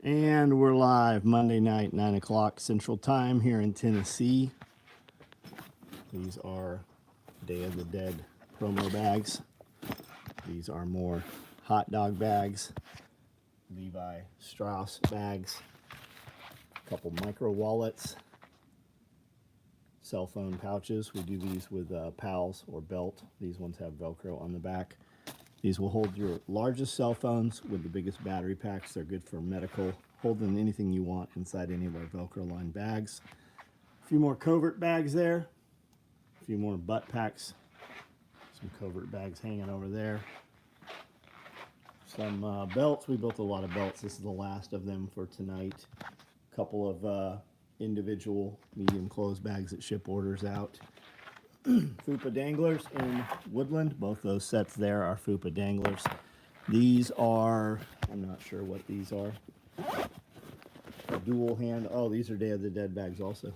And we're live Monday night, 9 o'clock Central Time here in Tennessee. These are Day of the Dead promo bags. These are more hot dog bags, Levi Strauss bags, a couple micro wallets, cell phone pouches. We do these with pals or belt. These ones have Velcro on the back. These will hold your largest cell phones with the biggest battery packs. They're good for medical, holding anything you want inside any of our Velcro lined bags. A few more covert bags there. A few more butt packs. Some covert bags hanging over there. Some belts. We built a lot of belts. This is the last of them for tonight. A couple of individual medium clothes bags that ship orders out. Fupa danglers in Woodland. Both those sets there are Fupa danglers. These are, I'm not sure what these are. A dual hand. Oh, these are Day of the Dead bags also.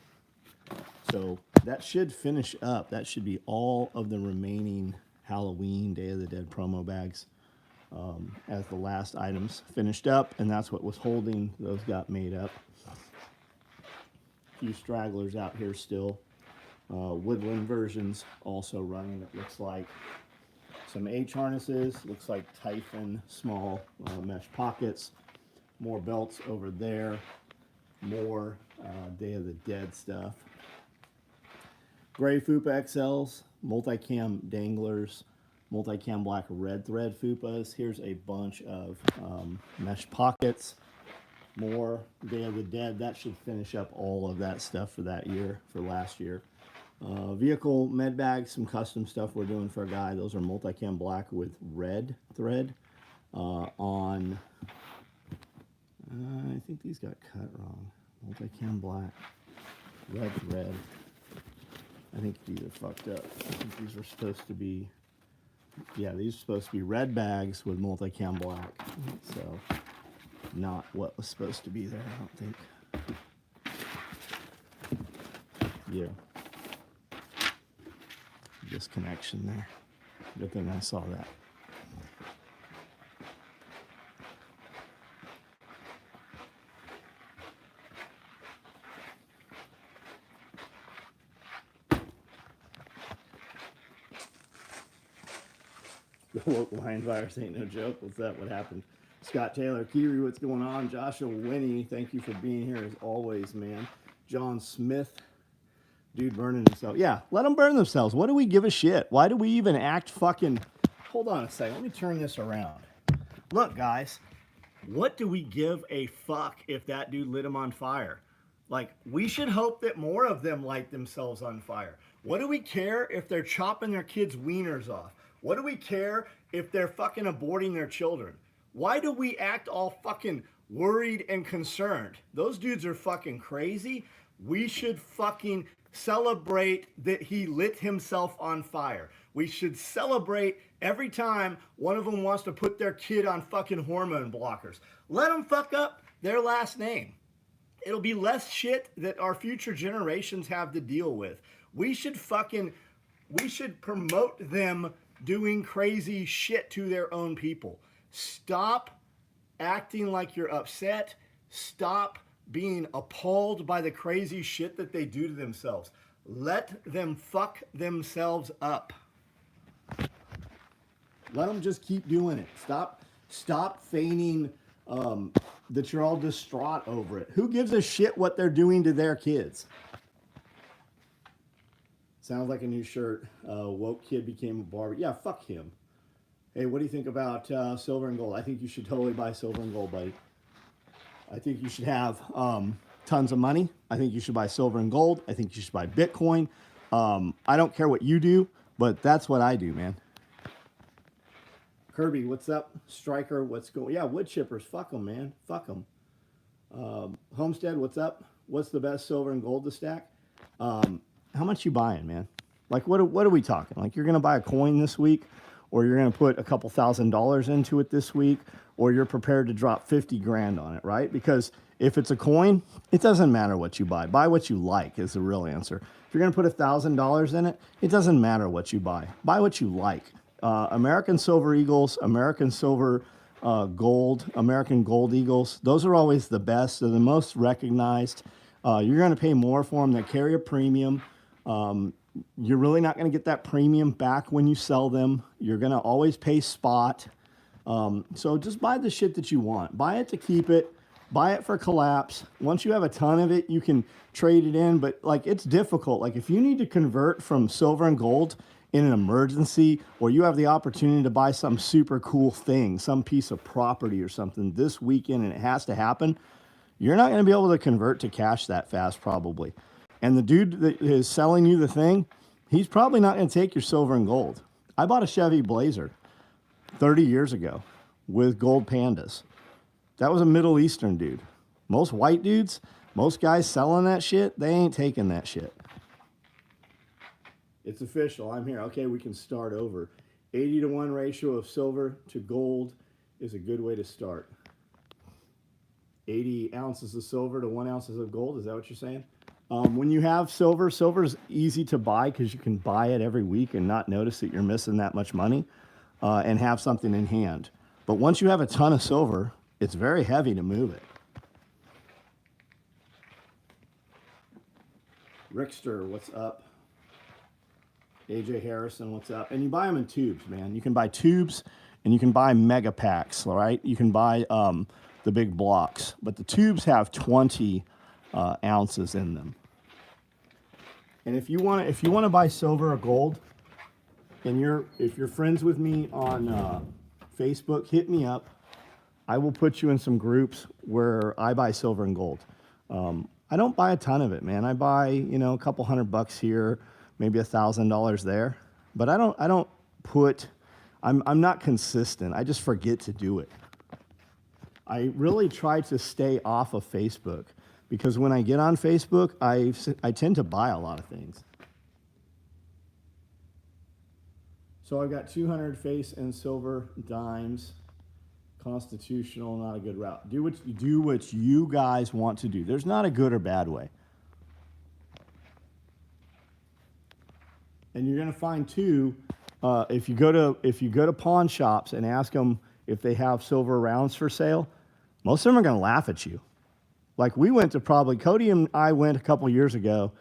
So that should finish up. That should be all of the remaining Halloween Day of the Dead promo bags as the last items finished up. And that's what was holding. Those got made up. A few stragglers out here still. Woodland versions also running. It looks like some H harnesses, looks like Typhon small mesh pockets, more belts over there, more Day of the Dead stuff. Gray Fupa XLs, multicam danglers, multicam black red thread Fupas. Here's a bunch of mesh pockets, more Day of the Dead. That should finish up all of that stuff for that year, for last year. Vehicle med bags, some custom stuff we're doing for a guy. Those are multicam black with red thread on, I think these got cut wrong. Multicam black, red thread. I think these are fucked up. I think these were supposed to be, yeah, these are supposed to be red bags with multicam black. So, not what was supposed to be there, I don't think. Yeah. Disconnection there. Good thing I saw that. The woke line virus ain't no joke. What's that? What happened? Scott Taylor, Kiri, what's going on? Joshua Winnie, thank you for being here as always, man. John Smith. Dude burning himself. Yeah, let them burn themselves. What do we give a shit? Why do we even act fucking... Hold on a second. Let me turn this around. Look, guys. What do we give a fuck if that dude lit him on fire? Like, we should hope that more of them light themselves on fire. What do we care if they're chopping their kids' wieners off? What do we care if they're fucking aborting their children? Why do we act all fucking worried and concerned? Those dudes are fucking crazy. We should fucking... celebrate that he lit himself on fire. We should celebrate every time one of them wants to put their kid on fucking hormone blockers. Let them fuck up their last name. It'll be less shit that our future generations have to deal with. We should promote them doing crazy shit to their own people. Stop acting like you're upset. Stop being appalled by the crazy shit that they do to themselves. Let them fuck themselves up. Let them just keep doing it. Stop feigning that you're all distraught over it. Who gives a shit what they're doing to their kids? Sounds like a new shirt. Woke kid became a barber. Yeah, fuck him. Hey, what do you think about silver and gold? I think you should totally buy silver and gold, buddy. I think you should have tons of money. I think you should buy silver and gold. I think you should buy Bitcoin. I don't care what you do, but that's what I do, man. Kirby, what's up? Striker, what's going? Yeah, wood chippers, fuck them, man. Fuck them. Homestead, what's up? What's the best silver and gold to stack? How much you buying, man? Like, what are we talking? Like, you're going to buy a coin this week, or you're going to put a couple $1,000s into it this week, or you're prepared to drop 50 grand on it, right? Because if it's a coin, it doesn't matter what you buy. Buy what you like is the real answer. If you're going to put $1,000 in it, it doesn't matter what you buy. Buy what you like. American Silver Eagles, American Silver gold, American gold eagles. Those are always the best. They're the most recognized. You're going to pay more for them. They carry a premium. You're really not going to get that premium back when you sell them. You're going to always pay spot. So just buy the shit that you want. Buy it to keep it. Buy it for collapse. Once you have a ton of it, you can trade it in. But like, it's difficult. Like, if you need to convert from silver and gold in an emergency, or you have the opportunity to buy some super cool thing, some piece of property or something this weekend, and it has to happen, you're not going to be able to convert to cash that fast, probably. And the dude that is selling you the thing, he's probably not going to take your silver and gold. I bought a Chevy Blazer 30 years ago with gold pandas. That was a Middle Eastern dude. Most white dudes, most guys selling that shit, they ain't taking that shit. It's official. I'm here. Okay, we can start over. 80-to-1 ratio of silver to gold is a good way to start. 80 ounces of silver to 1 ounce of gold. Is that what you're saying? When you have silver, silver's easy to buy because you can buy it every week and not notice that you're missing that much money and have something in hand. But once you have a ton of silver, it's very heavy to move it. Rickster, what's up? AJ Harrison, what's up? And you buy them in tubes, man. You can buy tubes and you can buy mega packs, all right? You can buy the big blocks, but the tubes have 20 ounces in them. And if you want to buy silver or gold, and if you're friends with me on Facebook, hit me up. I will put you in some groups where I buy silver and gold. I don't buy a ton of it, man. I buy, a couple $100 here, maybe $1,000 there, but I'm not consistent. I just forget to do it. I really try to stay off of Facebook because when I get on Facebook, I tend to buy a lot of things. So I've got 200 face and silver dimes. Constitutional, not a good route. Do what you guys want to do. There's not a good or bad way. And you're going to find too, if you go to pawn shops and ask them if they have silver rounds for sale, most of them are going to laugh at you. Like, Cody and I went a couple years ago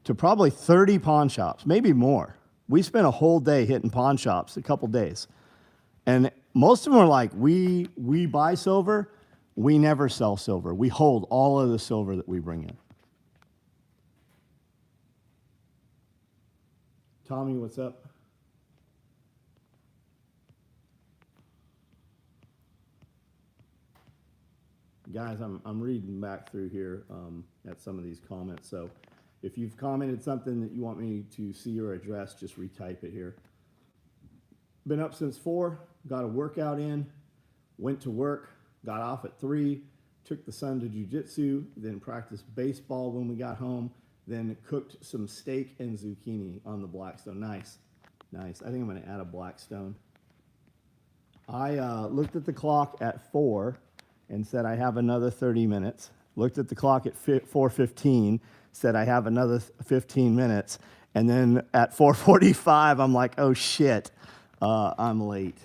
to probably 30 pawn shops, maybe more. We spent a whole day hitting pawn shops, a couple days. And most of them are like, we buy silver, we never sell silver. We hold all of the silver that we bring in. Tommy, what's up? Guys, I'm reading back through here at some of these comments. So if you've commented something that you want me to see or address, just retype it here. Been up since 4, got a workout in, went to work, got off at 3, took the son to jiu-jitsu, then practiced baseball when we got home, then cooked some steak and zucchini on the Blackstone. Nice. Nice. I think I'm going to add a Blackstone. I looked at the clock at 4 and said I have another 30 minutes. Looked at the clock at 4:15, said I have another 15 minutes. And then at 4:45, I'm like, oh, shit. I'm late.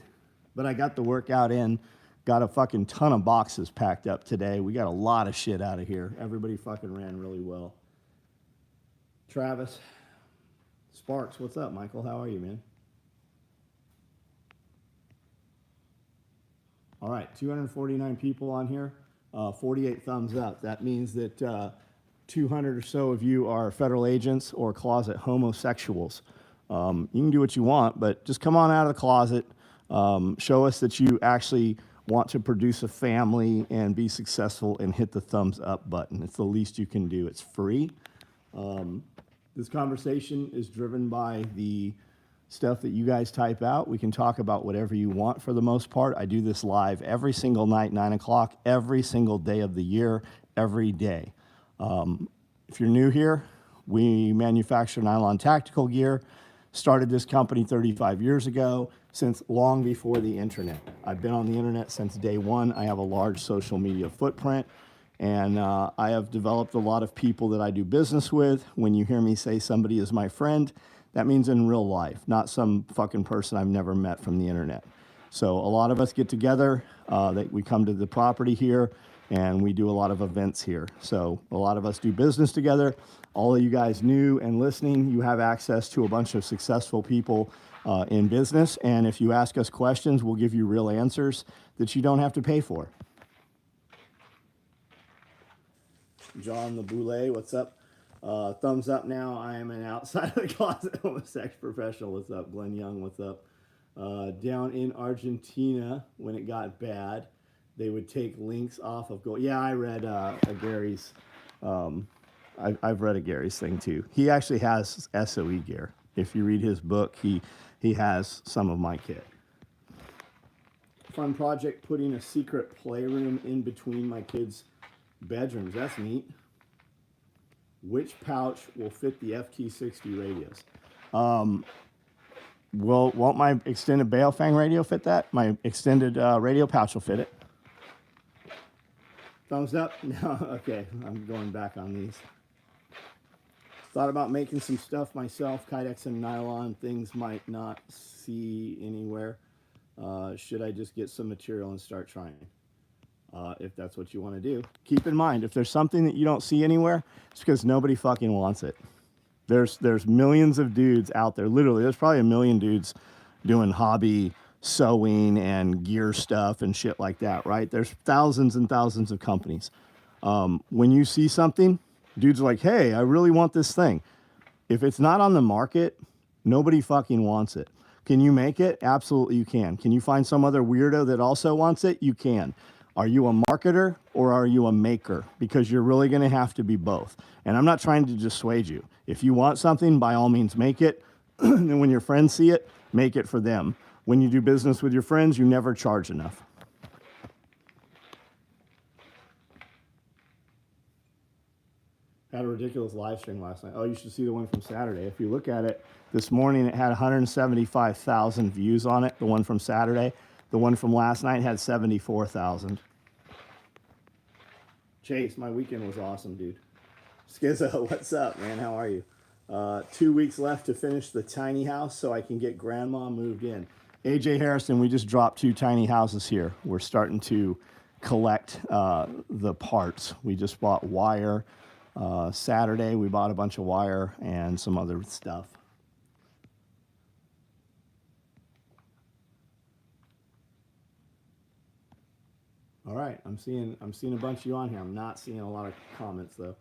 But I got the workout in, got a fucking ton of boxes packed up today. We got a lot of shit out of here. Everybody fucking ran really well. Travis, Sparks, what's up, Michael? How are you, man? All right, 249 people on here, 48 thumbs up. That means that 200 or so of you are federal agents or closet homosexuals. You can do what you want, but just come on out of the closet. Show us that you actually want to produce a family and be successful, and hit the thumbs up button. It's the least you can do. It's free. This conversation is driven by the stuff that you guys type out. We can talk about whatever you want for the most part. I do this live every single night, 9 o'clock, every single day of the year, every day. If you're new here, we manufacture nylon tactical gear. Started this company 35 years ago, since long before the internet. I've been on the internet since day one. I have a large social media footprint, and I have developed a lot of people that I do business with. When you hear me say somebody is my friend, that means in real life, not some fucking person I've never met from the internet. So a lot of us get together, that we come to the property here, and we do a lot of events here. So a lot of us do business together. All of you guys new and listening, you have access to a bunch of successful people in business. And if you ask us questions, we'll give you real answers that you don't have to pay for. John the Boule, what's up? Thumbs up now. I am an outside of the closet homosexual professional. What's up? Glenn Young, what's up? Down in Argentina, when it got bad, they would take links off of gold. Yeah, I read a Gary's. I've read a Gary's thing too. He actually has SOE gear. If you read his book, he has some of my kit. Fun project, putting a secret playroom in between my kids' bedrooms. That's neat. Which pouch will fit the FT60 radios? Won't my extended Baofeng radio fit that? My extended radio pouch will fit it. Thumbs up? No, okay, I'm going back on these. Thought about making some stuff myself, Kydex and nylon, things might not see anywhere. Should I just get some material and start trying? If that's what you want to do. Keep in mind, if there's something that you don't see anywhere, it's because nobody fucking wants it. There's millions of dudes out there. Literally, there's probably 1 million dudes doing hobby sewing and gear stuff and shit like that, right? There's thousands and thousands of companies. When you see something, dudes are like, hey, I really want this thing. If it's not on the market, nobody fucking wants it. Can you make it? Absolutely you can. Can you find some other weirdo that also wants it? You can. Are you a marketer or are you a maker? Because you're really going to have to be both. And I'm not trying to dissuade you. If you want something, by all means, make it. And when your friends see it, make it for them. When you do business with your friends, you never charge enough. Had a ridiculous live stream last night. Oh, you should see the one from Saturday. If you look at it, this morning it had 175,000 views on it, the one from Saturday. The one from last night had 74,000. Chase, my weekend was awesome, dude. Skizzo, what's up, man? How are you? 2 weeks left to finish the tiny house so I can get grandma moved in. AJ Harrison, we just dropped 2 tiny houses here. We're starting to collect the parts. We just bought wire. Saturday, we bought a bunch of wire and some other stuff. All right, I'm seeing a bunch of you on here. I'm not seeing a lot of comments though.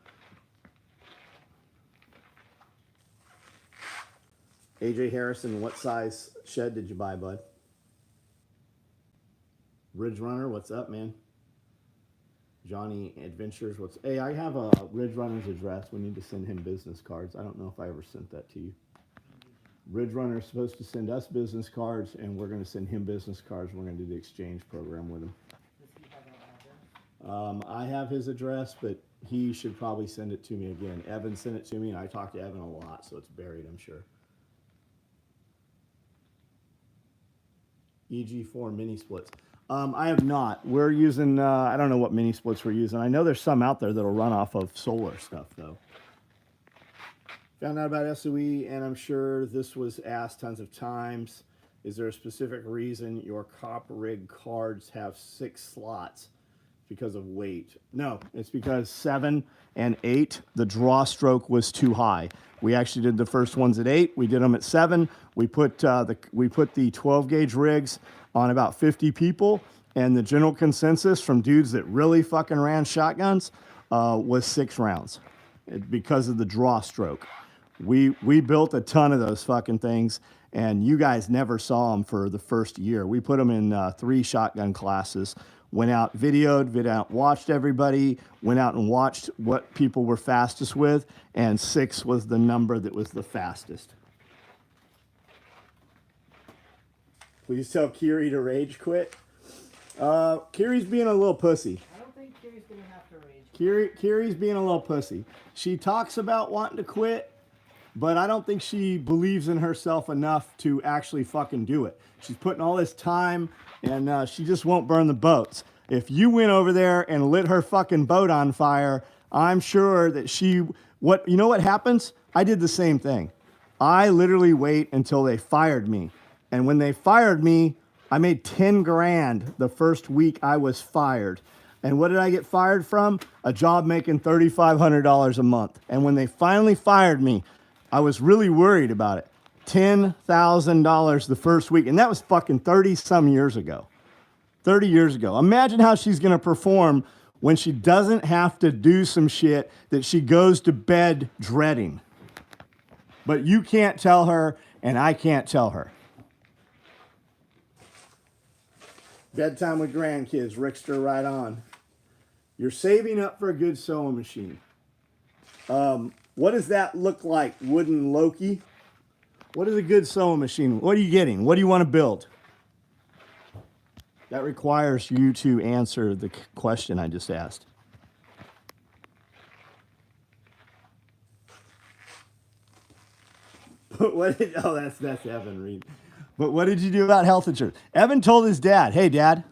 AJ Harrison, what size shed did you buy, bud? Ridge Runner, what's up, man? Johnny Adventures, hey, I have a Ridge Runner's address. We need to send him business cards. I don't know if I ever sent that to you. Ridge Runner's supposed to send us business cards, and we're going to send him business cards. We're going to do the exchange program with him. I have his address, but he should probably send it to me again. Evan sent it to me, and I talk to Evan a lot, so it's buried, I'm sure. EG4 mini splits. I have not. We're using, I don't know what mini splits we're using. I know there's some out there that'll run off of solar stuff, though. Found out about SOE, and I'm sure this was asked tons of times. Is there a specific reason your cop rig cards have 6 slots? Because of weight? No, it's because 7 and 8, the draw stroke was too high. We actually did the first ones at 8. We did them at 7. We put the 12 gauge rigs on about 50 people, and the general consensus from dudes that really fucking ran shotguns was 6 rounds because of the draw stroke. We built a ton of those fucking things, and you guys never saw them for the first year. We put them in 3 shotgun classes. Went out, videoed, watched everybody, went out and watched what people were fastest with, and 6 was the number that was the fastest. Please tell Kiri to rage quit. Kiri's being a little pussy. I don't think Kiri's going to have to rage quit. Kiri's being a little pussy. She talks about wanting to quit, but I don't think she believes in herself enough to actually fucking do it. She's putting all this time, and she just won't burn the boats. If you went over there and lit her fucking boat on fire, I'm sure that you know what happens? I did the same thing. I literally wait until they fired me. And when they fired me, I made 10 grand the first week I was fired. And what did I get fired from? A job making $3,500 a month. And when they finally fired me, I was really worried about it. $10,000 the first week. And that was fucking 30 some years ago. 30 years ago. Imagine how she's going to perform when she doesn't have to do some shit that she goes to bed dreading. But you can't tell her, and I can't tell her. Bedtime with grandkids, Rickster, right on. You're saving up for a good sewing machine. What does that look like, wooden Loki? What is a good sewing machine? What are you getting? What do you want to build? That requires you to answer the question I just asked. But that's Evan Reed. But what did you do about health insurance? Evan told his dad, hey, Dad,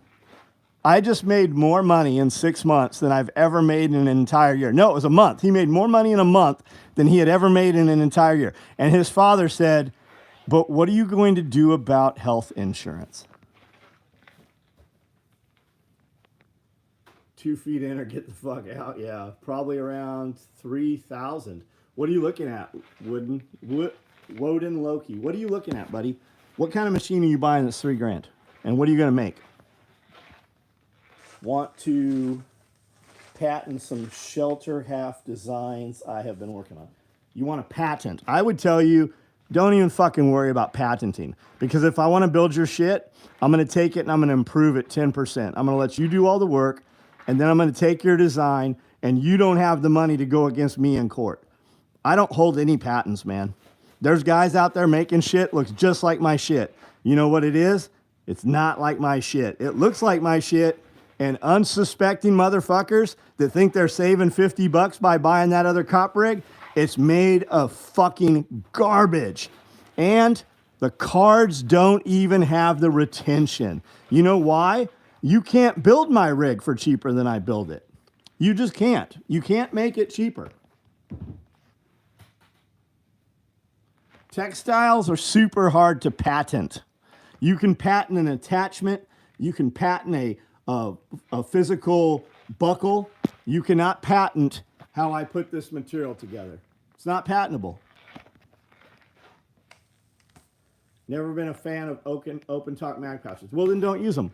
I just made more money in 6 months than I've ever made in an entire year. No, it was a month. He made more money in a month than he had ever made in an entire year. And his father said, but what are you going to do about health insurance? 2 feet in or get the fuck out. Yeah, probably around 3,000. What are you looking at, Woden Loki? What are you looking at, buddy? What kind of machine are you buying that's $3 grand? And what are you going to make? Want to patent some shelter half designs I have been working on. You want to patent? I would tell you, don't even fucking worry about patenting. Because if I want to build your shit, I'm going to take it and I'm going to improve it 10%. I'm going to let you do all the work, and then I'm going to take your design, and you don't have the money to go against me in court. I don't hold any patents, man. There's guys out there making shit looks just like my shit. You know what it is? It's not like my shit. It looks like my shit, and unsuspecting motherfuckers that think they're saving $50 by buying that other cop rig, it's made of fucking garbage. And the cards don't even have the retention. You know why? You can't build my rig for cheaper than I build it. You just can't. You can't make it cheaper. Textiles are super hard to patent. You can patent an attachment. You can patent a physical buckle. You cannot patent how I put this material together. It's not patentable. Never been a fan of open top mag pouches. Well, then don't use them.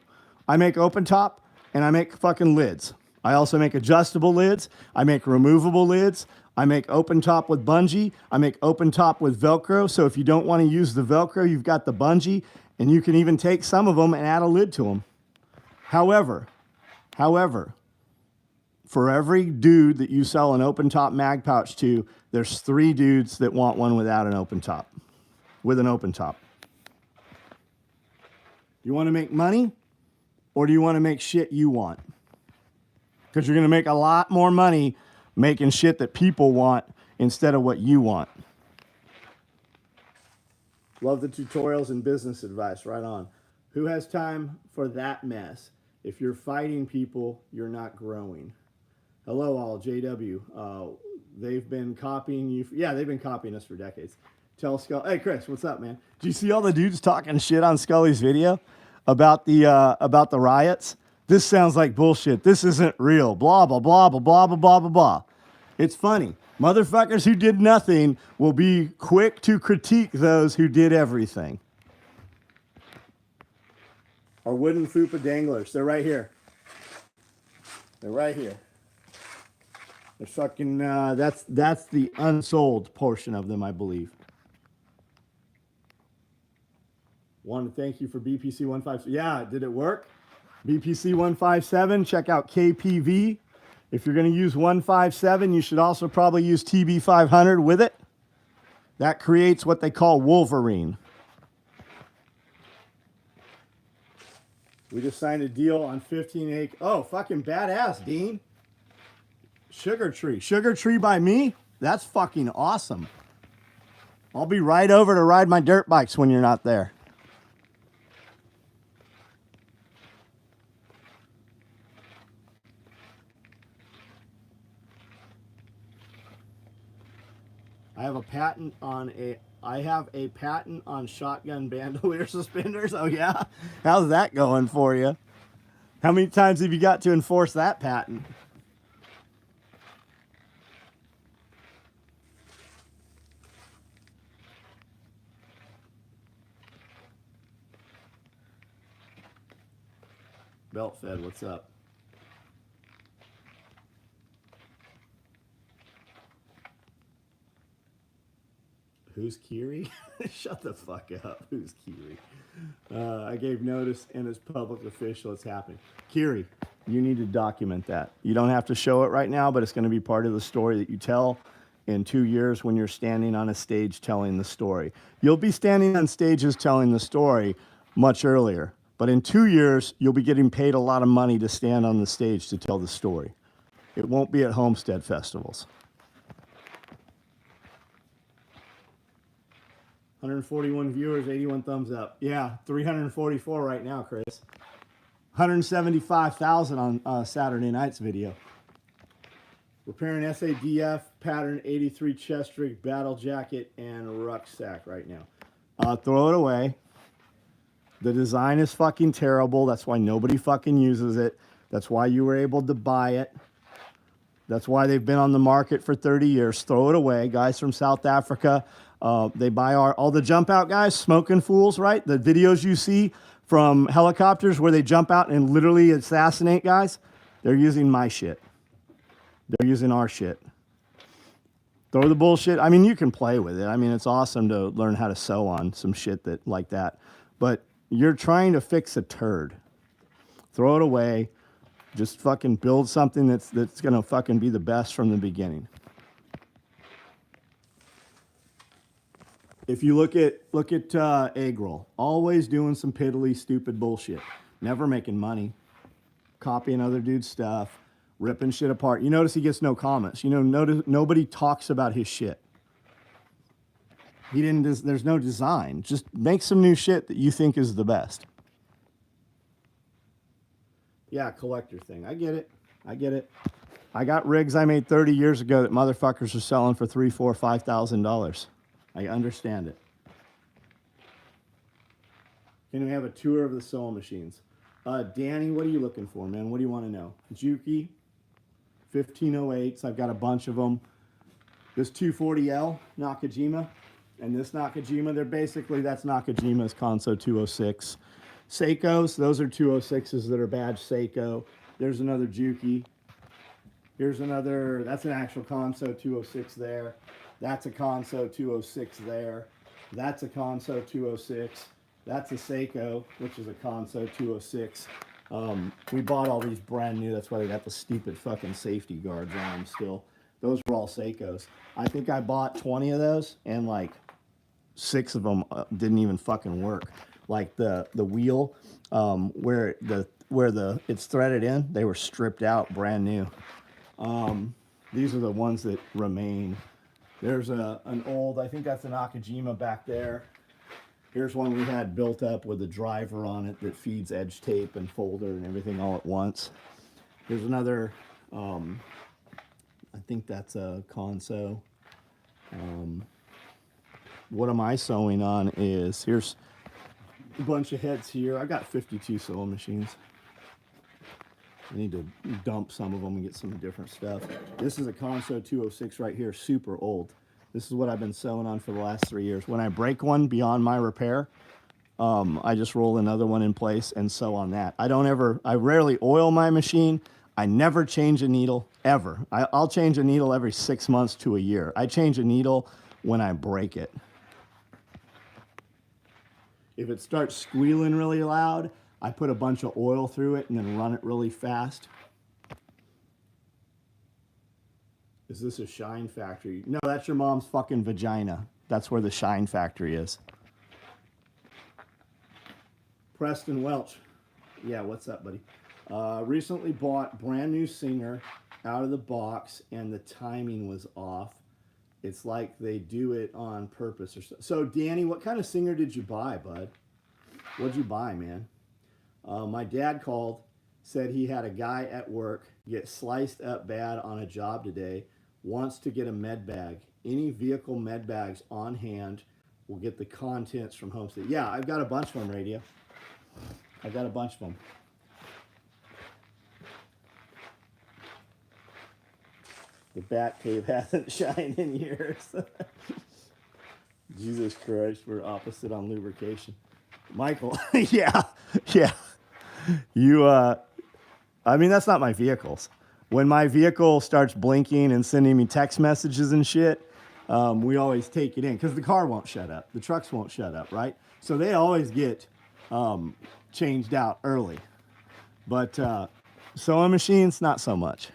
I make open top and I make fucking lids. I also make adjustable lids. I make removable lids. I make open top with bungee. I make open top with Velcro. So if you don't want to use the Velcro, you've got the bungee, and you can even take some of them and add a lid to them. However, for every dude that you sell an open top mag pouch to, there's 3 dudes that want one without an open top, with an open top. You want to make money, or do you want to make shit you want? Because you're going to make a lot more money making shit that people want instead of what you want. Love the tutorials and business advice. Right on. Who has time for that mess? If you're fighting people, you're not growing. Hello, all. JW. They've been copying you. Yeah, they've been copying us for decades. Tell Scully. Hey, Chris, what's up, man? Do you see all the dudes talking shit on Scully's video about the riots? This sounds like bullshit. This isn't real. Blah, blah, blah, blah, blah, blah, blah, blah, blah. It's funny. Motherfuckers who did nothing will be quick to critique those who did everything. Our wooden fupa danglers. They're right here. They're right here. They're fucking, that's the unsold portion of them, I believe. Want to thank you for BPC 157. Yeah, did it work? BPC 157, check out KPV. If you're going to use 157, you should also probably use TB 500 with it. That creates what they call Wolverine. We just signed a deal on 15 acres. Oh, fucking badass, Dean. Sugar tree. Sugar tree by me? That's fucking awesome. I'll be right over to ride my dirt bikes when you're not there. I have a patent on I have a patent on shotgun bandolier suspenders. Oh yeah? How's that going for you? How many times have you got to enforce that patent? Belt Fed, what's up? Who's Kiri? Shut the fuck up. Who's Kiri? I gave notice and it's public official. It's happening. Kiri, you need to document that. You don't have to show it right now, but it's going to be part of the story that you tell in 2 years when you're standing on a stage telling the story. You'll be standing on stages telling the story much earlier, but in 2 years, you'll be getting paid a lot of money to stand on the stage to tell the story. It won't be at homestead festivals. 141 viewers, 81 thumbs up. Yeah, 344 right now, Chris. 175,000 on Saturday night's video. Repairing SADF pattern 83 chest rig battle jacket and rucksack right now. Throw it away. The design is fucking terrible. That's why nobody fucking uses it. That's why you were able to buy it. That's why they've been on the market for 30 years. Throw it away. Guys from South Africa, they buy all the jump out guys, smoking fools, right? The videos you see from helicopters where they jump out and literally assassinate guys, they're using my shit. They're using our shit. Throw the bullshit. I mean, you can play with it. I mean, it's awesome to learn how to sew on some shit that like that. But you're trying to fix a turd. Throw it away. Just fucking build something that's gonna fucking be the best from the beginning. If you look at egg roll, always doing some piddly, stupid bullshit. Never making money. Copying other dudes' stuff. Ripping shit apart. You notice he gets no comments. You know, nobody talks about his shit. He didn't. There's no design. Just make some new shit that you think is the best. Yeah, collector thing. I get it. I get it. I got rigs I made 30 years ago that motherfuckers are selling for $3,000, $4,000, $5,000. I understand it. Can we have a tour of the sewing machines? Danny, what are you looking for, man? What do you want to know? Juki, 1508s. I've got a bunch of them. This 240L Nakajima and this Nakajima, that's Nakajima's Konso 206. Seikos, those are 206s that are badge Seiko. There's another Juki. Here's another, that's an actual Konso 206 there. That's a Konso 206 there. That's a Konso 206. That's a Seiko, which is a Konso 206. We bought all these brand new. That's why they got the stupid fucking safety guards on them still. Those were all Seikos. I think I bought 20 of those, and like 6 of them didn't even fucking work. Like the wheel, where it's threaded in, they were stripped out, brand new. These are the ones that remain. There's an old, I think that's an Nakajima back there. Here's one we had built up with a driver on it that feeds edge tape and folder and everything all at once. Here's another, I think that's a Konso. What am I sewing on is, here's a bunch of heads here. I got 52 sewing machines. I need to dump some of them and get some different stuff. This is a Konso 206 right here, super old. This is what I've been sewing on for the last 3 years. When I break one beyond my repair, I just roll another one in place and sew on that. I rarely oil my machine. I never change a needle, ever. I'll change a needle every 6 months to a year. I change a needle when I break it. If it starts squealing really loud, I put a bunch of oil through it and then run it really fast. Is this a Shine Factory? No, that's your mom's fucking vagina. That's where the Shine Factory is. Preston Welch. Yeah, what's up, buddy? Recently bought brand new Singer out of the box and the timing was off. It's like they do it on purpose or so. So, Danny, what kind of Singer did you buy, bud? What'd you buy, man? My dad called, said he had a guy at work get sliced up bad on a job today, wants to get a med bag. Any vehicle med bags on hand, we'll get the contents from Homestead. Yeah, I've got a bunch of them, Radio. I've got a bunch of them. The bat cave hasn't shined in years. Jesus Christ, we're opposite on lubrication. Michael, yeah. You, I mean, that's not my vehicles. When my vehicle starts blinking and sending me text messages and shit, we always take it in because the car won't shut up. The trucks won't shut up, right? So they always get changed out early. But sewing machines, not so much.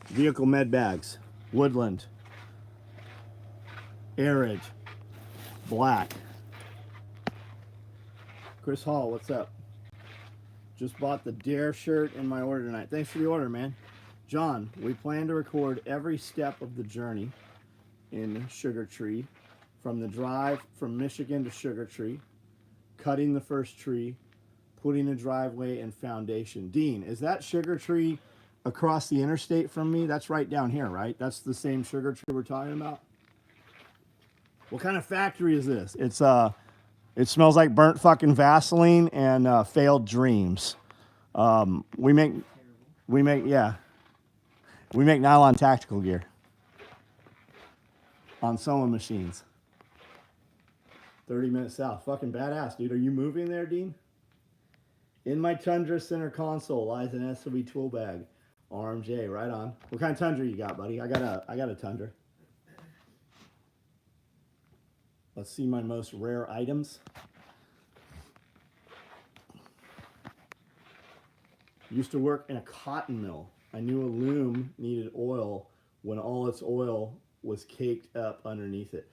Vehicle med bags, woodland, arid, black. Chris Hall, what's up? Just bought the Dare shirt in my order tonight. Thanks for the order, man. John, we plan to record every step of the journey in Sugar Tree, from the drive from Michigan to Sugar Tree, cutting the first tree, putting a driveway and foundation. Dean, is that Sugar Tree across the interstate from me? That's right down here, right? That's the same Sugar Tree we're talking about? What kind of factory is this? It smells like burnt fucking Vaseline and failed dreams. We make nylon tactical gear on sewing machines. 30 minutes south. Fucking badass, dude. Are you moving there, Dean? In my Tundra center console lies an SOE tool bag. RMJ, right on. What kind of Tundra you got, buddy? I got a Tundra. Let's see my most rare items. Used to work in a cotton mill. I knew a loom needed oil when all its oil was caked up underneath it.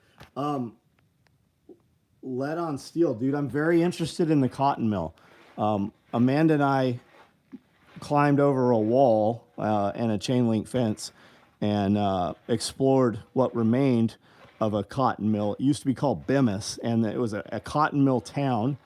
Lead on steel, dude. I'm very interested in the cotton mill. Amanda and I climbed over a wall and a chain link fence and explored what remained of a cotton mill. It used to be called Bemis, and it was a cotton mill town.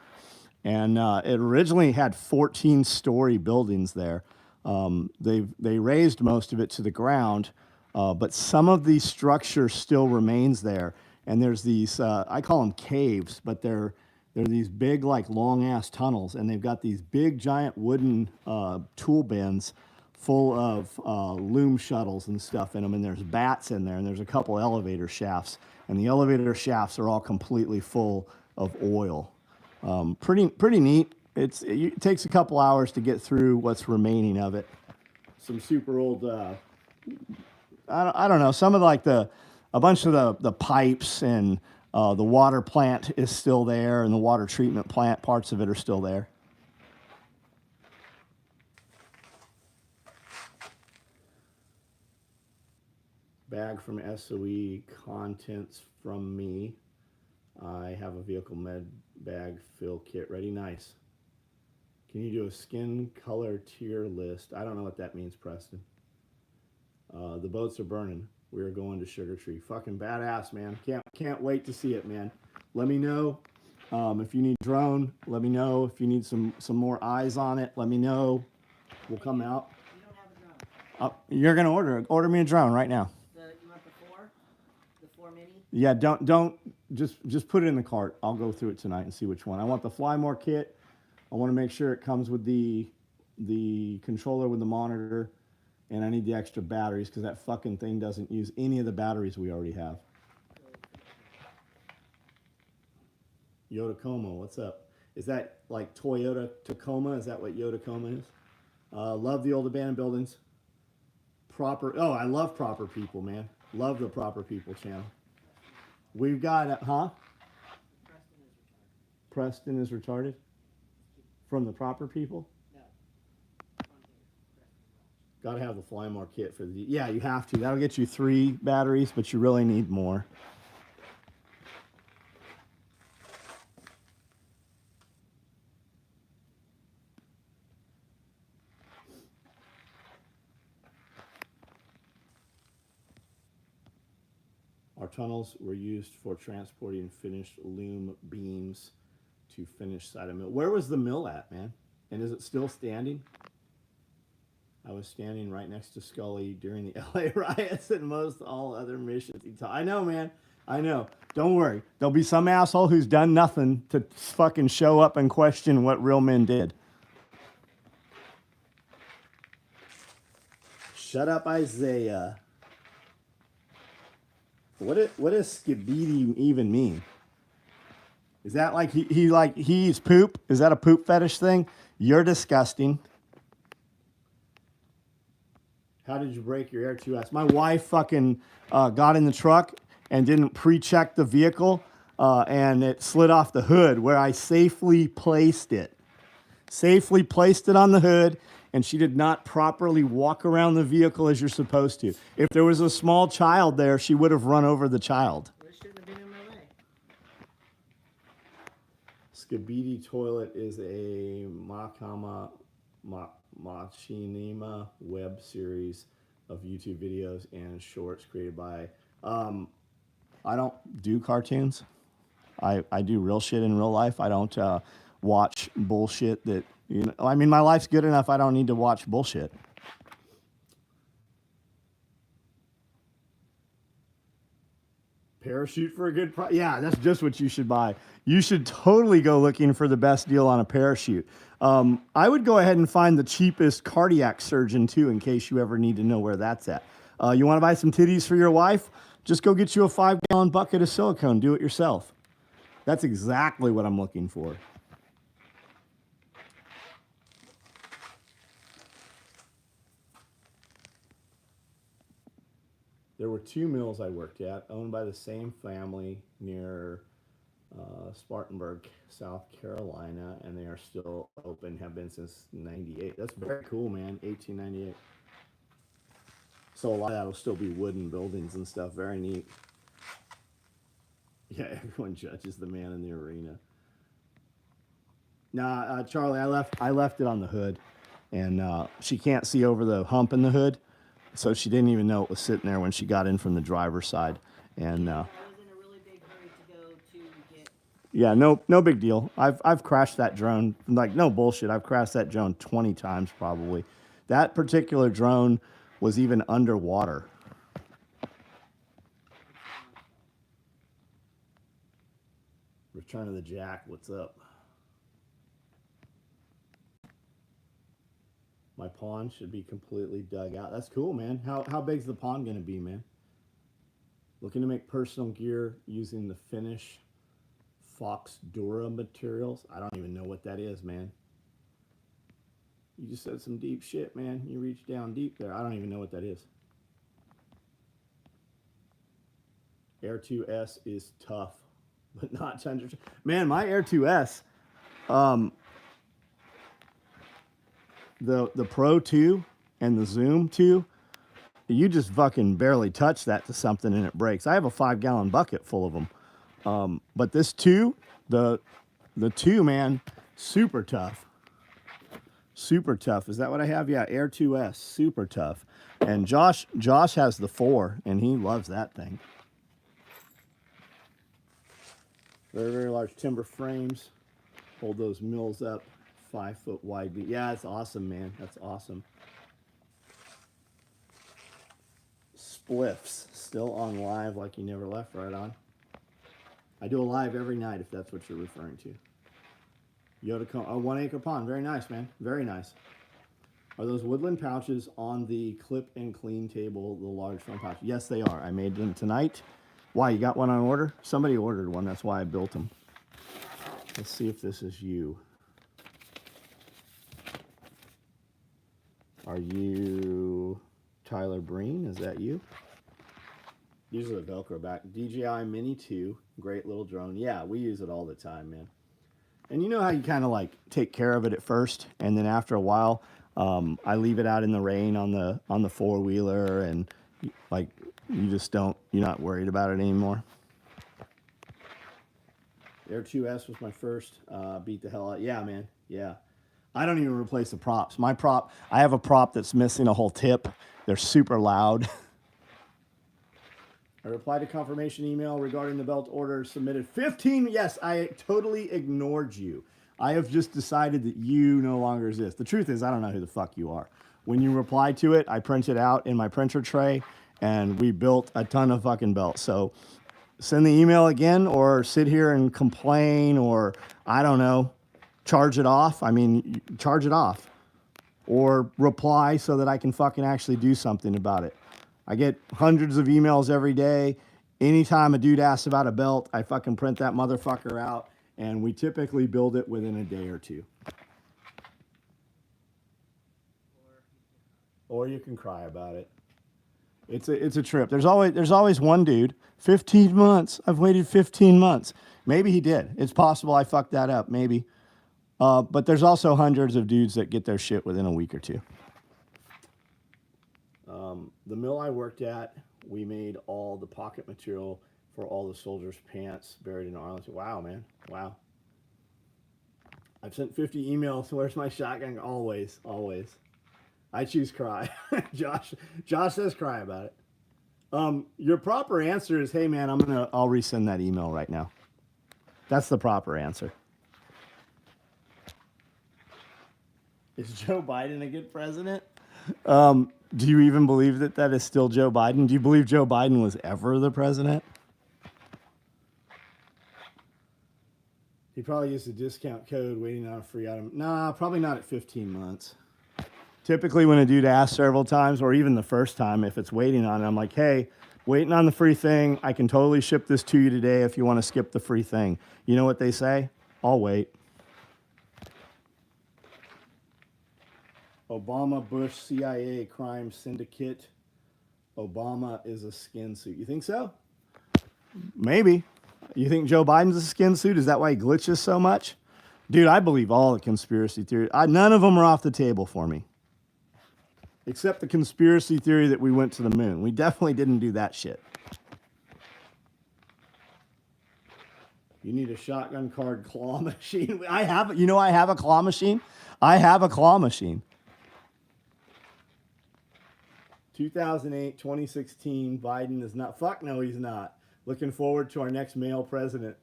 And it originally had 14-story buildings there. They raised most of it to the ground, but some of the structure still remains there. And there's these, I call them caves, but they're these big, like, long-ass tunnels, and they've got these big, giant wooden tool bins full of loom shuttles and stuff in them, and there's bats in there, and there's a couple elevator shafts, and the elevator shafts are all completely full of oil. Pretty neat. It takes a couple hours to get through what's remaining of it. Some super old, I don't know, some of like a bunch of the pipes and the water plant is still there, and the water treatment plant, parts of it are still there. Bag from SOE, contents from me. I have a vehicle med bag fill kit ready. Nice. Can you do a skin color tier list? I don't know what that means, Preston. The boats are burning. We are going to Sugar Tree. Fucking badass, man. Can't wait to see it, man. Let me know if you need drone. Let me know if you need some more eyes on it. Let me know. We'll come out. You don't have a drone. You're gonna order me a drone right now. You want the four mini? Yeah, don't just put it in the cart. I'll go through it tonight and see which one. I want the Fly More kit. I want to make sure it comes with the controller with the monitor, and I need the extra batteries because that fucking thing doesn't use any of the batteries we already have. Yoda Como, what's up? Is that like Toyota Tacoma? Is that what Yoda Como is? Love the old abandoned buildings. I love Proper People, man. Love the Proper People channel. We've got, Preston is retarded? From the Proper People? No. Got to have the Fly More kit for the... Yeah, you have to. That'll get you 3 batteries, but you really need more. Our tunnels were used for transporting finished loom beams to finish side of mill. Where was the mill at, man? And is it still standing? I was standing right next to Scully during the LA riots and most all other missions. I know, man. I know. Don't worry. There'll be some asshole who's done nothing to fucking show up and question what real men did. Shut up, Isaiah. What does skibidi even mean? Is that like he eats poop? Is that a poop fetish thing? You're disgusting. How did you break your Air 2S? My wife fucking got in the truck and didn't pre-check the vehicle, and it slid off the hood where I safely placed it. Safely placed it on the hood, and she did not properly walk around the vehicle as you're supposed to. If there was a small child there, she would have run over the child. Well, it shouldn't have been in my way. Skibidi Toilet is a machinima web series of YouTube videos and shorts created by... I don't do cartoons. I do real shit in real life. I don't watch bullshit that... You know, I mean, my life's good enough. I don't need to watch bullshit. Parachute for a good price. Yeah, that's just what you should buy. You should totally go looking for the best deal on a parachute. I would go ahead and find the cheapest cardiac surgeon too, in case you ever need to know where that's at. You want to buy some titties for your wife? Just go get you a 5-gallon bucket of silicone. Do it yourself. That's exactly what I'm looking for. There were 2 mills I worked at, owned by the same family near Spartanburg, South Carolina, and they are still open, have been since 98. That's very cool, man, 1898. So a lot of that will still be wooden buildings and stuff, very neat. Yeah, everyone judges the man in the arena. Nah, Charlie, I left it on the hood, and she can't see over the hump in the hood. So she didn't even know it was sitting there when she got in from the driver's side. And I was in a really big hurry to go to get... yeah, no big deal. I've crashed that drone. Like, no bullshit. I've crashed that drone 20 times probably. That particular drone was even underwater. Return of the Jack, what's up? My pond should be completely dug out. That's cool, man. How big's the pond gonna be, man? Looking to make personal gear using the Finnish Fox Dura materials. I don't even know what that is, man. You just said some deep shit, man. You reached down deep there. I don't even know what that is. Air 2S is tough, but not tundra. Man, my Air 2S, the Pro 2 and the Zoom 2, you just fucking barely touch that to something and it breaks. I have a 5-gallon bucket full of them. But this 2, the 2, man, super tough. Super tough. Is that what I have? Yeah, Air 2S, super tough. And Josh has the 4, and he loves that thing. Very, very large timber frames. Hold those mills up. 5-foot wide. Yeah, it's awesome, man. That's awesome. Spliffs. Still on live like you never left, right on. I do a live every night if that's what you're referring to. Yoda, a 1 acre pond. Very nice, man. Very nice. Are those woodland pouches on the clip and clean table, the large front pouch? Yes, they are. I made them tonight. Why, you got one on order? Somebody ordered one. That's why I built them. Let's see if this is you. Are you Tyler Breen? Is that you? These are the Velcro back. DJI Mini 2. Great little drone. Yeah, we use it all the time, man. And you know how you kind of like take care of it at first, and then after a while, I leave it out in the rain on the four-wheeler, and like you just don't, you're not worried about it anymore. Air 2S was my first. Beat the hell out. Yeah, man. Yeah. I don't even replace the props. My prop, I have a prop that's missing a whole tip. They're super loud. I replied to confirmation email regarding the belt order submitted 15. Yes, I totally ignored you. I have just decided that you no longer exist. The truth is, I don't know who the fuck you are. When you reply to it, I print it out in my printer tray, and we built a ton of fucking belts. So send the email again, or sit here and complain, or I don't know, charge it off. I mean, charge it off, or reply so that I can fucking actually do something about it. I get hundreds of emails every day. Anytime a dude asks about a belt, I fucking print that motherfucker out, and we typically build it within a day or two. Or you can cry about it. It's a trip. There's always one dude. 15 months. I've waited 15 months. Maybe he did. It's possible I fucked that up. Maybe. But there's also hundreds of dudes that get their shit within a week or two. The mill I worked at, we made all the pocket material for all the soldiers' pants buried in Arlington. Wow, man. Wow. I've sent 50 emails. Where's my shotgun? Always, always. I choose cry. Josh says cry about it. Your proper answer is, hey man, I'll resend that email right now. That's the proper answer. Is Joe Biden a good president? Do you even believe that is still Joe Biden? Do you believe Joe Biden was ever the president? He probably used a discount code waiting on a free item. Nah, probably not at 15 months. Typically when a dude asks several times, or even the first time, if it's waiting on it, I'm like, hey, waiting on the free thing. I can totally ship this to you today if you want to skip the free thing. You know what they say? I'll wait. Obama, Bush, CIA, crime syndicate. Obama is a skin suit. You think so? Maybe. You think Joe Biden's a skin suit? Is that why he glitches so much? Dude, I believe all the conspiracy theories. None of them are off the table for me. Except the conspiracy theory that we went to the moon. We definitely didn't do that shit. You need a shotgun card claw machine. I have a claw machine. I have a claw machine. 2008, 2016, Biden is not. Fuck no, he's not. Looking forward to our next male president.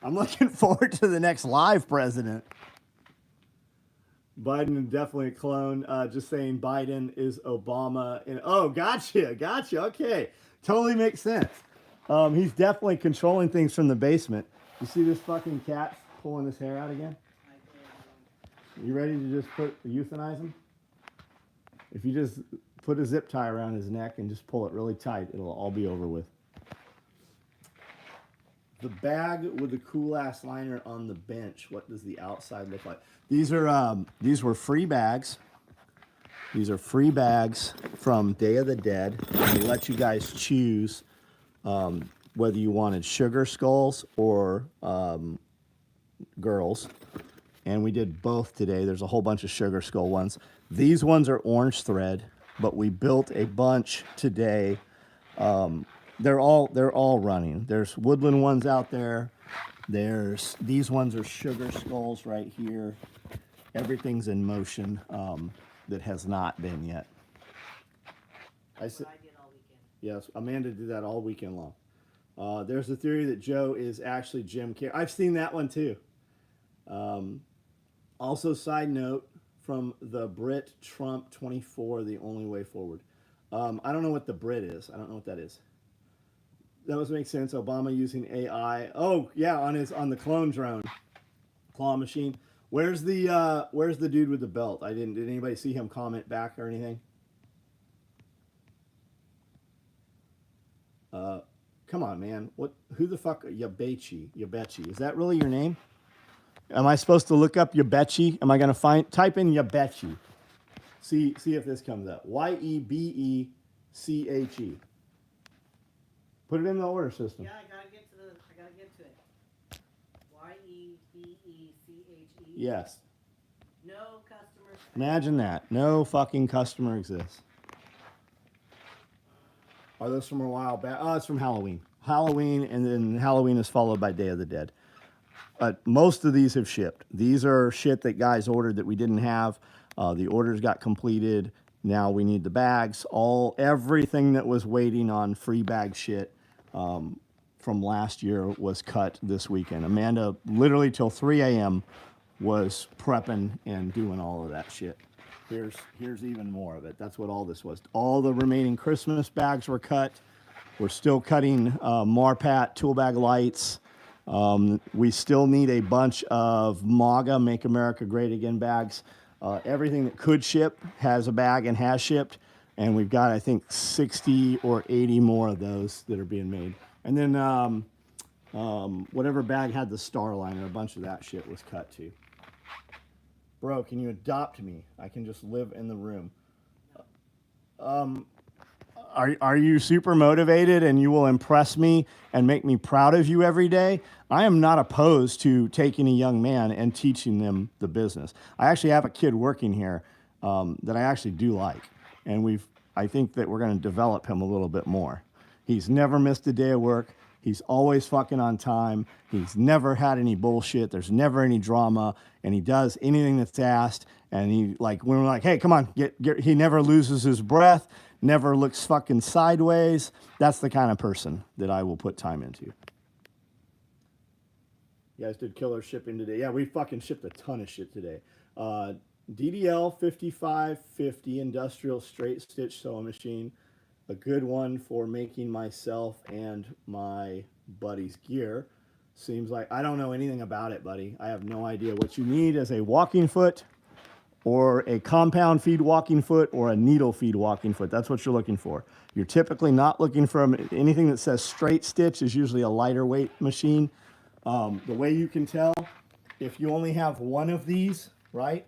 I'm looking forward to the next live president. Biden is definitely a clone. Just saying Biden is Obama. And oh, gotcha. Okay. Totally makes sense. He's definitely controlling things from the basement. You see this fucking cat pulling his hair out again? You ready to just euthanize him? If you just put a zip tie around his neck and just pull it really tight, it'll all be over with. The bag with the cool ass liner on the bench. What does the outside look like? These were free bags. These are free bags from Day of the Dead. They let you guys choose whether you wanted sugar skulls or girls. And we did both today. There's a whole bunch of sugar skull ones. These ones are orange thread, but we built a bunch today. They're all running. There's woodland ones out there. These ones are sugar skulls right here. Everything's in motion that has not been yet. That's what I did all weekend. Yes, Amanda did that all weekend long. There's the theory that Joe is actually Jim Carrey. I've seen that one too. Also, side note from the Brit Trump 24, the only way forward. I don't know what the Brit is. I don't know what that is. That would make sense. Obama using AI. Oh yeah, on the clone drone, claw machine. Where's the dude with the belt? Did anybody see him comment back or anything? Come on, man. Who the fuck? Yabechi. Is that really your name? Am I supposed to look up Yabechi? Am I going to type in Yabechi? See if this comes up. Yebeche. Put it in the order system. Yeah, I gotta get to it. Yebeche. Yes. No customers. Imagine that. No fucking customer exists. Are those from a while back? Oh, it's from Halloween. Halloween, and then Halloween is followed by Day of the Dead. Most of these have shipped. These are shit that guys ordered that we didn't have. The orders got completed. Now we need the bags. Everything that was waiting on free bag shit from last year was cut this weekend. Amanda, literally till 3 a.m., was prepping and doing all of that shit. Here's even more of it. That's what all this was. All the remaining Christmas bags were cut. We're still cutting Marpat tool bag lights. We still need a bunch of MAGA, Make America Great Again bags. Everything that could ship has a bag and has shipped. And we've got, I think, 60 or 80 more of those that are being made. And then whatever bag had the star liner, a bunch of that shit was cut too. Bro, can you adopt me? I can just live in the room. Are you super motivated and you will impress me and make me proud of you every day? I am not opposed to taking a young man and teaching them the business. I actually have a kid working here that I actually do like. And I think that we're going to develop him a little bit more. He's never missed a day of work. He's always fucking on time. He's never had any bullshit. There's never any drama. And he does anything that's asked. And he, like, when we're like, hey, come on, get, he never loses his breath, never looks fucking sideways. That's the kind of person that I will put time into. You guys did killer shipping today. Yeah, we fucking shipped a ton of shit today. DDL 5550 industrial straight stitch sewing machine. A good one for making myself and my buddy's gear. Seems like, I don't know anything about it, buddy. I have no idea. What you need is a walking foot or a compound feed walking foot or a needle feed walking foot. That's what you're looking for. You're typically not looking for anything that says straight stitch is usually a lighter weight machine. The way you can tell, if you only have one of these, right?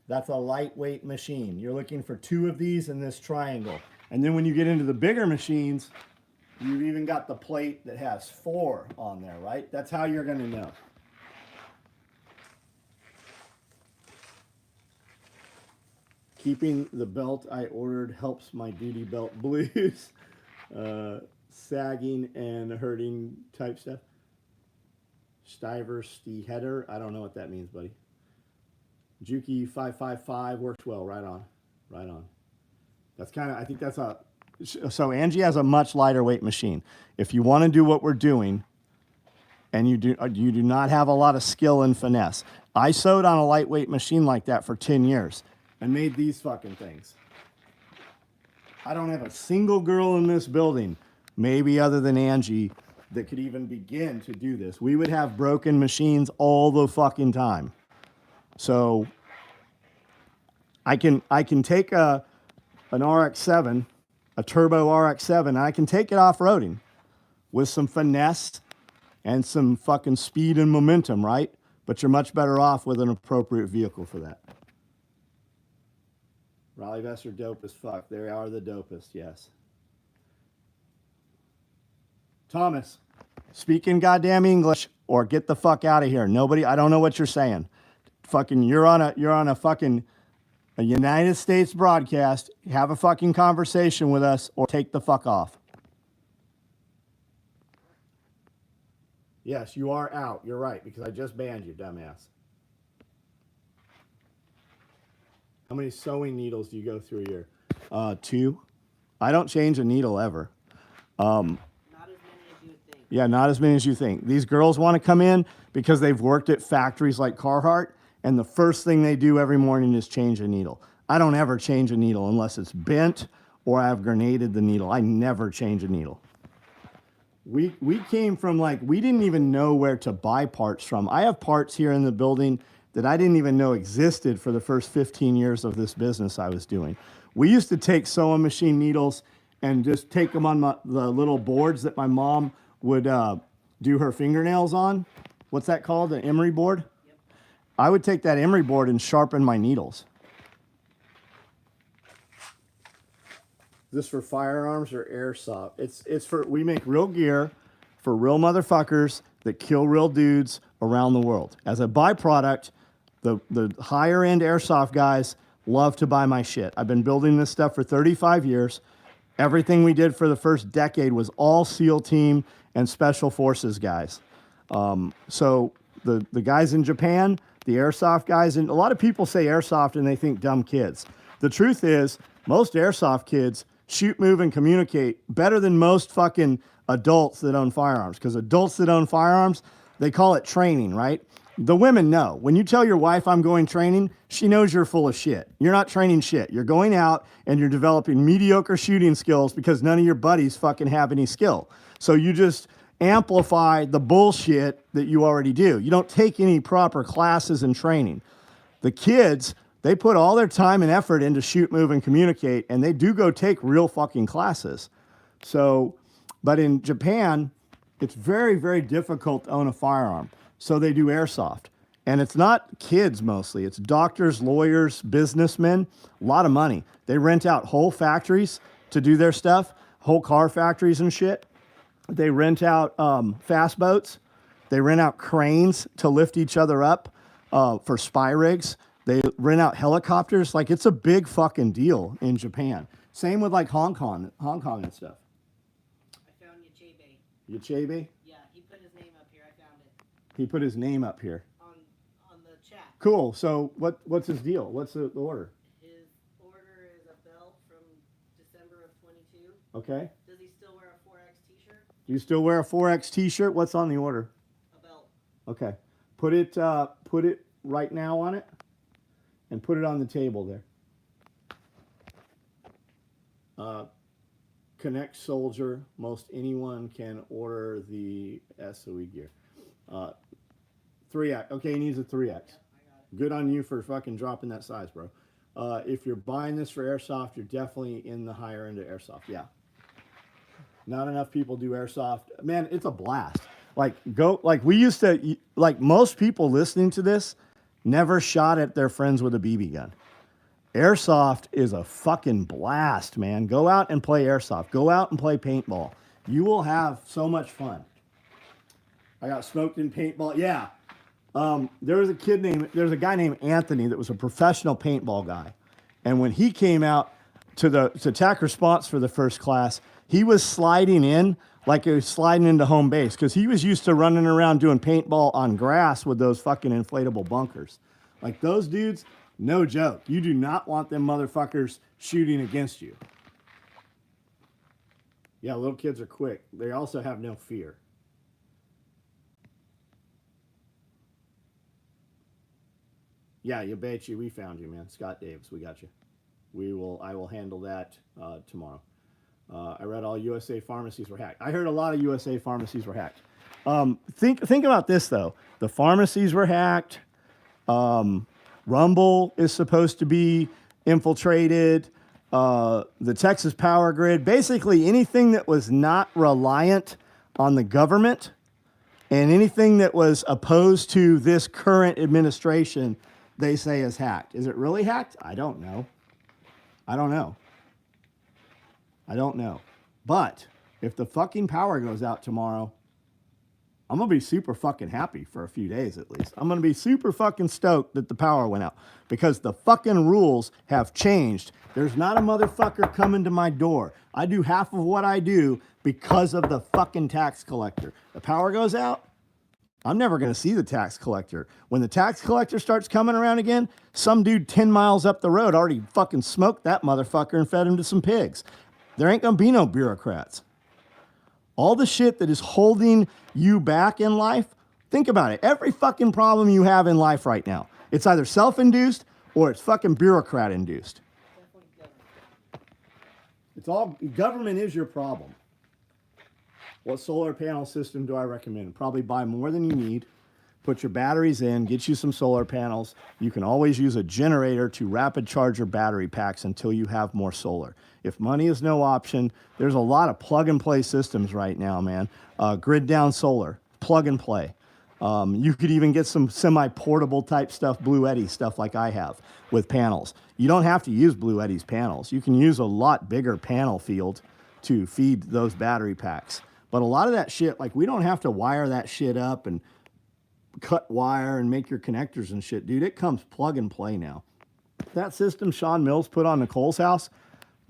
That's a lightweight machine. You're looking for two of these in this triangle. And then when you get into the bigger machines, you've even got the plate that has 4 on there, right? That's how you're going to know. Keeping the belt I ordered helps my duty belt blues. Sagging and hurting type stuff. Stiver header. I don't know what that means, buddy. Juki 555 works well. Right on. Right on. That's kind of, I think that's so Angie has a much lighter weight machine. If you want to do what we're doing and you do not have a lot of skill and finesse. I sewed on a lightweight machine like that for 10 years and made these fucking things. I don't have a single girl in this building, maybe other than Angie, that could even begin to do this. We would have broken machines all the fucking time. So I can take an RX-7, a turbo RX-7, and I can take it off-roading with some finesse and some fucking speed and momentum, right? But you're much better off with an appropriate vehicle for that. Raleigh vests are dope as fuck. They are the dopest, yes. Thomas, speak in goddamn English or get the fuck out of here. Nobody, I don't know what you're saying. Fucking, you're on a fucking a United States broadcast. Have a fucking conversation with us or take the fuck off. Yes, you are out. You're right, because I just banned you, dumbass. How many sewing needles do you go through a year? 2. I don't change a needle ever. Not as many as you think. Yeah, not as many as you think. These girls want to come in because they've worked at factories like Carhartt, and the first thing they do every morning is change a needle. I don't ever change a needle unless it's bent or I've grenaded the needle. I never change a needle. We came from, like, we didn't even know where to buy parts from. I have parts here in the building that I didn't even know existed for the first 15 years of this business I was doing. We used to take sewing machine needles and just take them on the little boards that my mom would do her fingernails on. What's that called? An emery board? Yep. I would take that emery board and sharpen my needles. Is this for firearms or airsoft? It's for, we make real gear for real motherfuckers that kill real dudes around the world. As a byproduct, the higher end airsoft guys love to buy my shit. I've been building this stuff for 35 years. Everything we did for the first decade was all SEAL team and special forces guys. So the guys in Japan, the airsoft guys, and a lot of people say airsoft and they think dumb kids. The truth is, most airsoft kids shoot, move, and communicate better than most fucking adults that own firearms. Because adults that own firearms, they call it training, right? The women know. When you tell your wife I'm going training, she knows you're full of shit. You're not training shit. You're going out and you're developing mediocre shooting skills because none of your buddies fucking have any skill. So you just amplify the bullshit that you already do. You don't take any proper classes and training. The kids, they put all their time and effort into shoot, move, and communicate, and they do go take real fucking classes. So, but in Japan, it's very, very difficult to own a firearm. So they do airsoft. And it's not kids mostly. It's doctors, lawyers, businessmen, a lot of money. They rent out whole factories to do their stuff, whole car factories and shit. They rent out fast boats. They rent out cranes to lift each other up for spy rigs. They rent out helicopters. Like, it's a big fucking deal in Japan. Same with like Hong Kong and stuff. I found Yachebe. Yachebe? Yeah, he put his name up here. I found it. He put his name up here. On the chat. Cool. So what's his deal? What's the order? His order is a belt from December of 22. Okay. Does he still wear a 4X t-shirt? Do you still wear a 4X t-shirt? What's on the order? A belt. Okay. Put it right now on it and put it on the table there. Connect Soldier. Most anyone can order the SOE gear. 3X. Okay, he needs a 3X. Yeah, I got it. Good on you for fucking dropping that size, bro. If you're buying this for airsoft, you're definitely in the higher end of airsoft. Yeah. Not enough people do airsoft. Man, it's a blast. Like we used to, like most people listening to this never shot at their friends with a BB gun. Airsoft is a fucking blast, man. Go out and play airsoft. Go out and play paintball. You will have so much fun. I got smoked in paintball. Yeah. There's a guy named Anthony that was a professional paintball guy. And when he came out to TAC response for the first class, he was sliding in like he was sliding into home base because he was used to running around doing paintball on grass with those fucking inflatable bunkers. Like those dudes, no joke. You do not want them motherfuckers shooting against you. Yeah, little kids are quick. They also have no fear. Yeah, Yabechi, we found you, man. Scott Davis, we got you. I will handle that tomorrow. I read all USA pharmacies were hacked. I heard a lot of USA pharmacies were hacked. Think about this though. The pharmacies were hacked. Rumble is supposed to be infiltrated. The Texas power grid, basically anything that was not reliant on the government and anything that was opposed to this current administration, they say is hacked. Is it really hacked? I don't know. But if the fucking power goes out tomorrow, I'm going to be super fucking happy for a few days at least. I'm going to be super fucking stoked that the power went out because the fucking rules have changed. There's not a motherfucker coming to my door. I do half of what I do because of the fucking tax collector. The power goes out, I'm never going to see the tax collector. When the tax collector starts coming around again, some dude 10 miles up the road already fucking smoked that motherfucker and fed him to some pigs. There ain't going to be no bureaucrats. All the shit that is holding you back in life, think about it. Every fucking problem you have in life right now, it's either self-induced or it's fucking bureaucrat-induced. It's all, government is your problem. What solar panel system do I recommend? Probably buy more than you need. Put your batteries in, get you some solar panels. You can always use a generator to rapid charge your battery packs until you have more solar. If money is no option, there's a lot of plug and play systems right now, man. Grid down solar, plug and play. You could even get some semi-portable type stuff, Blue Eddy stuff like I have with panels. You don't have to use Blue Eddy's panels. You can use a lot bigger panel field to feed those battery packs. But a lot of that shit, like we don't have to wire that shit up and cut wire and make your connectors and shit, dude. It comes plug and play now. That system Sean Mills put on Nicole's house,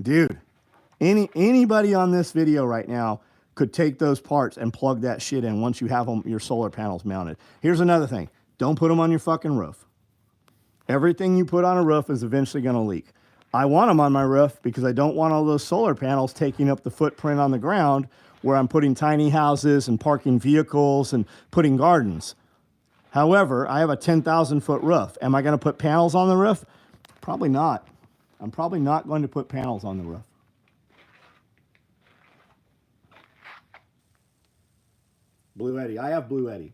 dude, anybody on this video right now could take those parts and plug that shit in once you have them, your solar panels mounted. Here's another thing. Don't put them on your fucking roof. Everything you put on a roof is eventually going to leak. I want them on my roof because I don't want all those solar panels taking up the footprint on the ground where I'm putting tiny houses and parking vehicles and putting gardens. However, I have a 10,000 foot roof. Am I going to put panels on the roof? Probably not. I'm probably not going to put panels on the roof. Blue Eddy. I have Blue Eddy.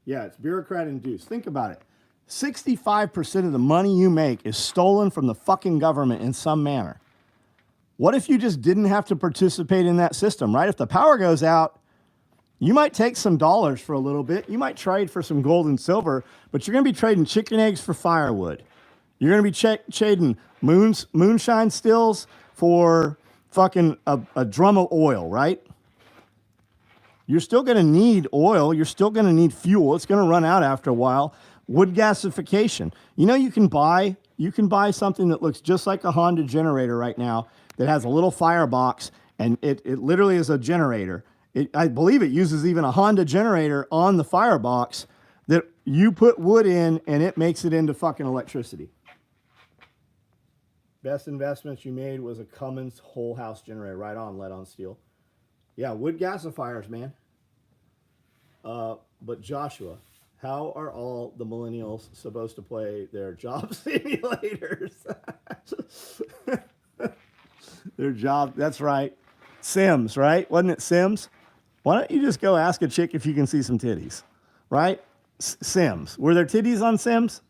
Yeah, it's bureaucrat induced. Think about it. 65% of the money you make is stolen from the fucking government in some manner. What if you just didn't have to participate in that system, right? If the power goes out, you might take some dollars for a little bit. You might trade for some gold and silver, but you're going to be trading chicken eggs for firewood. You're going to be trading moonshine stills for fucking a drum of oil, right? You're still going to need oil. You're still going to need fuel. It's going to run out after a while. Wood gasification. You know, you can buy something that looks just like a Honda generator right now that has a little firebox, and it literally is a generator. I believe it uses even a Honda generator on the firebox that you put wood in, and it makes it into fucking electricity. Best investments you made was a Cummins whole house generator. Right on, lead on steel. Yeah, wood gasifiers, man. But Joshua, how are all the millennials supposed to play their job simulators? Their job, that's right. Sims, right? Wasn't it Sims? Why don't you just go ask a chick if you can see some titties, right? Sims. Were there titties on Sims?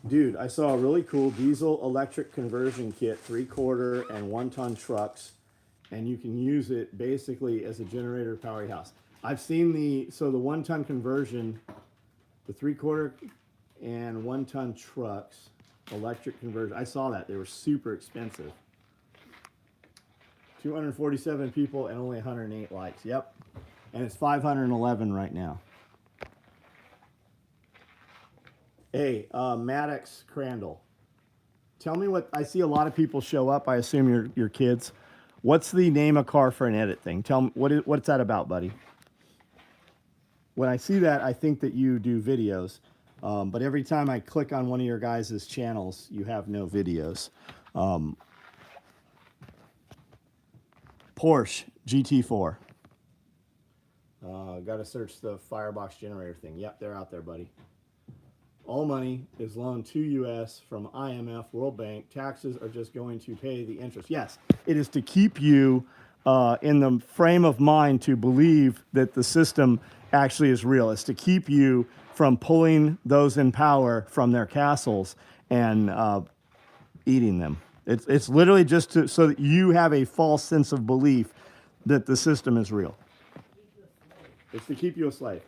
Dude, I saw a really cool diesel electric conversion kit, 3/4 and 1-ton trucks, and you can use it basically as a generator power house. I've seen the 1-ton conversion, the 3/4 and 1-ton trucks, electric conversion. I saw that. They were super expensive. 247 people and only 108 likes. Yep. And it's 511 right now. Hey, Maddox Crandall, tell me what, I see a lot of people show up. I assume your kids. What's the name a car for an edit thing? Tell me, what's that about, buddy? When I see that, I think that you do videos. But every time I click on one of your guys' channels, you have no videos. Porsche GT4. Got to search the firebox generator thing. Yep, they're out there, buddy. All money is loaned to U.S. from IMF, World Bank. Taxes are just going to pay the interest. Yes, it is to keep you in the frame of mind to believe that the system actually is real. It's to keep you from pulling those in power from their castles and eating them. It's literally just so that you have a false sense of belief that the system is real. It's to keep you a slave.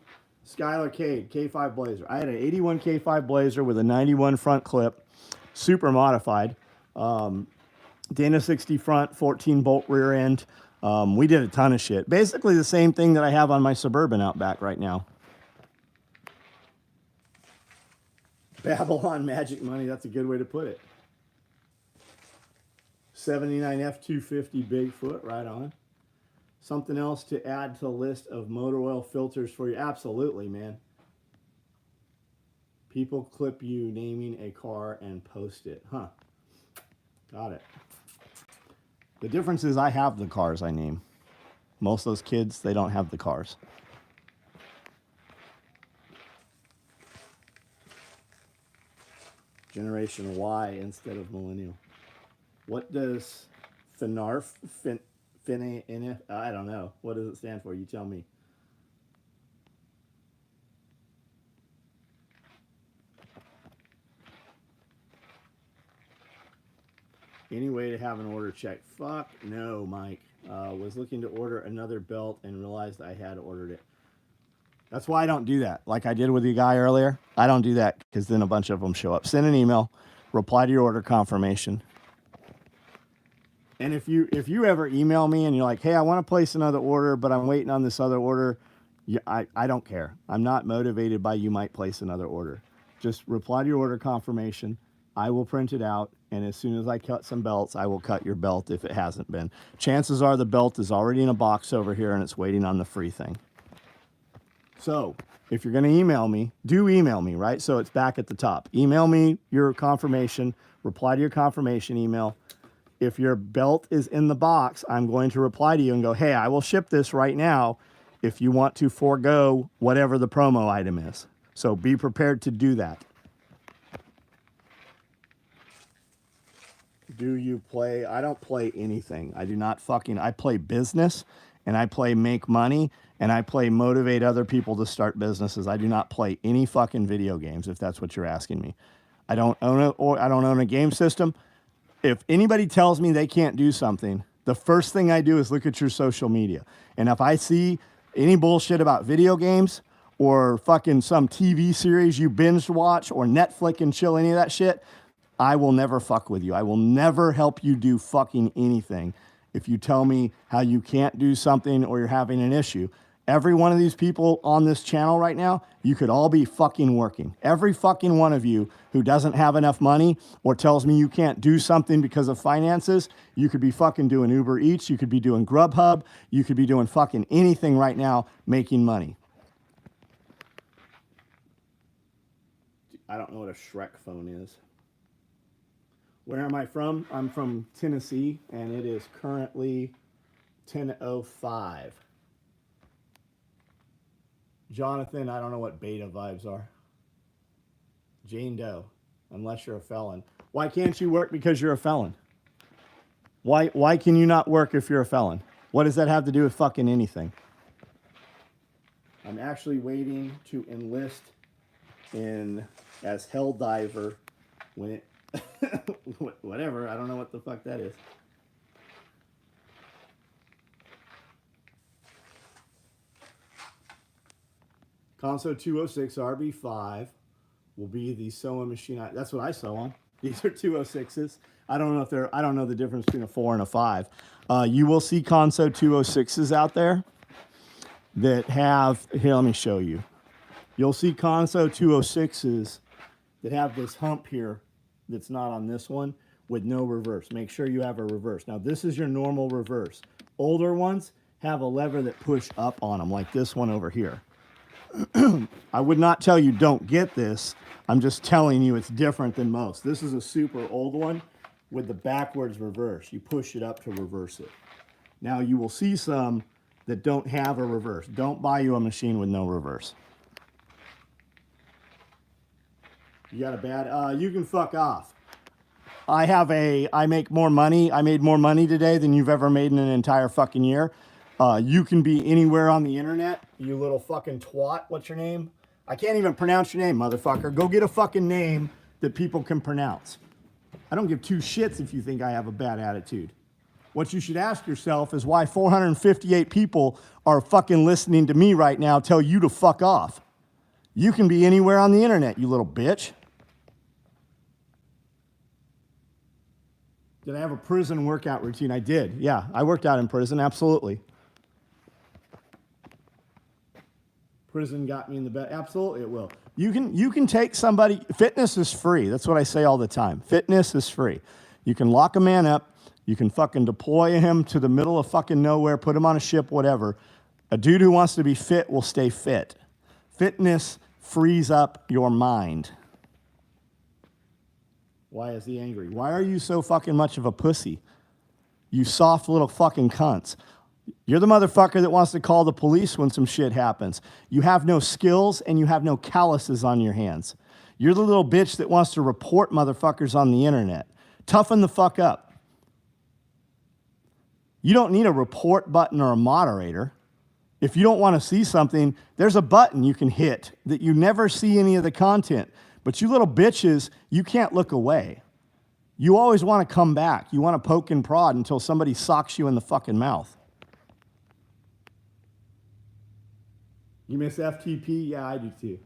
Skylar Cade, K5 Blazer. I had an 81 K5 Blazer with a 91 front clip, super modified. Dana 60 front, 14 bolt rear end. We did a ton of shit. Basically the same thing that I have on my Suburban out back right now. Babylon Magic Money, that's a good way to put it. 79 F250 Bigfoot, right on. Something else to add to the list of motor oil filters for you? Absolutely, man. People clip you naming a car and post it. Huh. Got it. The difference is I have the cars I name. Most of those kids, they don't have the cars. Generation Y instead of millennial. What does FNARF, I don't know. What does it stand for? You tell me. Any way to have an order checked? Fuck no, Mike. Was looking to order another belt and realized I had ordered it. That's why I don't do that. Like I did with the guy earlier. I don't do that because then a bunch of them show up. Send an email, reply to your order confirmation. And if you ever email me and you're like, hey, I want to place another order, but I'm waiting on this other order, I don't care. I'm not motivated by you might place another order. Just reply to your order confirmation. I will print it out, and as soon as I cut some belts, I will cut your belt if it hasn't been. Chances are the belt is already in a box over here, and it's waiting on the free thing. So if you're going to email me, do email me, right? So it's back at the top. Email me your confirmation, reply to your confirmation email. If your belt is in the box, I'm going to reply to you and go, hey, I will ship this right now if you want to forego whatever the promo item is. So be prepared to do that. Do you play? I don't play anything. I do not fucking, I play business and I play make money and I play motivate other people to start businesses. I do not play any fucking video games, if that's what you're asking me. I don't own it, or I don't own a game system. If anybody tells me they can't do something, the first thing I do is look at your social media. And if I see any bullshit about video games or fucking some TV series you binge watch or Netflix and chill, any of that shit, I will never fuck with you. I will never help you do fucking anything if you tell me how you can't do something or you're having an issue. Every one of these people on this channel right now, you could all be fucking working. Every fucking one of you who doesn't have enough money or tells me you can't do something because of finances, you could be fucking doing Uber Eats, you could be doing Grubhub, you could be doing fucking anything right now making money. I don't know what a Shrek phone is. Where am I from? I'm from Tennessee, and it is currently 10:05. Jonathan, I don't know what beta vibes are. Jane Doe, unless you're a felon. Why can't you work because you're a felon? Why can you not work if you're a felon? What does that have to do with fucking anything? I'm actually waiting to enlist in as hell diver when it whatever, I don't know what the fuck that is. Console 206 RB5 will be the sewing machine. That's what I sew on. These are 206s. I don't know the difference between a 4 and a 5. You will see Console 206s out there that have, here, let me show you. You'll see Console 206s that have this hump here that's not on this one with no reverse. Make sure you have a reverse. Now, this is your normal reverse. Older ones have a lever that push up on them, like this one over here. I would not tell you don't get this. I'm just telling you it's different than most. This is a super old one with the backwards reverse. You push it up to reverse it. Now, you will see some that don't have a reverse. Don't buy you a machine with no reverse. You got a bad, you can fuck off. I make more money. I made more money today than you've ever made in an entire fucking year. You can be anywhere on the internet, you little fucking twat. What's your name? I can't even pronounce your name, motherfucker. Go get a fucking name that people can pronounce. I don't give two shits if you think I have a bad attitude. What you should ask yourself is why 458 people are fucking listening to me right now tell you to fuck off. You can be anywhere on the internet, you little bitch. Did I have a prison workout routine? I did. Yeah, I worked out in prison, absolutely. Prison got me in the bed. Absolutely, it will. You can take somebody. Fitness is free. That's what I say all the time. Fitness is free. You can lock a man up. You can fucking deploy him to the middle of fucking nowhere, put him on a ship, whatever. A dude who wants to be fit will stay fit. Fitness frees up your mind. Why is he angry? Why are you so fucking much of a pussy? You soft little fucking cunts. You're the motherfucker that wants to call the police when some shit happens. You have no skills and you have no calluses on your hands. You're the little bitch that wants to report motherfuckers on the internet. Toughen the fuck up. You don't need a report button or a moderator. If you don't want to see something, there's a button you can hit that you never see any of the content. But you little bitches, you can't look away. You always want to come back. You want to poke and prod until somebody socks you in the fucking mouth. You miss FTP? Yeah, I do too.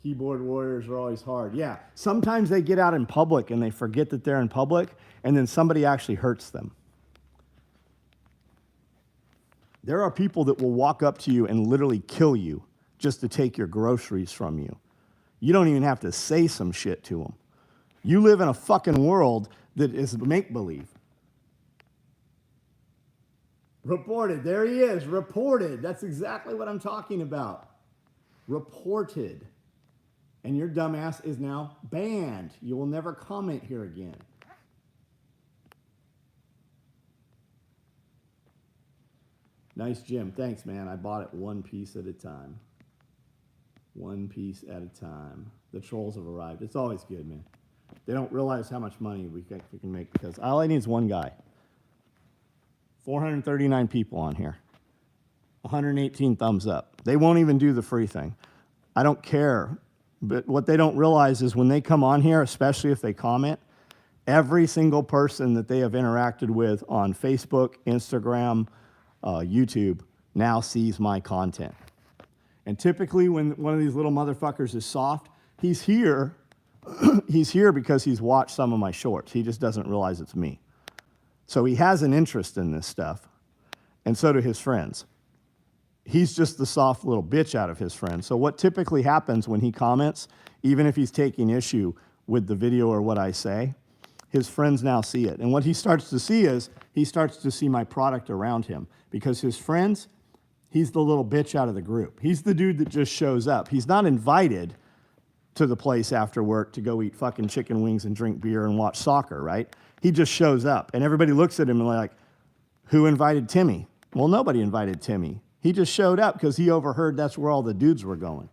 Keyboard warriors are always hard. Yeah, sometimes they get out in public and they forget that they're in public, and then somebody actually hurts them. There are people that will walk up to you and literally kill you just to take your groceries from you. You don't even have to say some shit to them. You live in a fucking world that is make-believe. Reported. There he is. Reported. That's exactly what I'm talking about. Reported. And your dumbass is now banned. You will never comment here again. Nice gym. Thanks, man. I bought it one piece at a time. One piece at a time. The trolls have arrived. It's always good, man. They don't realize how much money we can make because all I need is one guy. 439 people on here. 118 thumbs up. They won't even do the free thing. I don't care. But what they don't realize is when they come on here, especially if they comment, every single person that they have interacted with on Facebook, Instagram, YouTube now sees my content. And typically when one of these little motherfuckers is soft, he's here. He's here because he's watched some of my shorts. He just doesn't realize it's me. So he has an interest in this stuff, and so do his friends. He's just the soft little bitch out of his friends. So what typically happens when he comments, even if he's taking issue with the video or what I say, his friends now see it. And what he starts to see is he starts to see my product around him because his friends, he's the little bitch out of the group. He's the dude that just shows up. He's not invited to the place after work to go eat fucking chicken wings and drink beer and watch soccer, right? He just shows up. And everybody looks at him and like, who invited Timmy? Well, nobody invited Timmy. He just showed up because he overheard that's where all the dudes were going.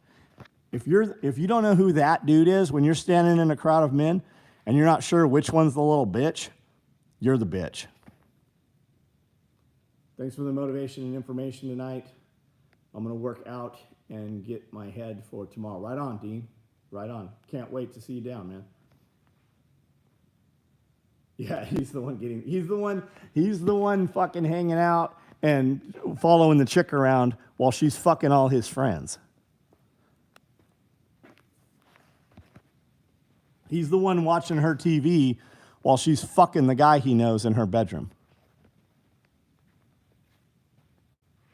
If you don't know who that dude is, when you're standing in a crowd of men and you're not sure which one's the little bitch, you're the bitch. Thanks for the motivation and information tonight. I'm going to work out and get my head for tomorrow. Right on, Dean. Right on. Can't wait to see you down, man. Yeah, he's the one fucking hanging out and following the chick around while she's fucking all his friends. He's the one watching her TV while she's fucking the guy he knows in her bedroom.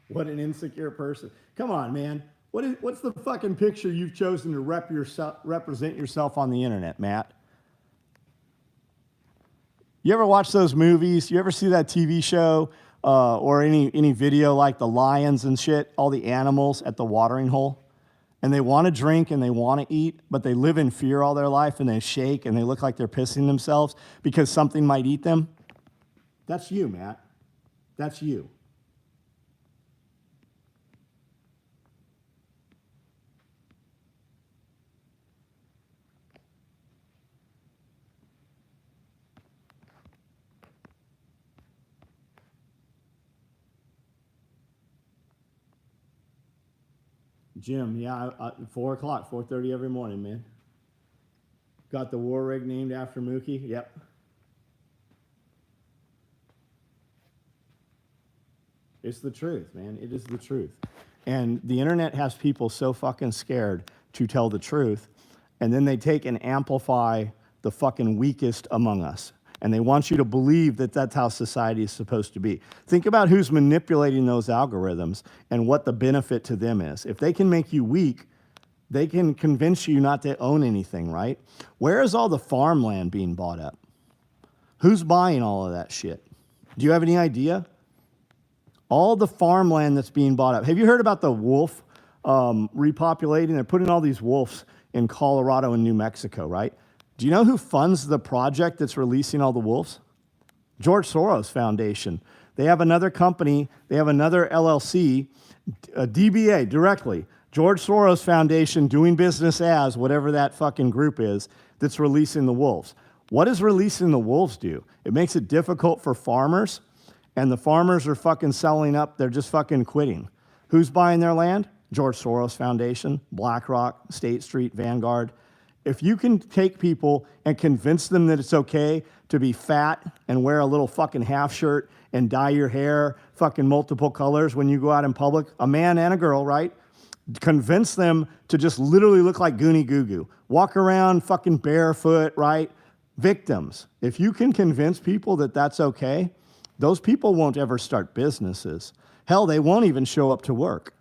What an insecure person. Come on, man. What's the fucking picture you've chosen to represent yourself on the internet, Matt? You ever watch those movies? You ever see that TV show or any video like the lions and shit, all the animals at the watering hole? And they want to drink and they want to eat, but they live in fear all their life and they shake and they look like they're pissing themselves because something might eat them? That's you, Matt. That's you. Gym, yeah, 4 o'clock, 4:30 every morning, man. Got the war rig named after Mookie, yep. It's the truth, man. It is the truth. And the internet has people so fucking scared to tell the truth, and then they take and amplify the fucking weakest among us. And they want you to believe that that's how society is supposed to be. Think about who's manipulating those algorithms and what the benefit to them is. If they can make you weak, they can convince you not to own anything, right? Where is all the farmland being bought up? Who's buying all of that shit? Do you have any idea? All the farmland that's being bought up. Have you heard about the wolf repopulating? They're putting all these wolves in Colorado and New Mexico, right? Do you know who funds the project that's releasing all the wolves? George Soros Foundation. They have another company, they have another LLC, a DBA directly. George Soros Foundation doing business as whatever that fucking group is that's releasing the wolves. What does releasing the wolves do? It makes it difficult for farmers, and the farmers are fucking selling up, they're just fucking quitting. Who's buying their land? George Soros Foundation, BlackRock, State Street, Vanguard. If you can take people and convince them that it's okay to be fat and wear a little fucking half shirt and dye your hair fucking multiple colors when you go out in public, a man and a girl, right? Convince them to just literally look like Goonie Goo Goo. Walk around fucking barefoot, right? Victims. If you can convince people that that's okay, those people won't ever start businesses. Hell, they won't even show up to work.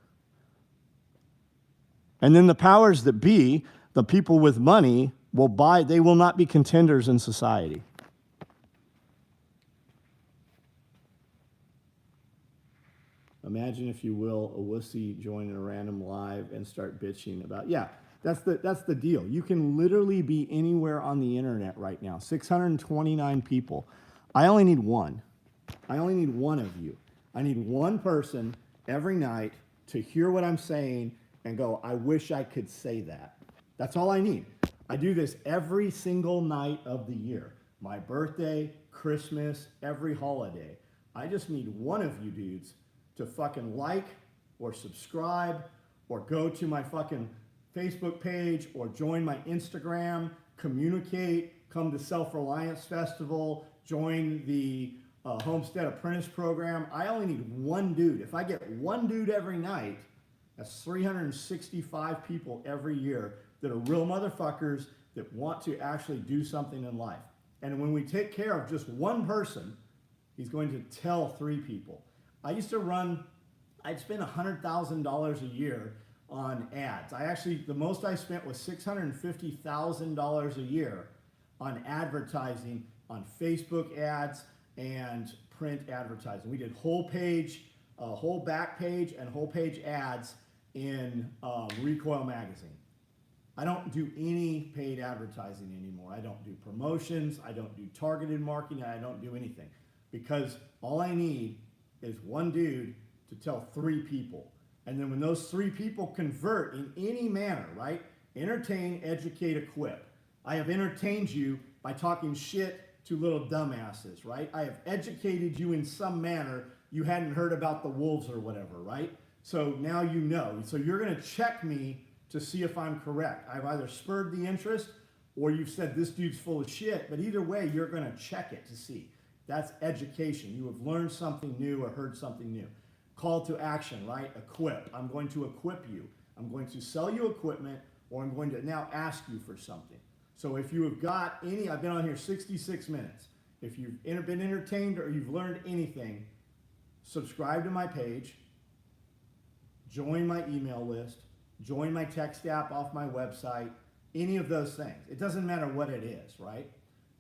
And then the powers that be, the people with money will buy, they will not be contenders in society. Imagine, if you will, a wussy joining a random live and start bitching about, yeah, That's the deal. You can literally be anywhere on the internet right now. 629 people. I only need one. I only need one of you. I need one person every night to hear what I'm saying and go, I wish I could say that. That's all I need. I do this every single night of the year. My birthday, Christmas, every holiday. I just need one of you dudes to fucking like or subscribe or go to my fucking Facebook page or join my Instagram, communicate, come to Self-Reliance Festival, join the Homestead Apprentice Program. I only need one dude. If I get one dude every night, that's 365 people every year that are real motherfuckers that want to actually do something in life. And when we take care of just one person, he's going to tell 3 people. I'd spend $100,000 a year on ads. The most I spent was $650,000 a year on advertising, on Facebook ads and print advertising. We did whole back page and whole page ads in Recoil magazine. I don't do any paid advertising anymore. I don't do promotions. I don't do targeted marketing. I don't do anything because all I need is one dude to tell 3 people. And then when those 3 people convert in any manner, right? Entertain, educate, equip. I have entertained you by talking shit to little dumbasses, right? I have educated you in some manner. You hadn't heard about the wolves or whatever, right? So now you know. So you're going to check me to see if I'm correct. I've either spurred the interest or you've said this dude's full of shit, but either way, you're going to check it to see. That's education. You have learned something new or heard something new. Call to action, right? Equip. I'm going to equip you. I'm going to sell you equipment or I'm going to now ask you for something. So if you have got any, I've been on here 66 minutes. If you've been entertained or you've learned anything, subscribe to my page, join my email list, join my text app off my website, any of those things. It doesn't matter what it is, right?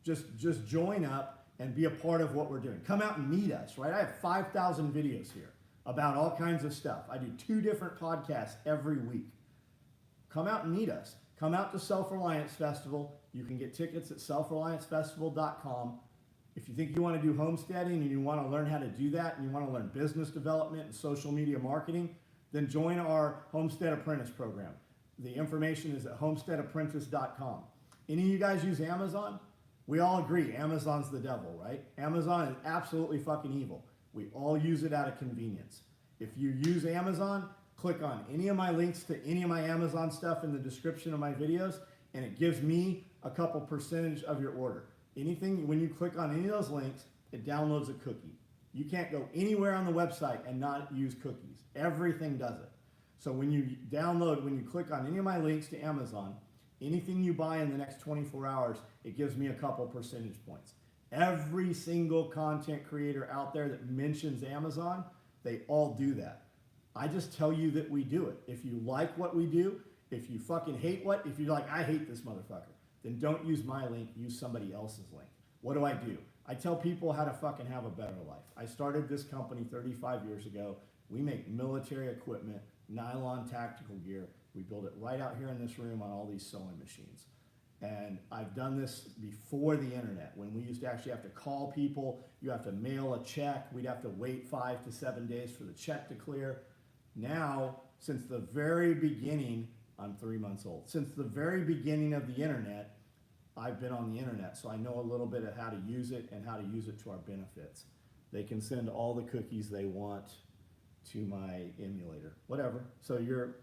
Just join up and be a part of what we're doing. Come out and meet us, right? I have 5,000 videos here about all kinds of stuff. I do 2 different podcasts every week. Come out and meet us. Come out to Self-Reliance Festival. You can get tickets at self-reliancefestival.com. If you think you want to do homesteading and you want to learn how to do that and you want to learn business development and social media marketing, then join our Homestead Apprentice program. The information is at homesteadapprentice.com. Any of you guys use Amazon? We all agree Amazon's the devil, right? Amazon is absolutely fucking evil. We all use it out of convenience. If you use Amazon, click on any of my links to any of my Amazon stuff in the description of my videos, and it gives me a couple percentage of your order. Anything, when you click on any of those links, it downloads a cookie. You can't go anywhere on the website and not use cookies. Everything does it. So when you click on any of my links to Amazon, anything you buy in the next 24 hours, it gives me a couple percentage points. Every single content creator out there that mentions Amazon, they all do that. I just tell you that we do it. If you like what we do, if you fucking hate if you're like, I hate this motherfucker, then don't use my link, use somebody else's link. What do? I tell people how to fucking have a better life. I started this company 35 years ago. We make military equipment, nylon tactical gear. We build it right out here in this room on all these sewing machines. And I've done this before the internet, when we used to actually have to call people. You have to mail a check. We'd have to wait 5 to 7 days for the check to clear. Now, since the very beginning, I'm 3 months old. Since the very beginning of the internet, I've been on the internet, so I know a little bit of how to use it and how to use it to our benefits. They can send all the cookies they want to my emulator, whatever. So you're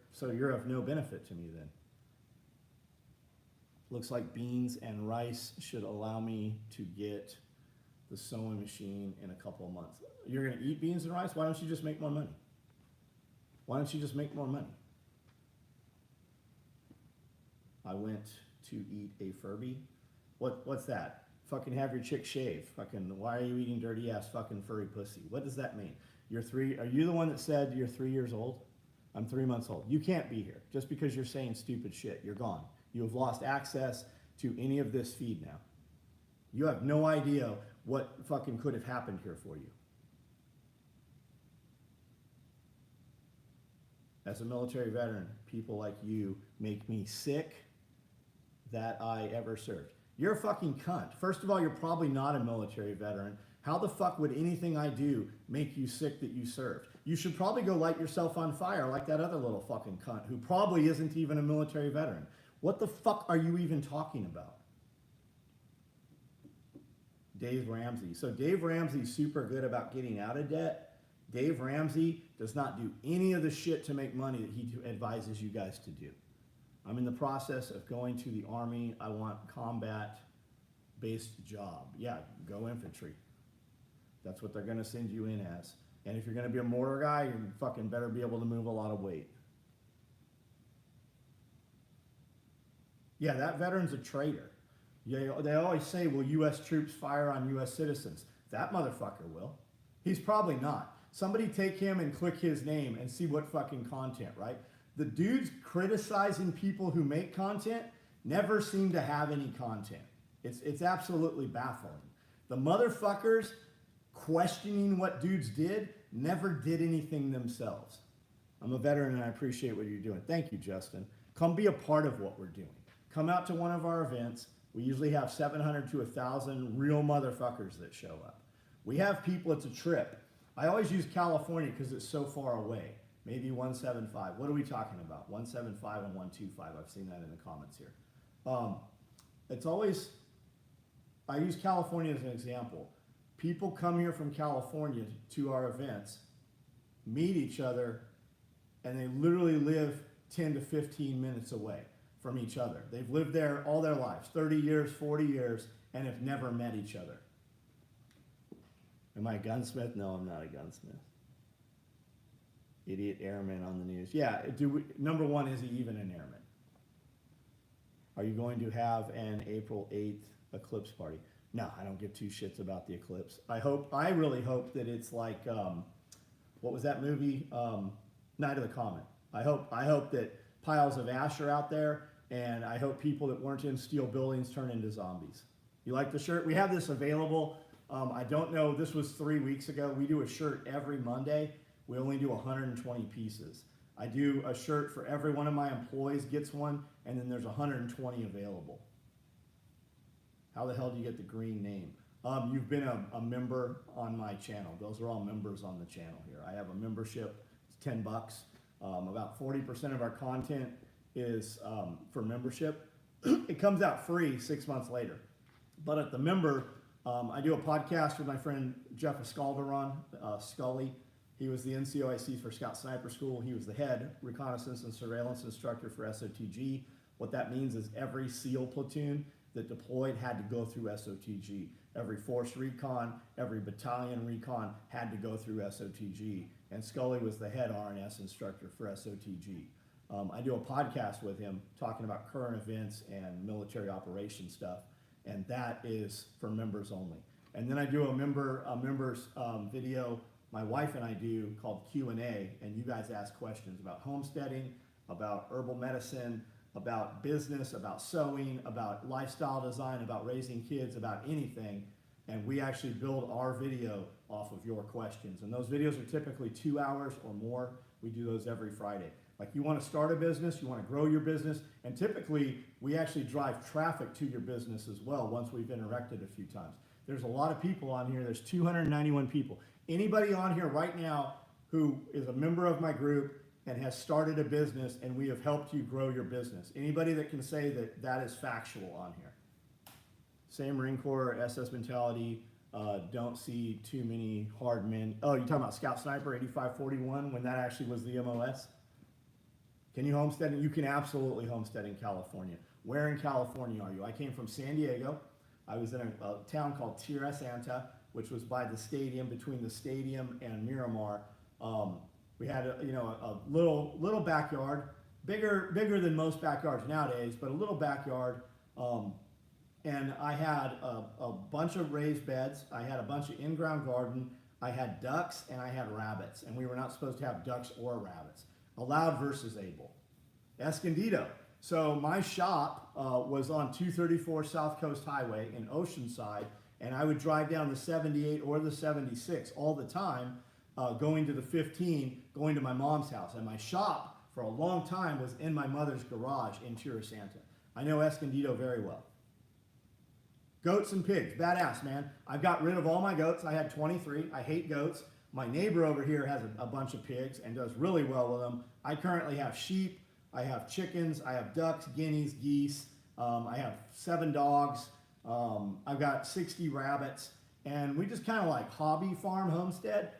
of no benefit to me then. Looks like beans and rice should allow me to get the sewing machine in a couple of months. You're gonna eat beans and rice? Why don't you just make more money? Why don't you just make more money? I went to eat a Furby. What's that? Fucking have your chick shave. Fucking, why are you eating dirty ass fucking furry pussy? What does that mean? Are you the one that said you're 3 years old? I'm 3 months old. You can't be here just because you're saying stupid shit. You're gone. You have lost access to any of this feed now. You have no idea what fucking could have happened here for you. As a military veteran, people like you make me sick that I ever served. You're a fucking cunt. First of all, you're probably not a military veteran. How the fuck would anything I do make you sick that you served? You should probably go light yourself on fire like that other little fucking cunt who probably isn't even a military veteran. What the fuck are you even talking about? Dave Ramsey. So Dave Ramsey's super good about getting out of debt. Dave Ramsey does not do any of the shit to make money that he advises you guys to do. I'm in the process of going to the Army. I want combat-based job. Yeah, go infantry. That's what they're going to send you in as. And if you're going to be a mortar guy, you fucking better be able to move a lot of weight. Yeah, that veteran's a traitor. Yeah, they always say, will U.S. troops fire on U.S. citizens? That motherfucker will. He's probably not. Somebody take him and click his name and see what fucking content, right? The dudes criticizing people who make content never seem to have any content. It's absolutely baffling. The motherfuckers questioning what dudes did never did anything themselves. I'm a veteran and I appreciate what you're doing. Thank you, Justin. Come be a part of what we're doing. Come out to one of our events. We usually have 700 to 1,000 real motherfuckers that show up. We have people, it's a trip. I always use California because it's so far away. Maybe 175. What are we talking about? 175 and 125. I've seen that in the comments here. It's always, I use California as an example. People come here from California to our events, meet each other, and they literally live 10 to 15 minutes away from each other. They've lived there all their lives, 30 years, 40 years, and have never met each other. Am I a gunsmith? No, I'm not a gunsmith. Idiot airman on the news. Yeah, number one, is he even an airman? Are you going to have an April 8th eclipse party? No, I don't give two shits about the eclipse. I really hope that it's like, what was that movie? Night of the Comet. I hope that piles of ash are out there, and I hope people that weren't in steel buildings turn into zombies. You like the shirt? We have this available. I don't know, this was 3 weeks ago. We do a shirt every Monday. We only do 120 pieces. I do a shirt for every one of my employees gets one, and then there's 120 available. How the hell do you get the green name? You've been a member on my channel. Those are all members on the channel here. I have a membership, it's $10. About 40% of our content is for membership. It comes out free 6 months later. But at the member, I do a podcast with my friend Jeff Escalderon, Scully. He was the NCOIC for Scout Sniper School. He was the head reconnaissance and surveillance instructor for SOTG. What that means is every SEAL platoon that deployed had to go through SOTG. Every force recon, every battalion recon had to go through SOTG. And Scully was the head RNS instructor for SOTG. I do a podcast with him talking about current events and military operation stuff, and that is for members only. And then I do a members video my wife and I do called Q&A, and you guys ask questions about homesteading, about herbal medicine, about business, about sewing, about lifestyle design, about raising kids, about anything. And we actually build our video off of your questions. And those videos are typically 2 hours or more. We do those every Friday. Like, you want to start a business, you want to grow your business, and typically we actually drive traffic to your business as well once we've interacted a few times. There's a lot of people on here. There's 291 people. Anybody on here right now who is a member of my group and has started a business and we have helped you grow your business. Anybody that can say that that is factual on here. Same Marine Corps, SS mentality, don't see too many hard men. Oh, you're talking about Scout Sniper 8541 when that actually was the MOS? Can you homestead? You can absolutely homestead in California. Where in California are you? I came from San Diego. I was in a town called Tierra Santa, which was by the stadium, between the stadium and Miramar. We had a little backyard, bigger than most backyards nowadays, but a little backyard. And I had a bunch of raised beds. I had a bunch of in-ground garden. I had ducks and I had rabbits, and we were not supposed to have ducks or rabbits. Allowed versus able. Escondido. So my shop was on 234 South Coast Highway in Oceanside, and I would drive down the 78 or the 76 all the time, going to the 15, going to my mom's house. And my shop for a long time was in my mother's garage in Tierra Santa. I know Escondido very well. Goats and pigs, badass, man. I've got rid of all my goats. I had 23. I hate goats. My neighbor over here has a bunch of pigs and does really well with them. I currently have sheep. I have chickens. I have ducks, guineas, geese. I have 7 dogs. I've got 60 rabbits. And we just kind of like hobby farm homestead.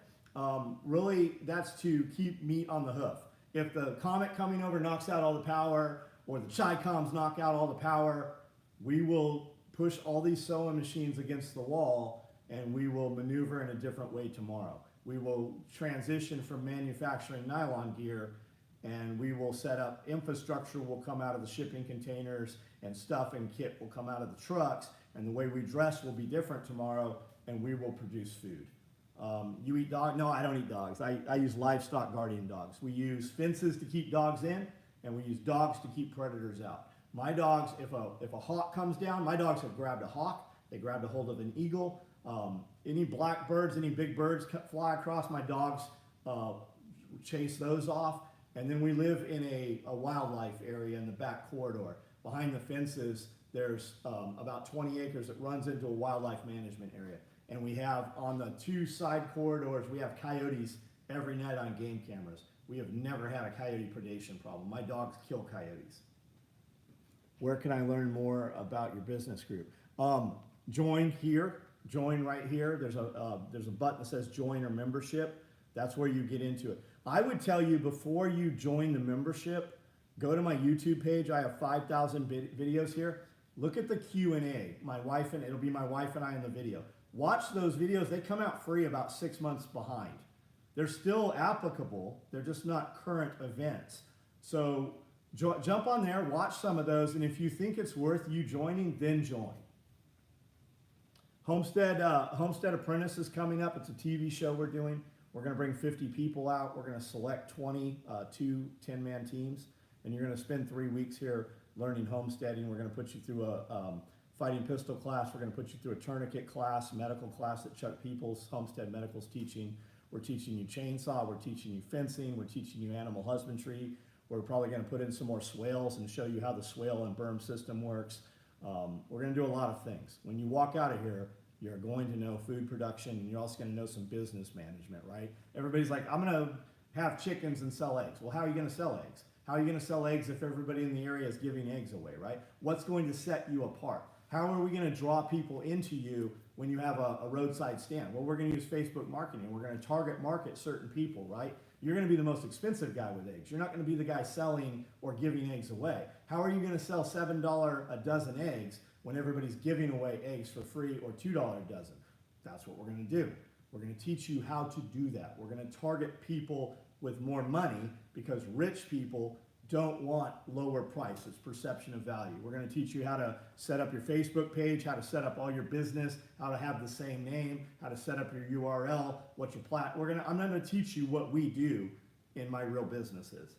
Really, that's to keep meat on the hoof. If the comet coming over knocks out all the power, or the Chi-Coms knock out all the power, we will push all these sewing machines against the wall, and we will maneuver in a different way tomorrow. We will transition from manufacturing nylon gear, and we will set up infrastructure will come out of the shipping containers, and stuff and kit will come out of the trucks, and the way we dress will be different tomorrow, and we will produce food. You eat dogs? No, I don't eat dogs. I use livestock guardian dogs. We use fences to keep dogs in, and we use dogs to keep predators out. My dogs, if a hawk comes down, my dogs have grabbed a hawk. They grabbed a hold of an eagle. Any blackbirds, any big birds fly across, my dogs chase those off. And then we live in a wildlife area in the back corridor. Behind the fences, there's about 20 acres that runs into a wildlife management area. And we have on the 2 side corridors, we have coyotes every night on game cameras. We have never had a coyote predation problem. My dogs kill coyotes. Where can I learn more about your business group? Join here, join right here. There's a button that says join or membership. That's where you get into it. I would tell you before you join the membership, go to my YouTube page. I have 5,000 videos here. Look at the Q&A. It'll be my wife and I in the video. Watch those videos. They come out free about 6 months behind. They're still applicable. They're just not current events. So jump on there, watch some of those, and if you think it's worth you joining, then join. Homestead Apprentice is coming up. It's a TV show we're doing. We're going to bring 50 people out. We're going to select 2 10-man teams, and you're going to spend 3 weeks here learning homesteading. We're going to put you through a fighting pistol class. We're going to put you through a tourniquet class, medical class that Chuck Peoples, Homestead Medical's teaching. We're teaching you chainsaw. We're teaching you fencing. We're teaching you animal husbandry. We're probably going to put in some more swales and show you how the swale and berm system works. We're going to do a lot of things. When you walk out of here, you're going to know food production, and you're also going to know some business management, right? Everybody's like, I'm going to have chickens and sell eggs. Well, how are you going to sell eggs? How are you going to sell eggs if everybody in the area is giving eggs away, right? What's going to set you apart? How are we going to draw people into you when you have a roadside stand? Well, we're going to use Facebook marketing. We're going to target market certain people, right? You're going to be the most expensive guy with eggs. You're not going to be the guy selling or giving eggs away. How are you going to sell $7 a dozen eggs when everybody's giving away eggs for free or $2 a dozen? That's what we're going to do. We're going to teach you how to do that. We're going to target people with more money because rich people don't want lower price. It's perception of value. We're going to teach you how to set up your Facebook page, how to set up all your business, how to have the same name, how to set up your URL, what your I'm going to teach you what we do in my real businesses.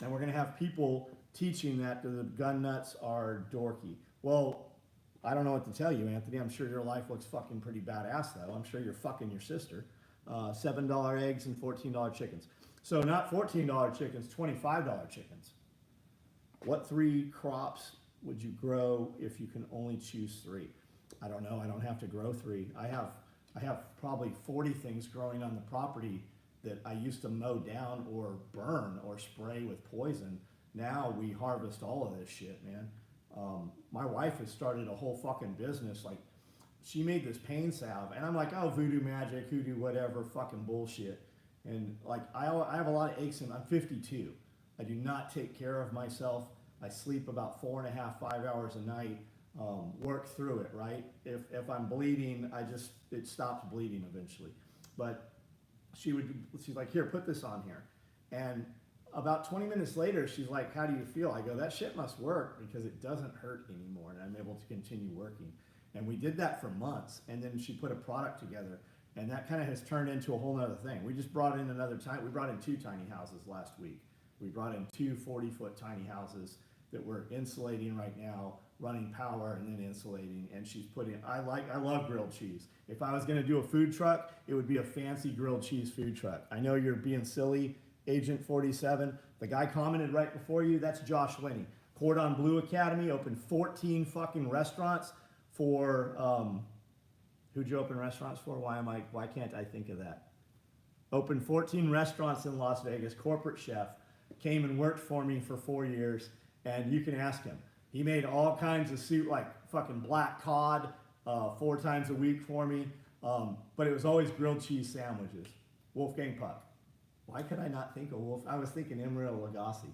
And we're going to have people teaching that the gun nuts are dorky. Well, I don't know what to tell you, Anthony. I'm sure your life looks fucking pretty badass, though. I'm sure you're fucking your sister. $7 eggs and $14 chickens. So not $14 chickens, $25 chickens. What 3 crops would you grow if you can only choose 3? I don't know. I don't have to grow 3. I have probably 40 things growing on the property that I used to mow down or burn or spray with poison. Now we harvest all of this shit, man. My wife has started a whole fucking business. Like, she made this pain salve, and I'm like, oh, voodoo magic, hoodoo, whatever, fucking bullshit. And like, I have a lot of aches, and I'm 52. I do not take care of myself. I sleep about 4.5, 5 hours a night. Work through it, right? If I'm bleeding, it stops bleeding eventually. But she's like, here, put this on here. And about 20 minutes later, she's like, how do you feel? I go, that shit must work because it doesn't hurt anymore, and I'm able to continue working. And we did that for months, and then she put a product together, and that kind of has turned into a whole other thing. We just brought in we brought in 2 tiny houses last week. We brought in 2 40-foot tiny houses that we're insulating right now, running power and then insulating. And she's putting, I love grilled cheese. If I was gonna do a food truck, it would be a fancy grilled cheese food truck. I know you're being silly Agent 47. The guy commented right before you, that's Josh Linney. Cordon Bleu Academy opened 14 fucking restaurants for, who'd you open restaurants for? Why can't I think of that? Opened 14 restaurants in Las Vegas, corporate chef, came and worked for me for 4 years, and you can ask him. He made all kinds of soup, like fucking black cod, 4 times a week for me, but it was always grilled cheese sandwiches. Wolfgang Puck. Why could I not think of Wolf? I was thinking Emeril Lagasse.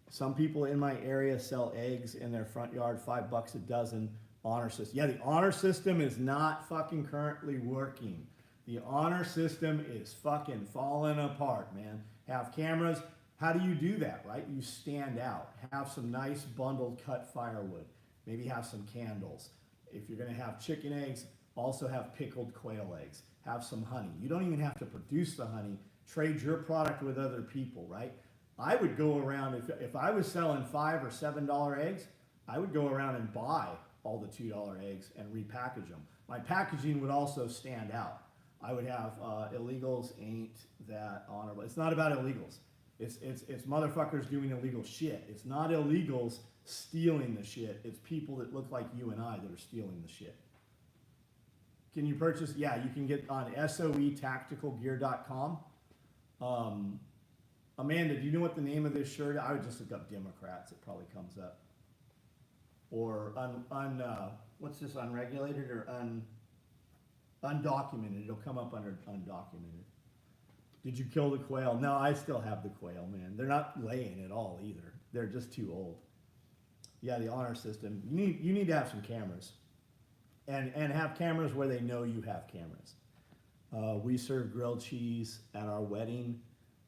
Some people in my area sell eggs in their front yard, $5 a dozen. Honor system. Yeah, the honor system is not fucking currently working. The honor system is fucking falling apart, man. Have cameras. How do you do that, right? You stand out. Have some nice bundled cut firewood. Maybe have some candles. If you're gonna have chicken eggs, also have pickled quail eggs. Have some honey. You don't even have to produce the honey. Trade your product with other people, right? I would go around, if I was selling $5 or $7 eggs, I would go around and buy all the $2 eggs and repackage them. My packaging would also stand out. I would have illegals ain't that honorable. It's not about illegals. It's motherfuckers doing illegal shit. It's not illegals stealing the shit. It's people that look like you and I that are stealing the shit. Can you purchase? Yeah, you can get on SOEtacticalgear.com. Amanda, do you know what the name of this shirt? I would just look up Democrats. It probably comes up. Or what's this? Unregulated or undocumented? It'll come up under undocumented. Did you kill the quail? No, I still have the quail, man. They're not laying at all either. They're just too old. Yeah, the honor system. You need to have some cameras, and have cameras where they know you have cameras. We served grilled cheese at our wedding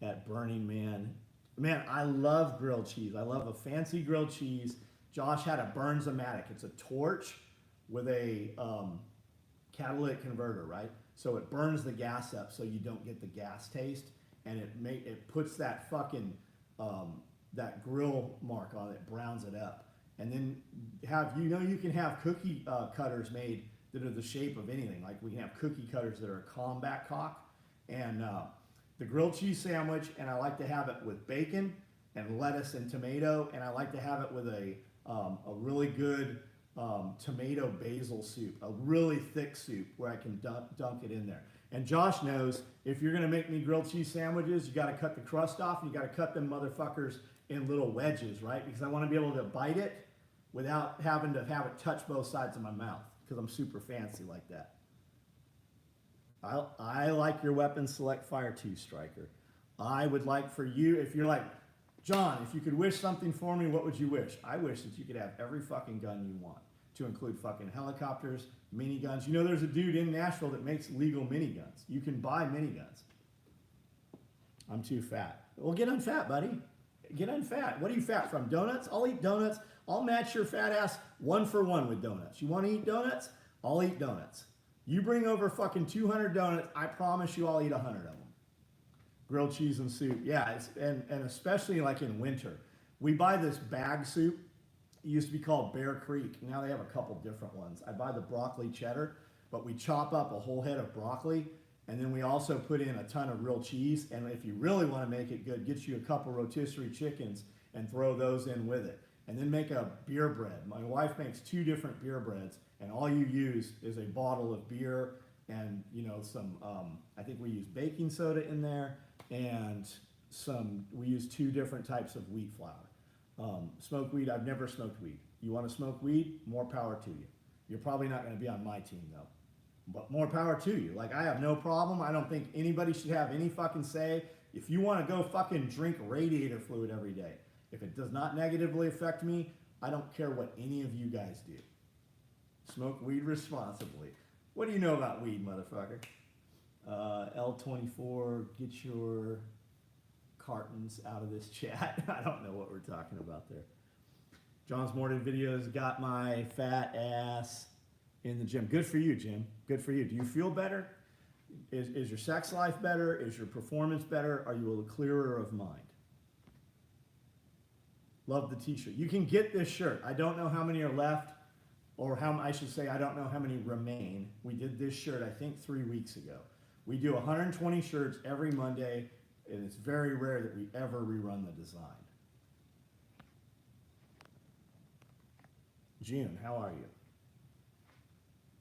at Burning Man. Man, I love grilled cheese. I love a fancy grilled cheese. Josh had a Burns-O-Matic. It's a torch with a catalytic converter, right? So it burns the gas up so you don't get the gas taste, and it puts that fucking that grill mark on it, browns it up. And then you can have cookie cutters made that are the shape of anything. Like we can have cookie cutters that are a combat cock, and the grilled cheese sandwich, and I like to have it with bacon and lettuce and tomato, and I like to have it with a really good tomato basil soup, a really thick soup where I can dunk it in there. And Josh knows if you're gonna make me grilled cheese sandwiches, you gotta cut the crust off, and you gotta cut them motherfuckers in little wedges, right? Because I wanna be able to bite it without having to have it touch both sides of my mouth, because I'm super fancy like that. I like your weapon select Fire 2 Striker. I would like for you, if you're like, John, if you could wish something for me, what would you wish? I wish that you could have every fucking gun you want, to include fucking helicopters, miniguns. You know, there's a dude in Nashville that makes legal miniguns. You can buy miniguns. I'm too fat. Well, get unfat, buddy. Get unfat. What are you fat from? Donuts? I'll eat donuts. I'll match your fat ass 1 for 1 with donuts. You want to eat donuts? I'll eat donuts. You bring over fucking 200 donuts, I promise you I'll eat 100 of them. Grilled cheese and soup. Yeah, and especially like in winter. We buy this bag soup. It used to be called Bear Creek. Now they have a couple different ones. I buy the broccoli cheddar, but we chop up a whole head of broccoli, and then we also put in a ton of real cheese. And if you really want to make it good, get you a couple rotisserie chickens and throw those in with it. And then make a beer bread. My wife makes 2 different beer breads, and all you use is a bottle of beer and some. I think we use baking soda in there, and we use 2 different types of wheat flour. Smoked weed. I've never smoked weed. You want to smoke weed? More power to you. You're probably not going to be on my team though, but more power to you. Like I have no problem. I don't think anybody should have any fucking say. If you want to go fucking drink radiator fluid every day. If it does not negatively affect me, I don't care what any of you guys do. Smoke weed responsibly. What do you know about weed, motherfucker? L24, get your cartons out of this chat. I don't know what we're talking about there. John's Morning videos got my fat ass in the gym. Good for you, Jim. Good for you. Do you feel better? Is your sex life better? Is your performance better? Are you a clearer of mind? Love the t-shirt. You can get this shirt. I don't know how many are left, or I should say I don't know how many remain. We did this shirt, I think 3 weeks ago. We do 120 shirts every Monday, and it's very rare that we ever rerun the design. June, how are you?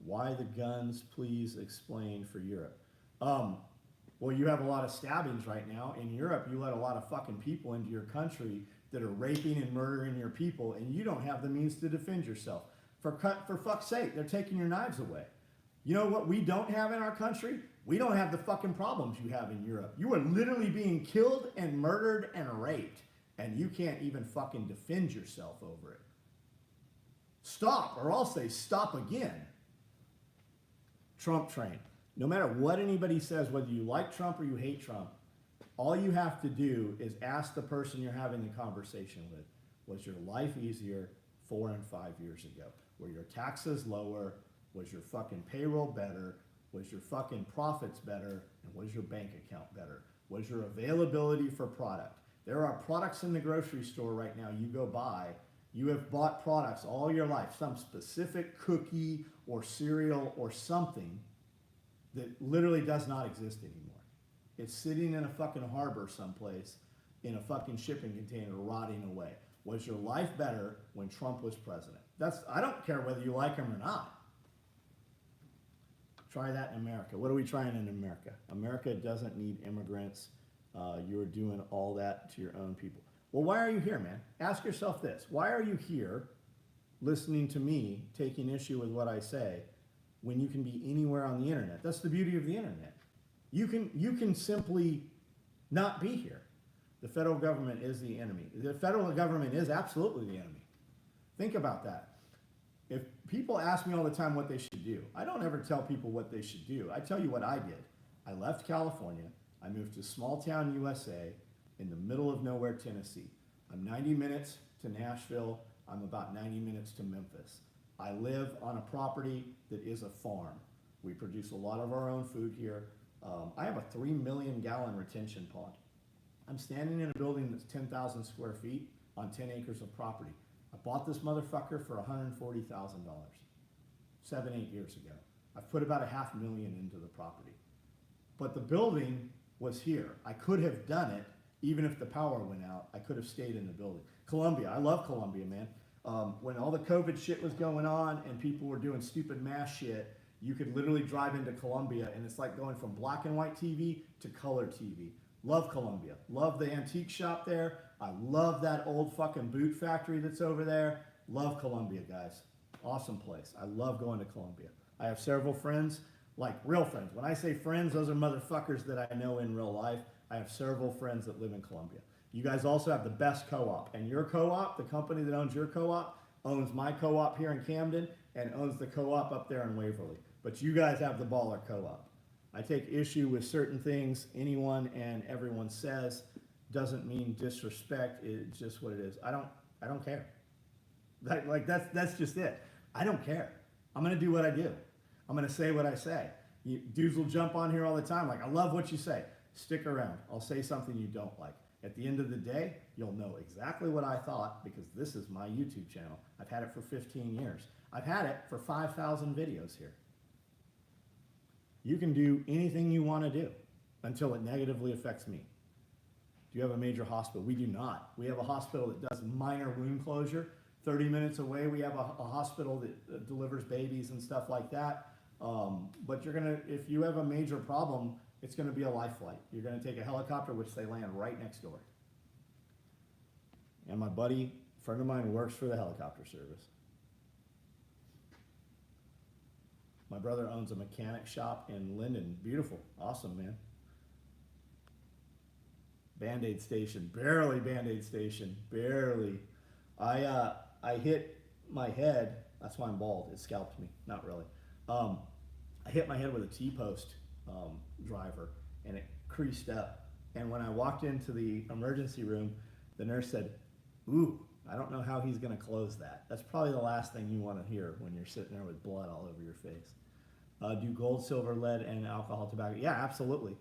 Why the guns, please explain for Europe. Well, you have a lot of stabbings right now. In Europe, you let a lot of fucking people into your country that are raping and murdering your people, and you don't have the means to defend yourself. For fuck's sake, they're taking your knives away. You know what we don't have in our country? We don't have the fucking problems you have in Europe. You are literally being killed and murdered and raped, and you can't even fucking defend yourself over it. Stop, or I'll say stop again. Trump train. No matter what anybody says, whether you like Trump or you hate Trump, all you have to do is ask the person you're having the conversation with, was your life easier 4 and 5 years ago? Were your taxes lower? Was your fucking payroll better? Was your fucking profits better? And was your bank account better? Was your availability for product? There are products in the grocery store right now you go buy. You have bought products all your life, some specific cookie or cereal or something that literally does not exist anymore. It's sitting in a fucking harbor someplace in a fucking shipping container rotting away. Was your life better when Trump was president? I don't care whether you like him or not. Try that in America. What are we trying in America? America doesn't need immigrants. You're doing all that to your own people. Well, why are you here, man? Ask yourself this. Why are you here listening to me taking issue with what I say when you can be anywhere on the internet? That's the beauty of the internet. You can simply not be here. The federal government is the enemy. The federal government is absolutely the enemy. Think about that. If people ask me all the time what they should do, I don't ever tell people what they should do. I tell you what I did. I left California. I moved to small town USA in the middle of nowhere, Tennessee. I'm 90 minutes to Nashville. I'm about 90 minutes to Memphis. I live on a property that is a farm. We produce a lot of our own food here. I have a 3 million gallon retention pond. I'm standing in a building that's 10,000 square feet on 10 acres of property. I bought this motherfucker for $140,000 7, 8 years ago. I've put about $500,000 into the property. But the building was here. I could have done it even if the power went out. I could have stayed in the building. Columbia, I love Columbia, man. When all the COVID shit was going on and people were doing stupid mass shit, you could literally drive into Columbia and it's like going from black and white TV to color TV. Love Columbia. Love the antique shop there. I love that old fucking boot factory that's over there. Love Columbia, guys. Awesome place. I love going to Columbia. I have several friends, like real friends. When I say friends, those are motherfuckers that I know in real life. I have several friends that live in Columbia. You guys also have the best co-op. And your co-op, the company that owns your co-op, owns my co-op here in Camden and owns the co-op up there in Waverly. But you guys have the baller co-op. I take issue with certain things anyone and everyone says. Doesn't mean disrespect. It's just what it is. I don't care. That's just it. I don't care. I'm gonna do what I do. I'm gonna say what I say. Dudes will jump on here all the time like, I love what you say. Stick around. I'll say something you don't like. At the end of the day, you'll know exactly what I thought because this is my YouTube channel. I've had it for 15 years. I've had it for 5,000 videos here. You can do anything you want to do until it negatively affects me. Do you have a major hospital? We do not. We have a hospital that does minor wound closure. 30 minutes away, we have a hospital that delivers babies and stuff like that. But if you have a major problem, it's gonna be a life flight. You're gonna take a helicopter, which they land right next door. And my buddy, friend of mine, works for the helicopter service. My brother owns a mechanic shop in Linden. Beautiful, awesome, man. Band-Aid station, barely Band-Aid station, barely. I hit my head, that's why I'm bald, it scalped me, not really. I hit my head with a T-post driver and it creased up. And when I walked into the emergency room, the nurse said, ooh, I don't know how he's gonna close that. That's probably the last thing you wanna hear when you're sitting there with blood all over your face. Do gold, silver, lead, and alcohol, tobacco? Yeah, absolutely.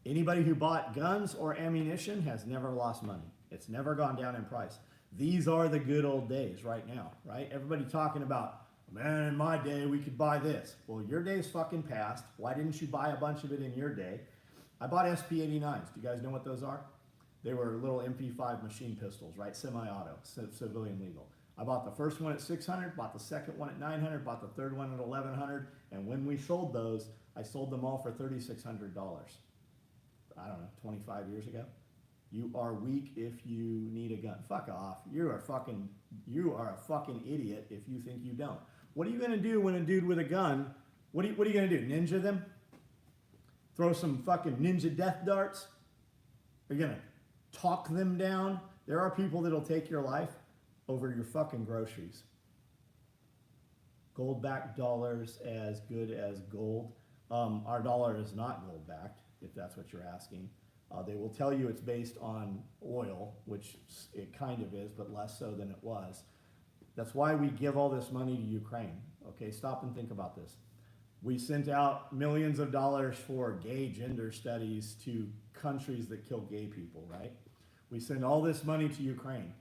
Anybody who bought guns or ammunition has never lost money. It's never gone down in price. These are the good old days right now, right? Everybody talking about Man, in my day, we could buy this. Well, your day's fucking passed. Why didn't you buy a bunch of it in your day? I bought SP-89s. Do you guys know what those are? They were little MP5 machine pistols, right? Semi-auto, civilian legal. I bought the first one at 600, bought the second one at 900, bought the third one at 1100, and when we sold those, I sold them all for $3,600. I don't know, 25 years ago. You are weak if you need a gun. Fuck off. You are a fucking idiot if you think you don't. What are you gonna do when a dude with a gun, what are you gonna do? Ninja them? Throw some fucking ninja death darts? Are you gonna talk them down? There are people that'll take your life over your fucking groceries. Gold-backed dollars as good as gold. Our dollar is not gold-backed, if that's what you're asking. They will tell you it's based on oil, which it kind of is, but less so than it was. That's why we give all this money to Ukraine. Okay, stop and think about this. We sent out millions of dollars for gay gender studies to countries that kill gay people, right? We send all this money to Ukraine.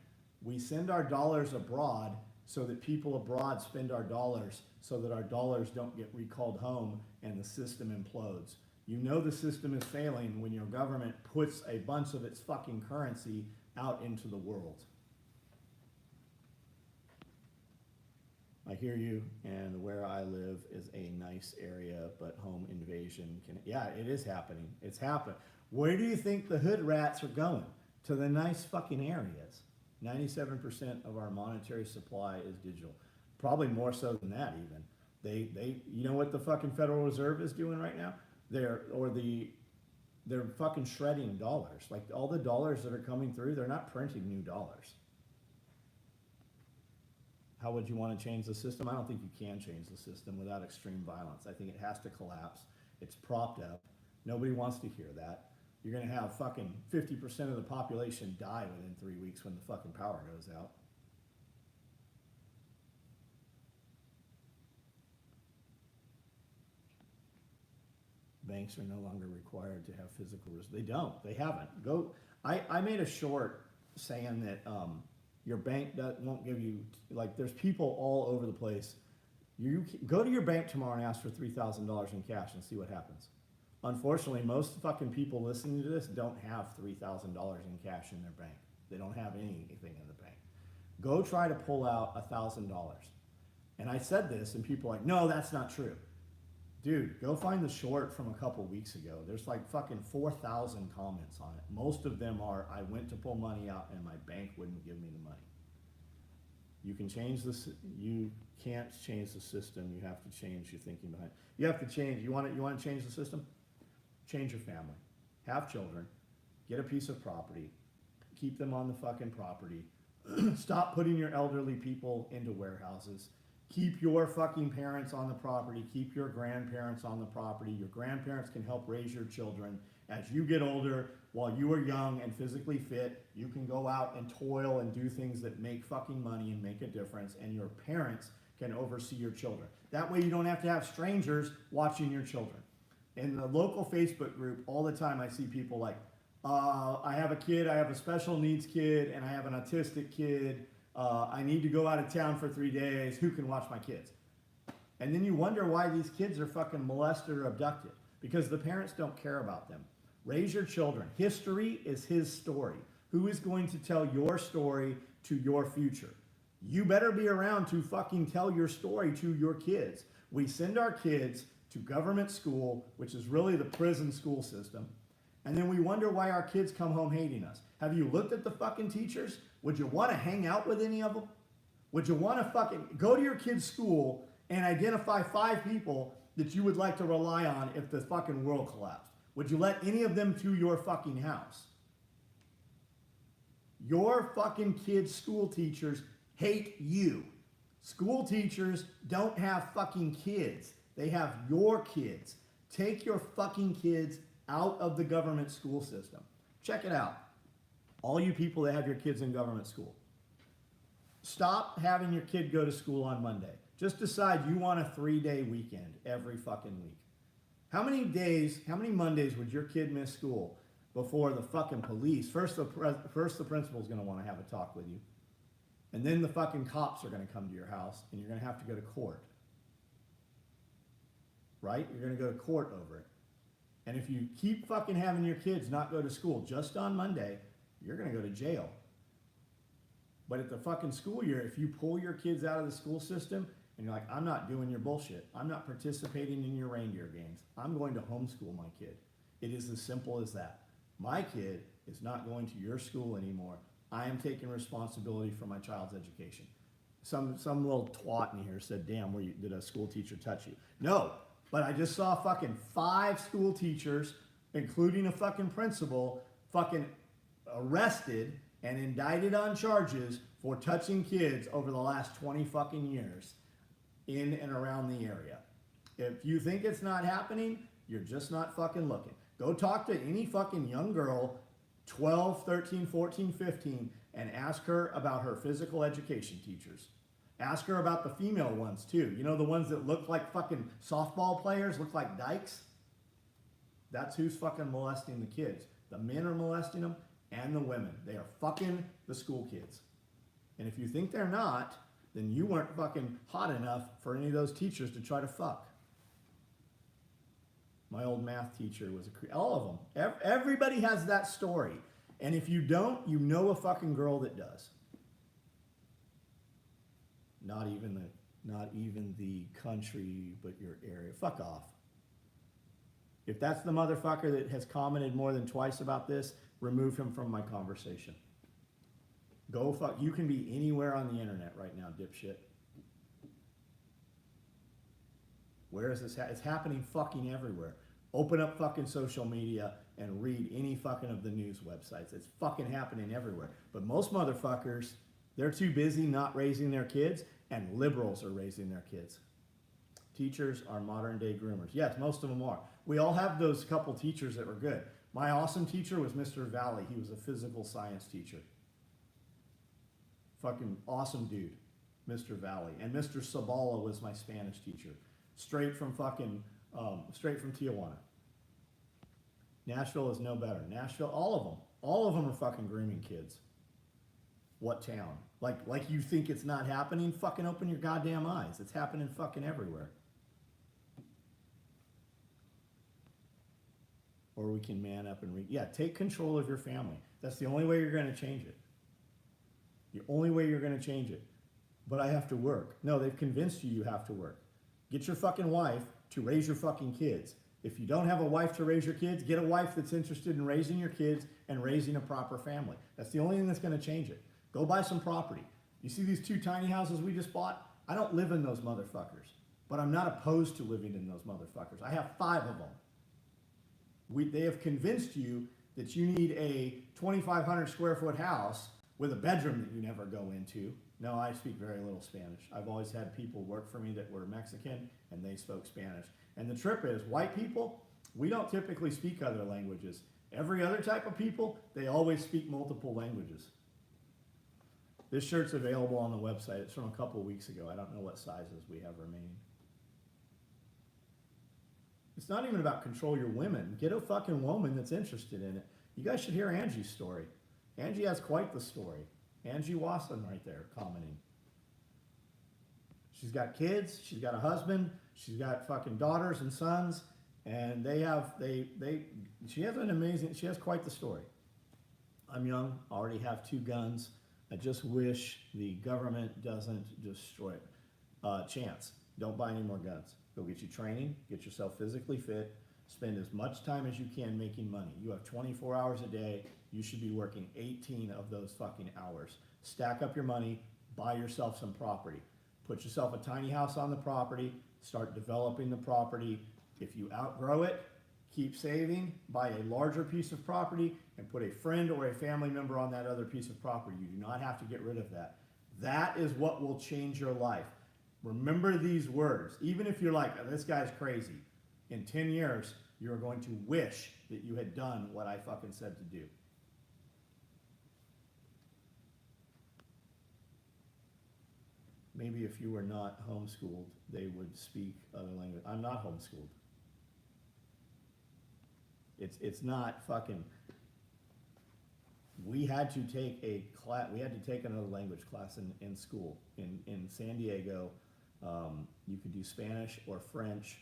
We send our dollars abroad so that people abroad spend our dollars so that our dollars don't get recalled home and the system implodes. You know the system is failing when your government puts a bunch of its fucking currency out into the world. I hear you, and where I live is a nice area, but home invasion can, yeah, it is happening. It's happening. Where do you think the hood rats are going? To the nice fucking areas. 97% of our monetary supply is digital. Probably more so than that even. You know what the fucking Federal Reserve is doing right now? They're fucking shredding dollars. Like all the dollars that are coming through, they're not printing new dollars. How would you want to change the system? I don't think you can change the system without extreme violence. I think it has to collapse. It's propped up. Nobody wants to hear that. You're going to have fucking 50% of the population die within 3 weeks when the fucking power goes out. Banks are no longer required to have physical risk. They don't. They haven't. I made a short saying that your bank won't give you, like, there's people all over the place. You go to your bank tomorrow and ask for $3,000 in cash and see what happens. Unfortunately, most fucking people listening to this don't have $3,000 in cash in their bank. They don't have anything in the bank. Go try to pull out $1,000. And I said this, and people are like, no, that's not true. Dude, go find the short from a couple weeks ago. There's like fucking 4,000 comments on it. Most of them are, I went to pull money out and my bank wouldn't give me the money. You can change this. You can't change the system. You have to change your thinking behind it. You have to change. You want to change the system? Change your family. Have children. Get a piece of property. Keep them on the fucking property. Stop putting your elderly people into warehouses. Keep your fucking parents on the property. Keep your grandparents on the property. Your grandparents can help raise your children. As you get older, while you are young and physically fit, you can go out and toil and do things that make fucking money and make a difference, and your parents can oversee your children. That way you don't have to have strangers watching your children. In the local Facebook group, all the time I see people like, I have a kid, I have a special needs kid, and I have an autistic kid. I need to go out of town for 3 days. Who can watch my kids? And then you wonder why these kids are fucking molested or abducted. Because the parents don't care about them. Raise your children. History is his story. Who is going to tell your story to your future? You better be around to fucking tell your story to your kids. We send our kids to government school, which is really the prison school system. And then we wonder why our kids come home hating us. Have you looked at the fucking teachers? Would you want to hang out with any of them? Would you want to fucking go to your kid's school and identify 5 people that you would like to rely on if the fucking world collapsed? Would you let any of them to your fucking house? Your fucking kids' school teachers hate you. School teachers don't have fucking kids. They have your kids. Take your fucking kids out of the government school system. Check it out. All you people that have your kids in government school. Stop having your kid go to school on Monday. Just decide you want a 3-day weekend every fucking week. How many days, how many Mondays would your kid miss school before the fucking police? First the principal's going to want to have a talk with you. And then the fucking cops are gonna come to your house and you're gonna have to go to court. Right? You're gonna go to court over it. And if you keep fucking having your kids not go to school just on Monday, you're gonna go to jail. But at the fucking school year, if you pull your kids out of the school system and you're like, I'm not doing your bullshit, I'm not participating in your reindeer games, I'm going to homeschool my kid. It is as simple as that. My kid is not going to your school anymore. I am taking responsibility for my child's education. Some little twat in here said, damn, did a school teacher touch you? No, but I just saw fucking 5 school teachers, including a fucking principal, fucking arrested and indicted on charges for touching kids over the last 20 fucking years in and around the area. If you think it's not happening, you're just not fucking looking. Go talk to any fucking young girl, 12, 13, 14, 15, and ask her about her physical education teachers. Ask her about the female ones too. You know, the ones that look like fucking softball players, look like dykes? That's who's fucking molesting the kids. The men are molesting them and the women. They are fucking the school kids. And if you think they're not, then you weren't fucking hot enough for any of those teachers to try to fuck. My old math teacher was all of them. Everybody has that story. And if you don't, you know a fucking girl that does. Not even the country, but your area. Fuck off. If that's the motherfucker that has commented more than twice about this, remove him from my conversation. Go fuck. You can be anywhere on the internet right now, dipshit. Where is this? It's happening fucking everywhere. Open up fucking social media and read any fucking of the news websites. It's fucking happening everywhere. But most motherfuckers, they're too busy not raising their kids, and liberals are raising their kids. Teachers are modern day groomers. Yes, most of them are. We all have those couple teachers that were good. My awesome teacher was Mr. Valley. He was a physical science teacher. Fucking awesome dude, Mr. Valley. And Mr. Sabala was my Spanish teacher. Straight from Tijuana. Nashville is no better. Nashville, all of them are fucking grooming kids. What town? Like you think it's not happening? Fucking open your goddamn eyes. It's happening fucking everywhere. Or we can man up and take control of your family. That's the only way you're going to change it. The only way you're going to change it. But I have to work. No, they've convinced you have to work. Get your fucking wife to raise your fucking kids. If you don't have a wife to raise your kids, get a wife that's interested in raising your kids and raising a proper family. That's the only thing that's going to change it. Go buy some property. You see these 2 tiny houses we just bought? I don't live in those motherfuckers. But I'm not opposed to living in those motherfuckers. I have 5 of them. They have convinced you that you need a 2,500 square foot house with a bedroom that you never go into. No, I speak very little Spanish. I've always had people work for me that were Mexican and they spoke Spanish. And the trip is, white people, we don't typically speak other languages. Every other type of people, they always speak multiple languages. This shirt's available on the website. It's from a couple weeks ago. I don't know what sizes we have remaining. It's not even about control your women. Get a fucking woman that's interested in it. You guys should hear Angie's story. Angie has quite the story. Angie Wasson right there commenting. She's got kids, she's got a husband, she's got fucking daughters and sons, and she has quite the story. I'm young, already have 2 guns. I just wish the government doesn't destroy it. Chance, don't buy any more guns. Go get you training, get yourself physically fit, spend as much time as you can making money. You have 24 hours a day. You should be working 18 of those fucking hours. Stack up your money, buy yourself some property. Put yourself a tiny house on the property, start developing the property. If you outgrow it, keep saving, buy a larger piece of property, and put a friend or a family member on that other piece of property. You do not have to get rid of that. That is what will change your life. Remember these words. Even if you're like, oh, this guy's crazy, in 10 years, you're going to wish that you had done what I fucking said to do. Maybe if you were not homeschooled, they would speak other language. I'm not homeschooled. It's not fucking, we had to take a class, we had to take another language class in school. In San Diego, you could do Spanish or French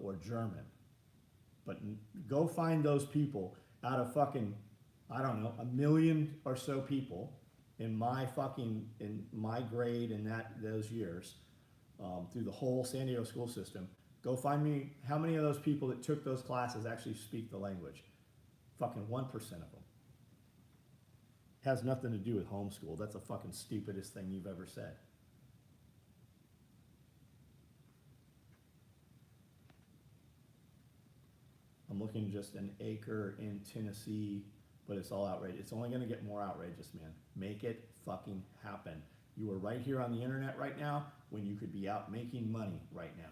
or German. But go find those people out of fucking, I don't know, 1 million or so people in my grade in those years, through the whole San Diego school system. Go find me how many of those people that took those classes actually speak the language. Fucking 1% of them. Has nothing to do with homeschool. That's the fucking stupidest thing you've ever said. I'm looking just an acre in Tennessee, but it's all outrageous. It's only going to get more outrageous, man. Make it fucking happen. You are right here on the internet right now when you could be out making money right now.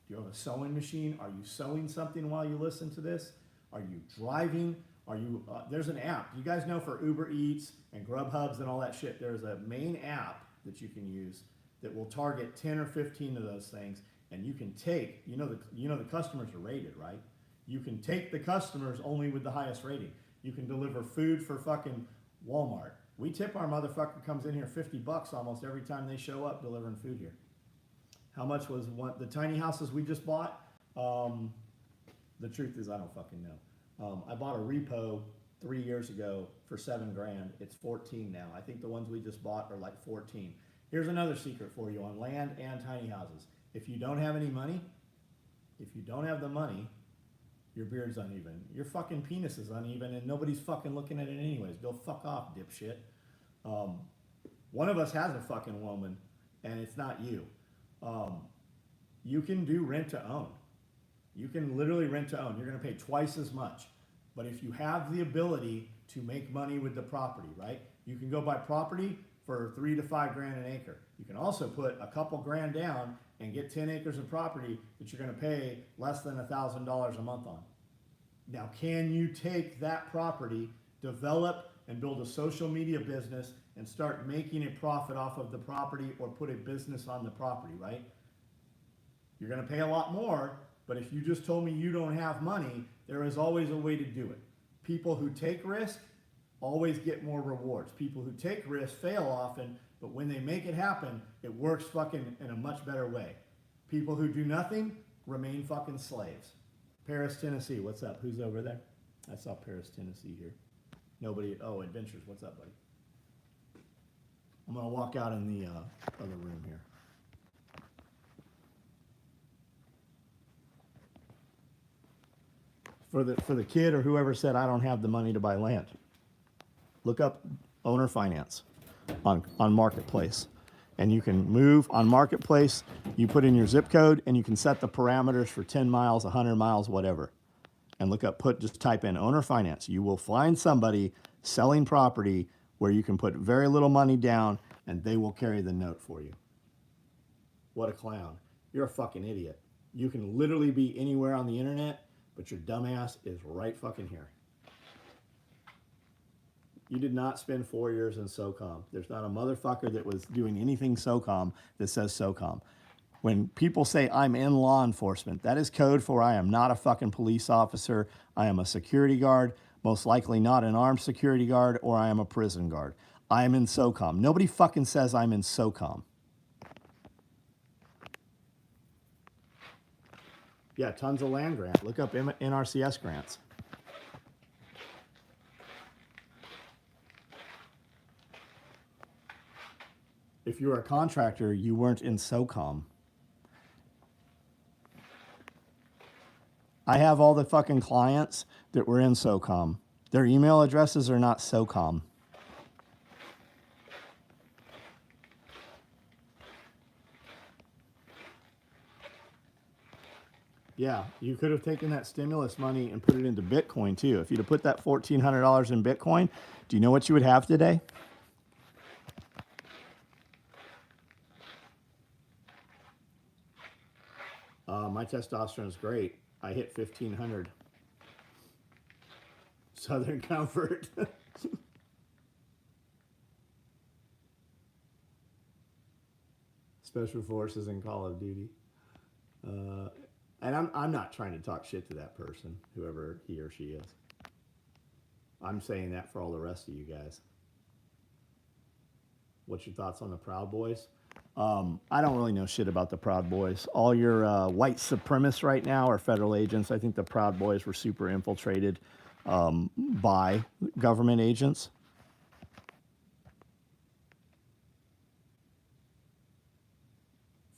Do you have a sewing machine? Are you sewing something while you listen to this? Are you driving? Are you? There's an app. You guys know for Uber Eats and Grubhubs and all that shit, there's a main app that you can use that will target 10 or 15 of those things, and you can take, you know the customers are rated, right? You can take the customers only with the highest rating. You can deliver food for fucking Walmart. We tip our motherfucker comes in here $50 almost every time they show up delivering food here. How much was the tiny houses we just bought? The truth is I don't fucking know. I bought a repo 3 years ago for $7,000. It's 14 now. I think the ones we just bought are like 14. Here's another secret for you on land and tiny houses. If you don't have any money, if you don't have the money, your beard's uneven. Your fucking penis is uneven and nobody's fucking looking at it anyways. Go fuck off, dipshit. One of us has a fucking woman and it's not you. You can do rent to own. You can literally rent to own. You're going to pay twice as much. But if you have the ability to make money with the property, right? You can go buy property for $3 to $5 grand an acre. You can also put a couple grand down and get 10 acres of property that you're going to pay less than $1,000 a month on. Now, can you take that property, develop and build a social media business and start making a profit off of the property or put a business on the property, right? You're going to pay a lot more, but if you just told me you don't have money, there is always a way to do it. People who take risk always get more rewards. People who take risk fail often, but when they make it happen, it works fucking in a much better way. People who do nothing remain fucking slaves. Paris, Tennessee, what's up? Who's over there? I saw Paris, Tennessee here. Nobody, oh, Adventures, what's up, buddy? I'm gonna walk out in the other room here. For the kid or whoever said I don't have the money to buy land, look up owner finance on Marketplace. And you can move on Marketplace, you put in your zip code and you can set the parameters for 10 miles, 100 miles, whatever. And look up, just type in owner finance. You will find somebody selling property where you can put very little money down and they will carry the note for you. What a clown. You're a fucking idiot. You can literally be anywhere on the internet, but your dumbass is right fucking here. You did not spend 4 years in SOCOM. There's not a motherfucker that was doing anything SOCOM that says SOCOM. When people say I'm in law enforcement, that is code for I am not a fucking police officer. I am a security guard, most likely not an armed security guard, or I am a prison guard. I am in SOCOM. Nobody fucking says I'm in SOCOM. Yeah, tons of land grant. Look up NRCS grants. If you were a contractor, you weren't in SOCOM. I have all the fucking clients that were in SOCOM. Their email addresses are not SOCOM. Yeah, you could have taken that stimulus money and put it into Bitcoin too. If you'd have put that $1,400 in Bitcoin, do you know what you would have today? My testosterone is great. I hit 1,500. Southern Comfort. Special Forces and Call of Duty. And I'm not trying to talk shit to that person, whoever he or she is. I'm saying that for all the rest of you guys. What's your thoughts on the Proud Boys? I don't really know shit about the Proud Boys. All your white supremacists right now are federal agents. I think the Proud Boys were super infiltrated by government agents.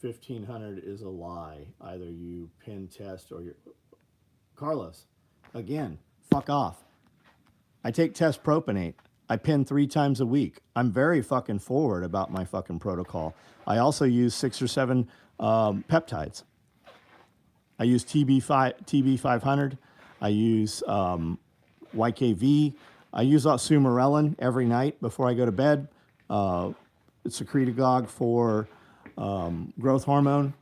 $1,500 is a lie. Either you pin test or you're... Carlos, again, fuck off. I take test propionate. I pin 3 times a week. I'm very fucking forward about my fucking protocol. I also use 6 or 7 peptides. I use TB500. I use YKV. I use sumarelin every night before I go to bed. It's secretagogue for growth hormone.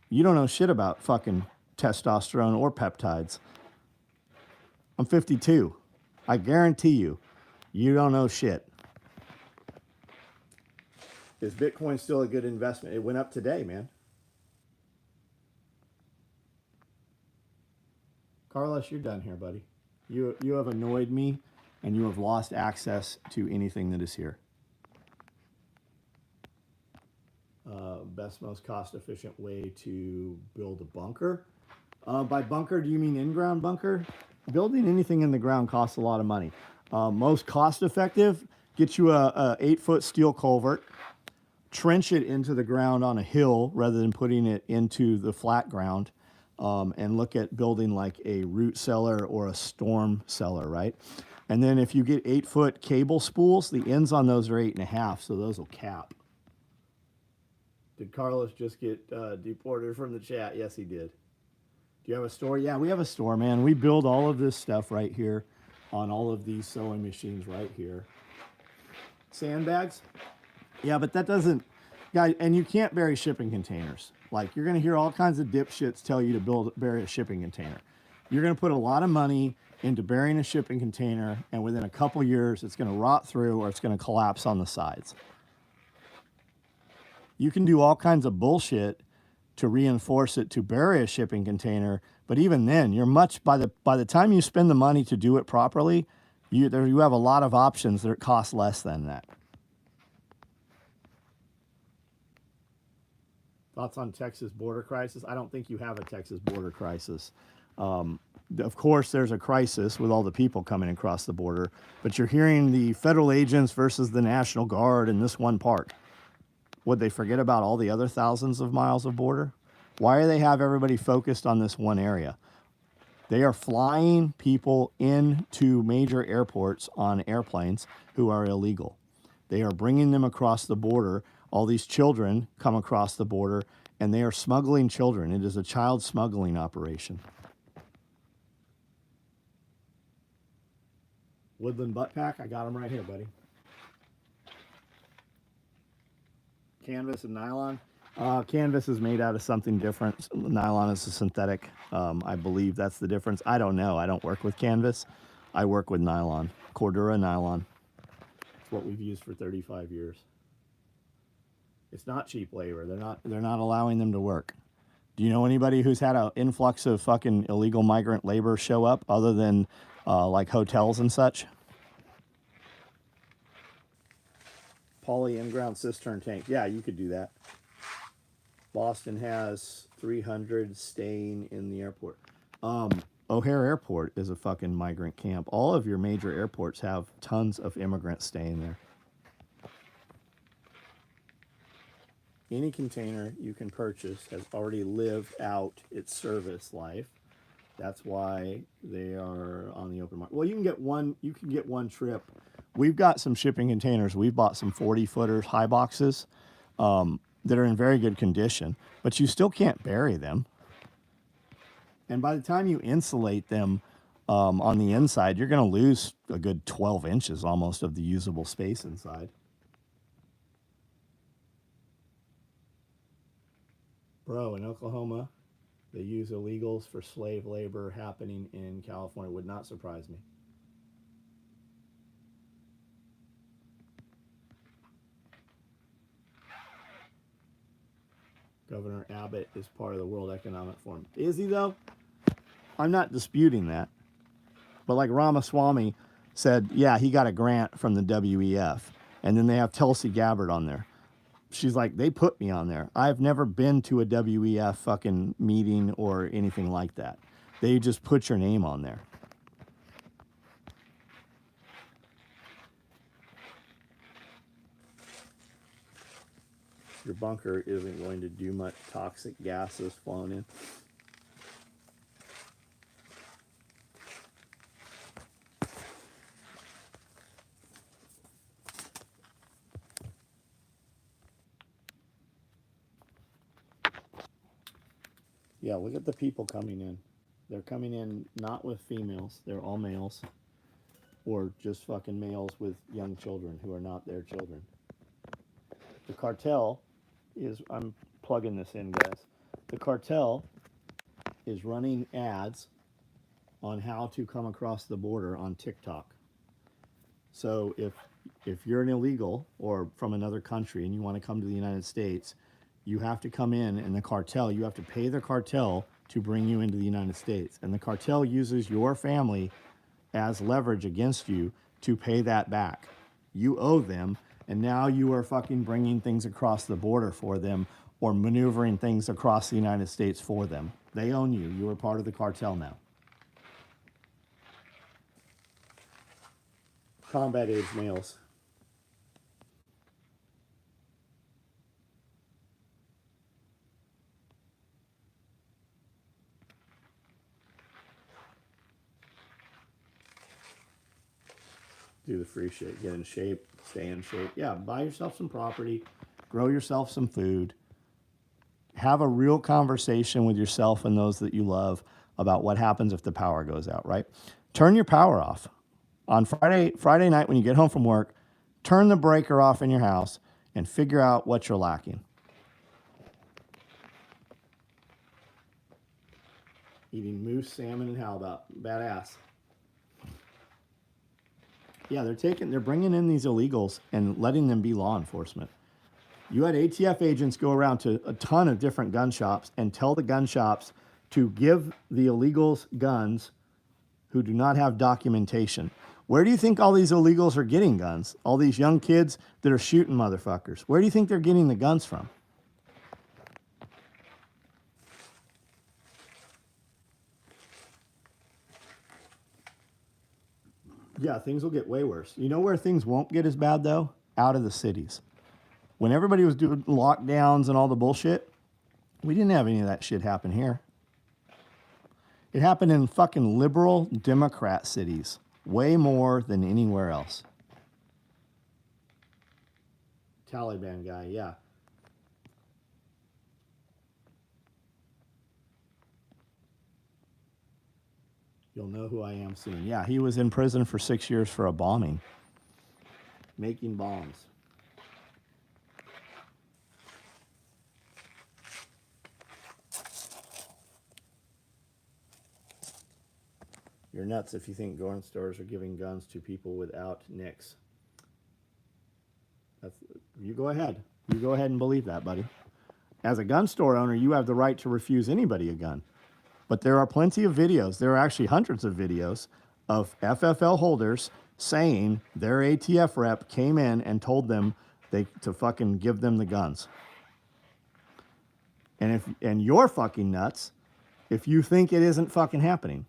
You don't know shit about fucking testosterone or peptides. I'm 52. I guarantee you, you don't know shit. Is Bitcoin still a good investment? It went up today, man. Carlos, you're done here, buddy. You have annoyed me, and you have lost access to anything that is here. Best, most cost-efficient way to build a bunker. By bunker, do you mean in-ground bunker? Building anything in the ground costs a lot of money. Most cost-effective, get you a 8-foot steel culvert, trench it into the ground on a hill rather than putting it into the flat ground, and look at building like a root cellar or a storm cellar, right? And then if you get 8-foot cable spools, the ends on those are 8.5, so those will cap. Did Carlos just get deported from the chat? Yes, he did. Do you have a store? Yeah, we have a store, man. We build all of this stuff right here on all of these sewing machines right here. Sandbags? Yeah, but that doesn't, guys, and you can't bury shipping containers. Like, you're going to hear all kinds of dipshits tell you to bury a shipping container. You're going to put a lot of money into burying a shipping container, and within a couple years, it's going to rot through or it's going to collapse on the sides. You can do all kinds of bullshit to reinforce it to bury a shipping container, but even then, you're much by the time you spend the money to do it properly, you have a lot of options that cost less than that. Thoughts on Texas border crisis? I don't think you have a Texas border crisis. Of course, there's a crisis with all the people coming across the border, but you're hearing the federal agents versus the National Guard in this one part. Would they forget about all the other thousands of miles of border? Why do they have everybody focused on this one area? They are flying people into major airports on airplanes who are illegal. They are bringing them across the border. All these children come across the border, and they are smuggling children. It is a child smuggling operation. Woodland butt pack, I got them right here, buddy. Canvas and nylon. Canvas is made out of something different. Nylon is a synthetic. I believe that's the difference. I don't know. I don't work with canvas. I work with nylon. Cordura nylon. It's what we've used for 35 years. It's not cheap labor. They're not allowing them to work. Do you know anybody who's had an influx of fucking illegal migrant labor show up other than like hotels and such? Poly in-ground cistern tank. Yeah, you could do that. Boston has 300 staying in the airport. O'Hare Airport is a fucking migrant camp. All of your major airports have tons of immigrants staying there. Any container you can purchase has already lived out its service life. That's why they are on the open market. Well, you can get one trip. We've got some shipping containers. We've bought some 40-footers, high boxes that are in very good condition, but you still can't bury them. And by the time you insulate them on the inside, you're going to lose a good 12 inches almost of the usable space inside. Bro, in Oklahoma, they use illegals for slave labor happening in California. Would not surprise me. Governor Abbott is part of the World Economic Forum. Is he, though? I'm not disputing that. But like Ramaswamy said, yeah, he got a grant from the WEF. And then they have Tulsi Gabbard on there. She's like, they put me on there. I've never been to a WEF fucking meeting or anything like that. They just put your name on there. Your bunker isn't going to do much. Toxic gases flown in. Yeah, look at the people coming in. They're coming in not with females. They're all males. Or just fucking males with young children who are not their children. The cartel is, I'm plugging this in, guys. The cartel is running ads on how to come across the border on TikTok. So if you're an illegal or from another country and you want to come to the United States, you have to come in, and the cartel, you have to pay the cartel to bring you into the United States. And the cartel uses your family as leverage against you to pay that back. You owe them, and now you are fucking bringing things across the border for them or maneuvering things across the United States for them. They own you. You are part of the cartel now. Combat age males. Do the free shit. Get in shape. Stay in shape. Yeah, buy yourself some property. Grow yourself some food. Have a real conversation with yourself and those that you love about what happens if the power goes out, right? Turn your power off. On Friday night when you get home from work, turn the breaker off in your house and figure out what you're lacking. Eating moose, salmon, and halibut. Badass. Yeah, they're bringing in these illegals and letting them be law enforcement. You had ATF agents go around to a ton of different gun shops and tell the gun shops to give the illegals guns who do not have documentation. Where do you think all these illegals are getting guns? All these young kids that are shooting motherfuckers. Where do you think they're getting the guns from? Yeah, things will get way worse. You know where things won't get as bad, though? Out of the cities. When everybody was doing lockdowns and all the bullshit, we didn't have any of that shit happen here. It happened in fucking liberal Democrat cities, way more than anywhere else. Taliban guy, yeah. You'll know who I am soon. Yeah, he was in prison for 6 years for a bombing. Making bombs. You're nuts if you think gun stores are giving guns to people without nicks. You go ahead. You go ahead and believe that, buddy. As a gun store owner, you have the right to refuse anybody a gun. But there are plenty of videos. There are actually hundreds of videos of FFL holders saying their ATF rep came in and told them to fucking give them the guns. And you're fucking nuts if you think it isn't fucking happening.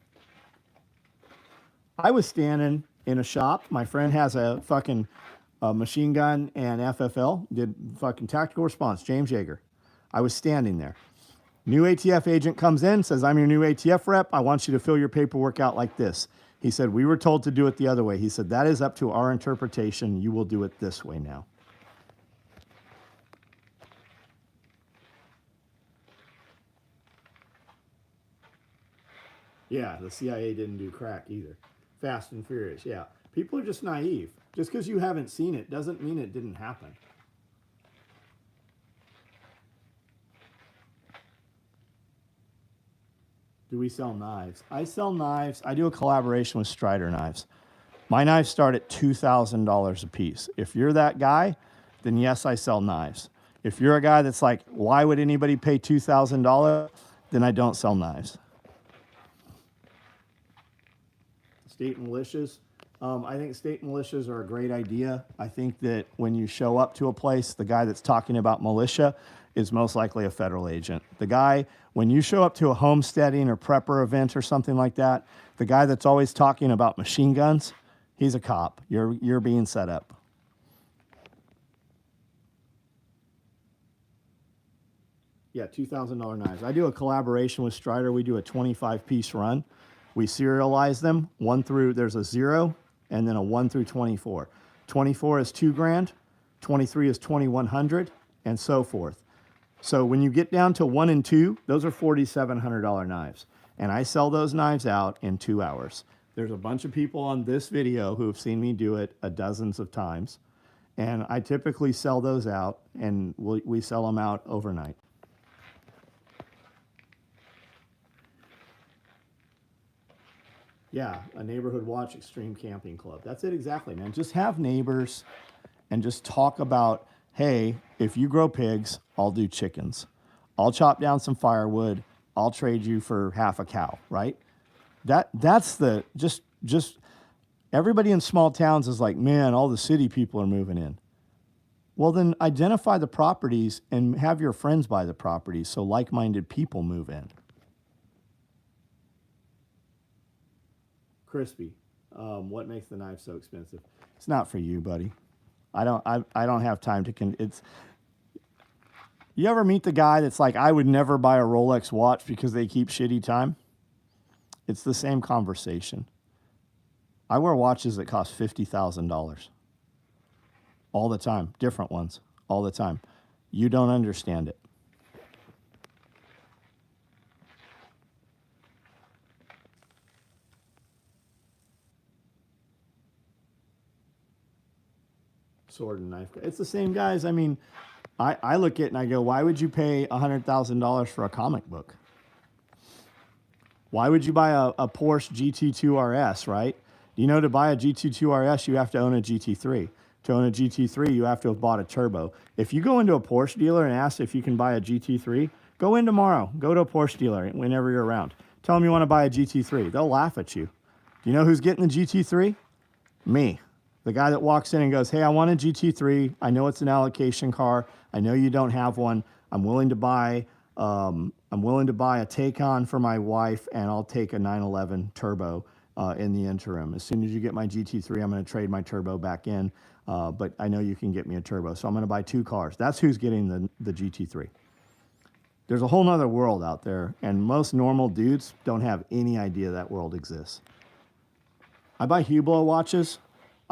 I was standing in a shop. My friend has a fucking machine gun and FFL, did fucking tactical response, James Yeager. I was standing there. New ATF agent comes in, says, I'm your new ATF rep. I want you to fill your paperwork out like this. He said, we were told to do it the other way. He said, that is up to our interpretation. You will do it this way now. Yeah, the CIA didn't do crack either. Fast and Furious, yeah. People are just naive. Just because you haven't seen it doesn't mean it didn't happen. Do we sell knives? I sell knives. I do a collaboration with Strider Knives. My knives start at $2,000 a piece. If you're that guy, then yes, I sell knives. If you're a guy that's like, why would anybody pay $2,000? Then I don't sell knives. state militias. I think state militias are a great idea. I think that when you show up to a place, the guy that's talking about militia is most likely a federal agent. The guy, when you show up to a homesteading or prepper event or something like that, the guy that's always talking about machine guns, he's a cop. You're being set up. Yeah, $2,000 knives. I do a collaboration with Strider. We do a 25-piece run. We serialize them, there's a 0, and then a 1 through 24. 24 is $2,000, 23 is $2,100, and so forth. So when you get down to 1 and 2, those are $4,700 knives. And I sell those knives out in 2 hours. There's a bunch of people on this video who have seen me do it dozens of times. And I typically sell those out, and we sell them out overnight. Yeah, a neighborhood watch extreme camping club. That's it exactly, man. Just have neighbors and just talk about, hey, if you grow pigs, I'll do chickens. I'll chop down some firewood. I'll trade you for half a cow, right? That's the, just everybody in small towns is like, man, all the city people are moving in. Well, then identify the properties and have your friends buy the properties so like-minded people move in. Crispy. What makes the knife so expensive? It's not for you, buddy. I don't have time to You ever meet the guy that's like, I would never buy a Rolex watch because they keep shitty time? It's the same conversation. I wear watches that cost $50,000 all the time, different ones all the time. You don't understand it. Sword and knife. It's the same guys. I mean, I look at it and I go, why would you pay $100,000 for a comic book? Why would you buy a Porsche GT2 RS, right? You know, to buy a GT2 RS, you have to own a GT3. To own a GT3, you have to have bought a turbo. If you go into a Porsche dealer and ask if you can buy a GT3, go in tomorrow. Go to a Porsche dealer whenever you're around. Tell them you want to buy a GT3. They'll laugh at you. Do you know who's getting the GT3? Me. The guy that walks in and goes, hey, I want a GT3. I know it's an allocation car. I know you don't have one. I'm willing to buy a Taycan for my wife, and I'll take a 911 turbo in the interim. As soon as you get my GT3, I'm going to trade my turbo back in, but I know you can get me a turbo. So I'm going to buy 2 cars. That's who's getting the GT3. There's a whole nother world out there, and most normal dudes don't have any idea that world exists. I buy Hublot watches.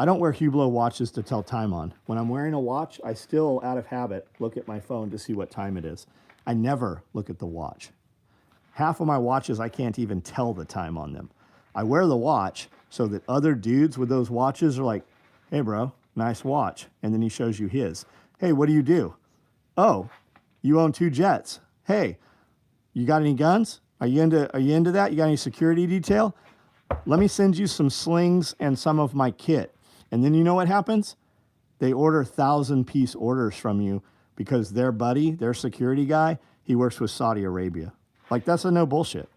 I don't wear Hublot watches to tell time on. When I'm wearing a watch, I still, out of habit, look at my phone to see what time it is. I never look at the watch. Half of my watches, I can't even tell the time on them. I wear the watch so that other dudes with those watches are like, hey, bro, nice watch. And then he shows you his. Hey, what do you do? Oh, you own 2 jets. Hey, you got any guns? Are you into that? You got any security detail? Let me send you some slings and some of my kit. And then you know what happens? They order 1,000-piece orders from you because their buddy, their security guy, he works with Saudi Arabia. Like, that's a no bullshit.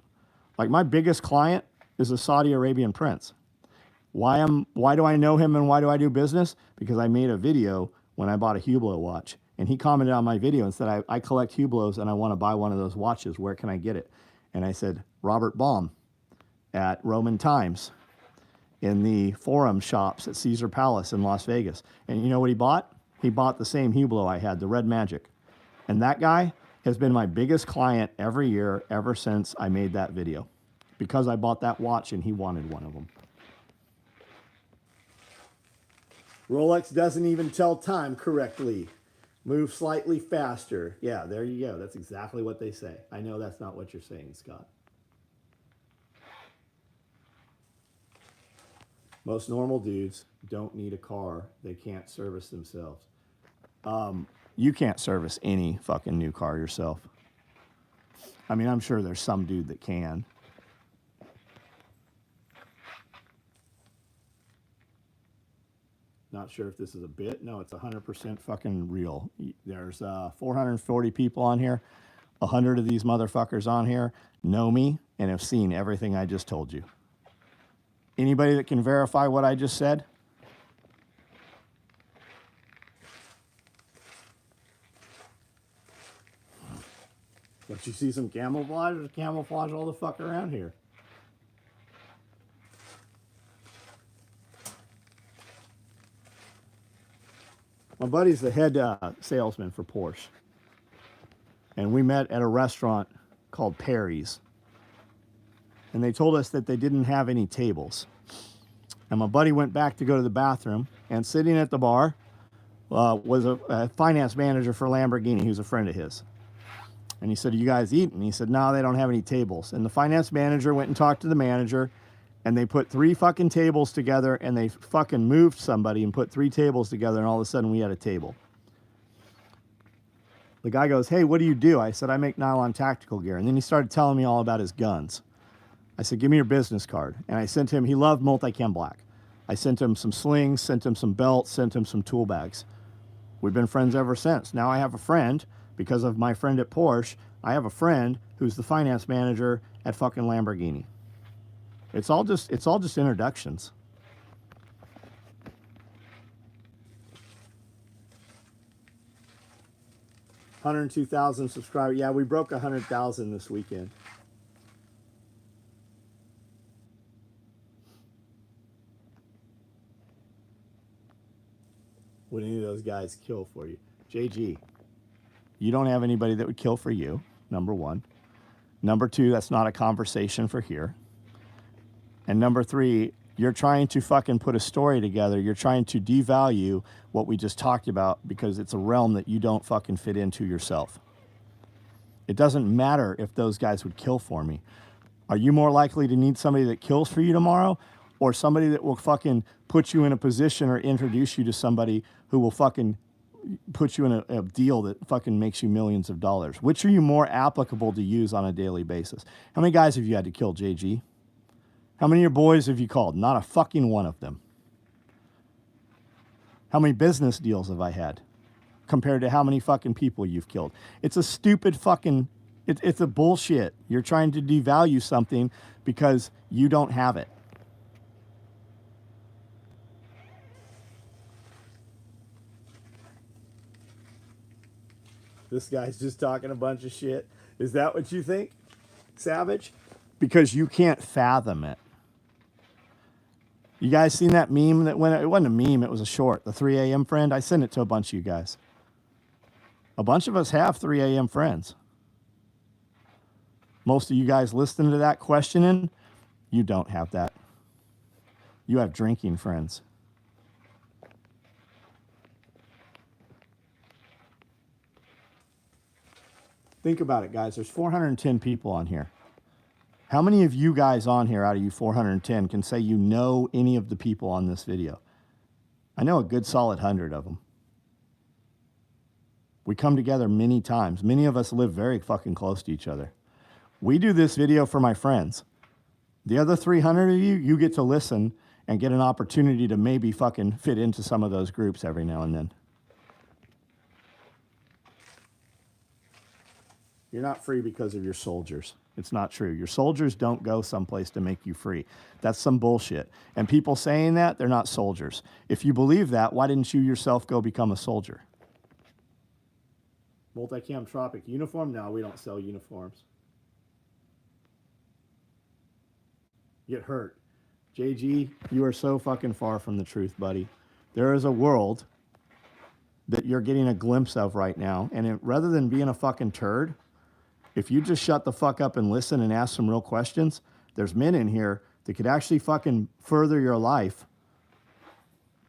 Like, my biggest client is a Saudi Arabian prince. Why do I know him and why do I do business? Because I made a video when I bought a Hublot watch. And he commented on my video and said, I collect Hublots and I want to buy one of those watches. Where can I get it? And I said, Robert Baum at Roman Times, in the Forum shops at Caesar Palace in Las Vegas. And you know what he bought? He bought the same Hublot I had, the Red Magic. And that guy has been my biggest client every year ever since I made that video, because I bought that watch and he wanted one of them. Rolex doesn't even tell time correctly. Move slightly faster. Yeah, there you go. That's exactly what they say. I know that's not what you're saying, Scott. Most normal dudes don't need a car. They can't service themselves. You can't service any fucking new car yourself. I mean, I'm sure there's some dude that can. Not sure if this is a bit. No, it's 100% fucking real. There's 440 people on here. 100 of these motherfuckers on here know me and have seen everything I just told you. Anybody that can verify what I just said? Don't you see some camouflage? There's camouflage all the fuck around here. My buddy's the head salesman for Porsche. And we met at a restaurant called Perry's. And they told us that they didn't have any tables. And my buddy went back to go to the bathroom, and sitting at the bar was a finance manager for Lamborghini, who's a friend of his. And he said, "You guys eat?" And he said, "No, they don't have any tables." And the finance manager went and talked to the manager, and they put 3 fucking tables together, and they fucking moved somebody and put 3 tables together, and all of a sudden we had a table. The guy goes, "Hey, what do you do?" I said, "I make nylon tactical gear." And then he started telling me all about his guns. I said, "Give me your business card." And I sent him, he loved multicam black. I sent him some slings, sent him some belts, sent him some tool bags. We've been friends ever since. Now I have a friend, because of my friend at Porsche, I have a friend who's the finance manager at fucking Lamborghini. It's all just introductions. $102,000 subscribers. Yeah, we broke 100,000 this weekend. Would any of those guys kill for you? JG, you don't have anybody that would kill for you, number one. Number two, that's not a conversation for here. And number three, you're trying to fucking put a story together. You're trying to devalue what we just talked about because it's a realm that you don't fucking fit into yourself. It doesn't matter if those guys would kill for me. Are you more likely to need somebody that kills for you tomorrow, or somebody that will fucking put you in a position or introduce you to somebody who will fucking put you in a deal that fucking makes you millions of dollars? Which are you more applicable to use on a daily basis? How many guys have you had to kill, JG? How many of your boys have you called? Not a fucking one of them. How many business deals have I had compared to how many fucking people you've killed? It's a stupid fucking, it's a bullshit. You're trying to devalue something because you don't have it. This guy's just talking a bunch of shit. Is that what you think, Savage? Because you can't fathom it. You guys seen that meme that went, it wasn't a meme, it was a short, the 3 a.m. friend? I sent it to a bunch of you guys. A bunch of us have 3 a.m. friends. Most of you guys listening to that questioning, you don't have that. You have drinking friends. Think about it, guys. There's 410 people on here. How many of you guys on here out of you 410 can say you know any of the people on this video? I know a good solid 100 of them. We come together many times. Many of us live very fucking close to each other. We do this video for my friends. The other 300 of you, you get to listen and get an opportunity to maybe fucking fit into some of those groups every now and then. You're not free because of your soldiers. It's not true. Your soldiers don't go someplace to make you free. That's some bullshit. And people saying that, they're not soldiers. If you believe that, why didn't you yourself go become a soldier? Multicam Tropic uniform? No, we don't sell uniforms. Get hurt. JG, you are so fucking far from the truth, buddy. There is a world that you're getting a glimpse of right now, and rather than being a fucking turd, if you just shut the fuck up and listen and ask some real questions, there's men in here that could actually fucking further your life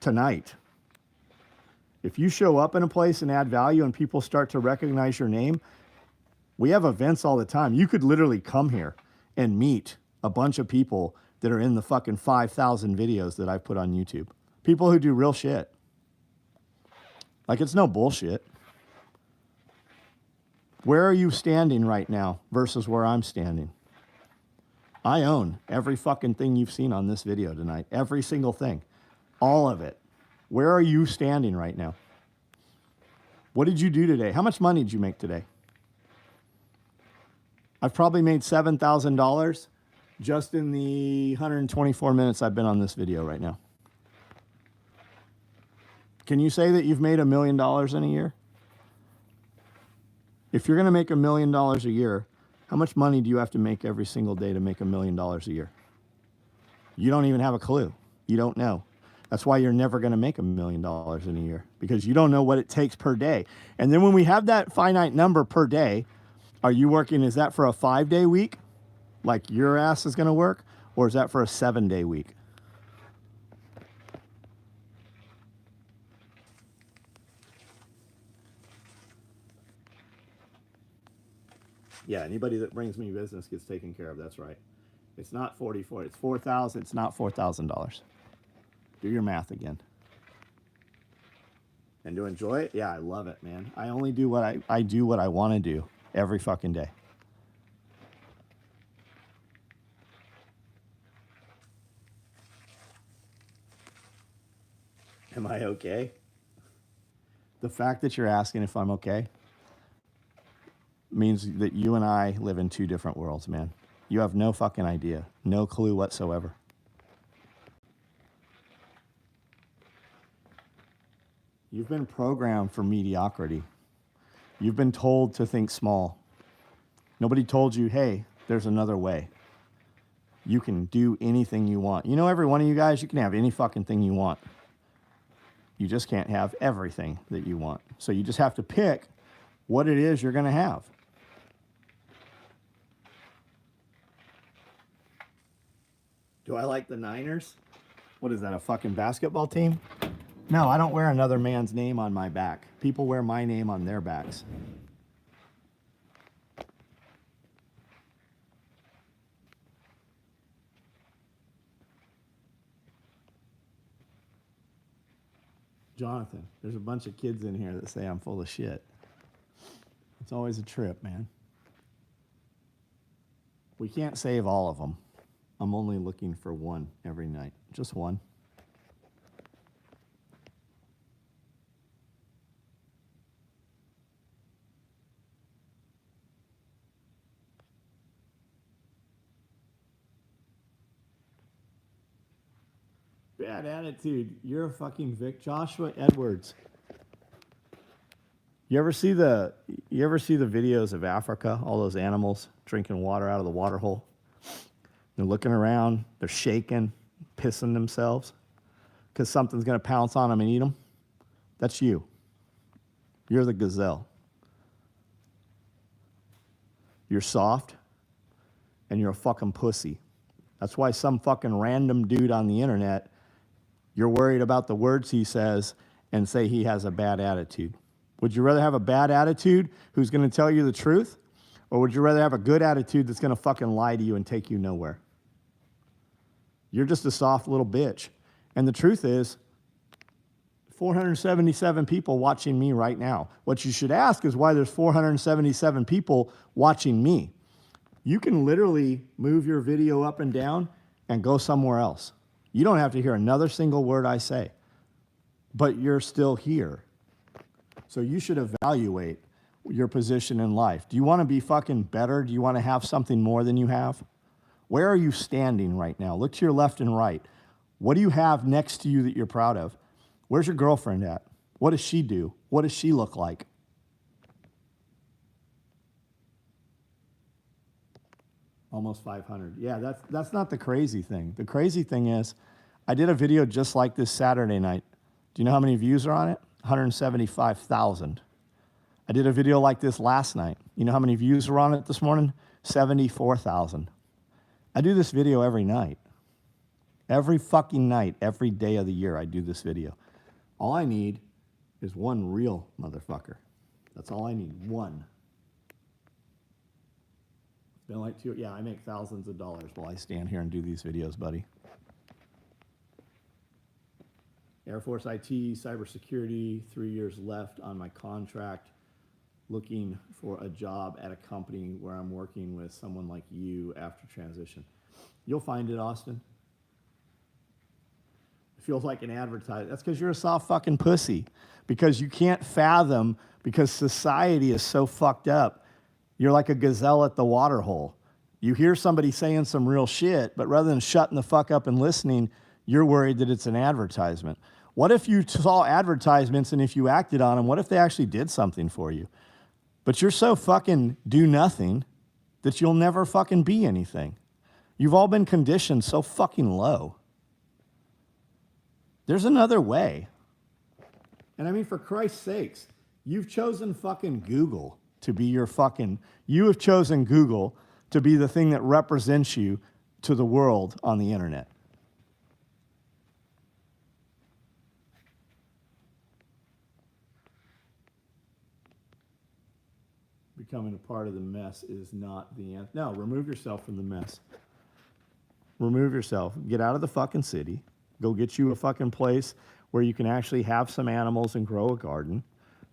tonight. If you show up in a place and add value and people start to recognize your name, we have events all the time. You could literally come here and meet a bunch of people that are in the fucking 5,000 videos that I've put on YouTube. People who do real shit. Like, it's no bullshit. Where are you standing right now versus where I'm standing? I own every fucking thing you've seen on this video tonight. Every single thing. All of it. Where are you standing right now? What did you do today? How much money did you make today? I've probably made $7,000 Just in the 124 minutes I've been on this video right now. Can you say that you've made $1 million in a year? If you're going to make $1 million a year, how much money do you have to make every single day to make $1 million a year? You don't even have a clue. You don't know. That's why you're never going to make $1 million in a year, because you don't know what it takes per day. And then when we have that finite number per day, are you working, is that for a 5-day week, like your ass is going to work, or is that for a 7-day week? Yeah, anybody that brings me business gets taken care of. That's right. It's not 44. It's 4,000. It's not $4,000. Do your math again. And to enjoy it, yeah, I love it, man. I only do what I do what I want to do every fucking day. Am I okay? The fact that you're asking if I'm okay means that you and I live in two different worlds, man. You have no fucking idea. No clue whatsoever. You've been programmed for mediocrity. You've been told to think small. Nobody told you, hey, there's another way. You can do anything you want. You know, every one of you guys, you can have any fucking thing you want. You just can't have everything that you want. So you just have to pick what it is you're going to have. Do I like the Niners? What is that, a fucking basketball team? No, I don't wear another man's name on my back. People wear my name on their backs. Jonathan, there's a bunch of kids in here that say I'm full of shit. It's always a trip, man. We can't save all of them. I'm only looking for one every night. Just one. Bad attitude. You're a fucking Vic. Joshua Edwards. You ever see the videos of Africa? All those animals drinking water out of the water hole. They're looking around. They're shaking, pissing themselves because something's going to pounce on them and eat them. That's you. You're the gazelle. You're soft, and you're a fucking pussy. That's why some fucking random dude on the internet, you're worried about the words he says and say he has a bad attitude. Would you rather have a bad attitude who's going to tell you the truth? Or would you rather have a good attitude that's going to fucking lie to you and take you nowhere? You're just a soft little bitch. And the truth is, 477 people watching me right now. What you should ask is why there's 477 people watching me. You can literally move your video up and down and go somewhere else. You don't have to hear another single word I say, but you're still here. So you should evaluate your position in life. Do you want to be fucking better? Do you want to have something more than you have? Where are you standing right now? Look to your left and right. What do you have next to you that you're proud of? Where's your girlfriend at? What does she do? What does she look like? Almost 500. Yeah, that's not the crazy thing. The crazy thing is, I did a video just like this Saturday night. Do you know how many views are on it? 175,000. I did a video like this last night. You know how many views were on it this morning? 74,000. I do this video every night. Every fucking night, every day of the year, I do this video. All I need is one real motherfucker. That's all I need, one. It's been like yeah, I make thousands of dollars while I stand here and do these videos, buddy. Air Force IT, cybersecurity, 3 years left on my contract, looking for a job at a company where I'm working with someone like you after transition. You'll find it, Austin. It feels like an advertisement. That's because you're a soft fucking pussy. Because you can't fathom, because society is so fucked up. You're like a gazelle at the water hole. You hear somebody saying some real shit, but rather than shutting the fuck up and listening, you're worried that it's an advertisement. What if you saw advertisements and if you acted on them, what if they actually did something for you? But you're so fucking do nothing that you'll never fucking be anything. You've all been conditioned so fucking low. There's another way. And I mean, for Christ's sakes, you've chosen fucking Google to be your fucking, you have chosen Google to be the thing that represents you to the world on the internet. Becoming a part of the mess is not the answer. No, remove yourself from the mess. Remove yourself. Get out of the fucking city. Go get you a fucking place where you can actually have some animals and grow a garden.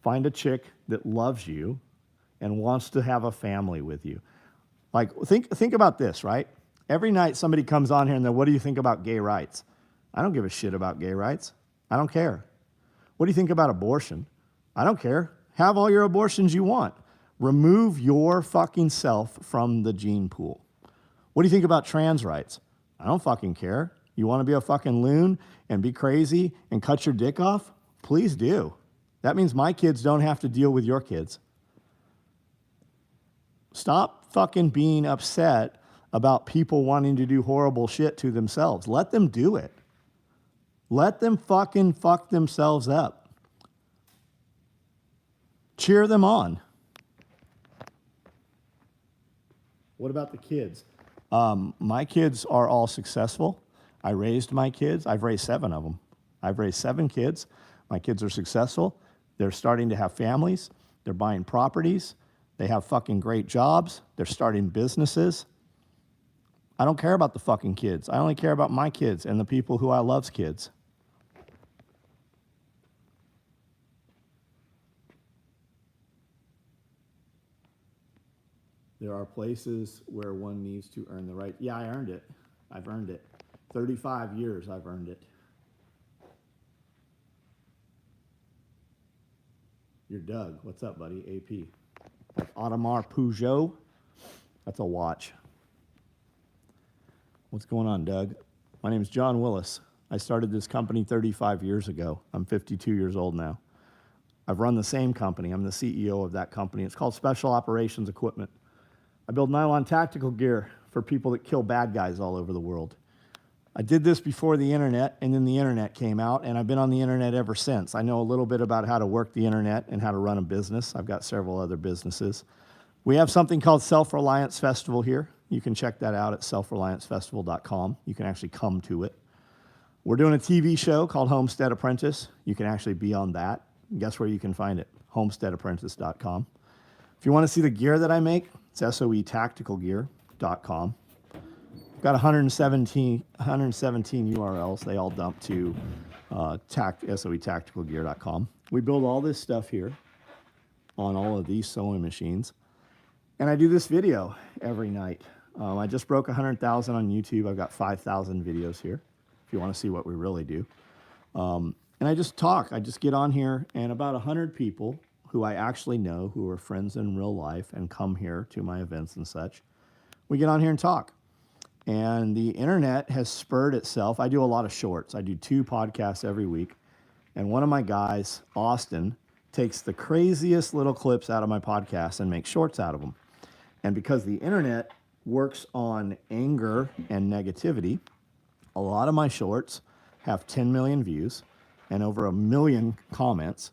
Find a chick that loves you and wants to have a family with you. Like, think about this, right? Every night somebody comes on here and they're, what do you think about gay rights? I don't give a shit about gay rights. I don't care. What do you think about abortion? I don't care. Have all your abortions you want. Remove your fucking self from the gene pool. What do you think about trans rights? I don't fucking care. You want to be a fucking loon and be crazy and cut your dick off? Please do. That means my kids don't have to deal with your kids. Stop fucking being upset about people wanting to do horrible shit to themselves. Let them do it. Let them fucking fuck themselves up. Cheer them on. What about the kids? My kids are all successful. I raised my kids. I've raised 7 of them. I've raised 7 kids. My kids are successful. They're starting to have families. They're buying properties. They have fucking great jobs. They're starting businesses. I don't care about the fucking kids. I only care about my kids and the people who I love's kids. There are places where one needs to earn the right. Yeah, I earned it. I've earned it. 35 years I've earned it. You're Doug. What's up, buddy? AP. That's Audemars Peugeot. That's a watch. What's going on, Doug? My name is John Willis. I started this company 35 years ago. I'm 52 years old now. I've run the same company. I'm the CEO of that company. It's called Special Operations Equipment. I build nylon tactical gear for people that kill bad guys all over the world. I did this before the internet, and then the internet came out, and I've been on the internet ever since. I know a little bit about how to work the internet and how to run a business. I've got several other businesses. We have something called Self-Reliance Festival here. You can check that out at self-reliancefestival.com. You can actually come to it. We're doing a TV show called Homestead Apprentice. You can actually be on that. Guess where you can find it? homesteadapprentice.com. If you want to see the gear that I make, it's SOE got 117 URLs. They all dump to SOEtacticalgear.com. We build all this stuff here on all of these sewing machines. And I do this video every night. I just broke 100,000 on YouTube. I've got 5,000 videos here if you want to see what we really do. And I just talk. I just get on here, and about 100 people who I actually know, who are friends in real life and come here to my events and such, we get on here and talk. And the internet has spurred itself. I do a lot of shorts. I do 2 podcasts every week. And one of my guys, Austin, takes the craziest little clips out of my podcast and makes shorts out of them. And because the internet works on anger and negativity, a lot of my shorts have 10 million views and over 1 million comments.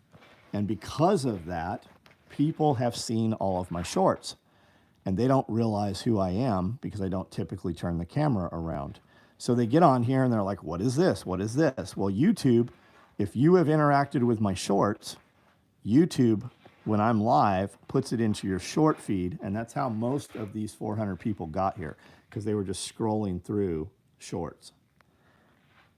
And because of that, people have seen all of my shorts. And they don't realize who I am because I don't typically turn the camera around. So they get on here and they're like, what is this? What is this? Well, YouTube, if you have interacted with my shorts, YouTube, when I'm live, puts it into your short feed. And that's how most of these 400 people got here, because they were just scrolling through shorts.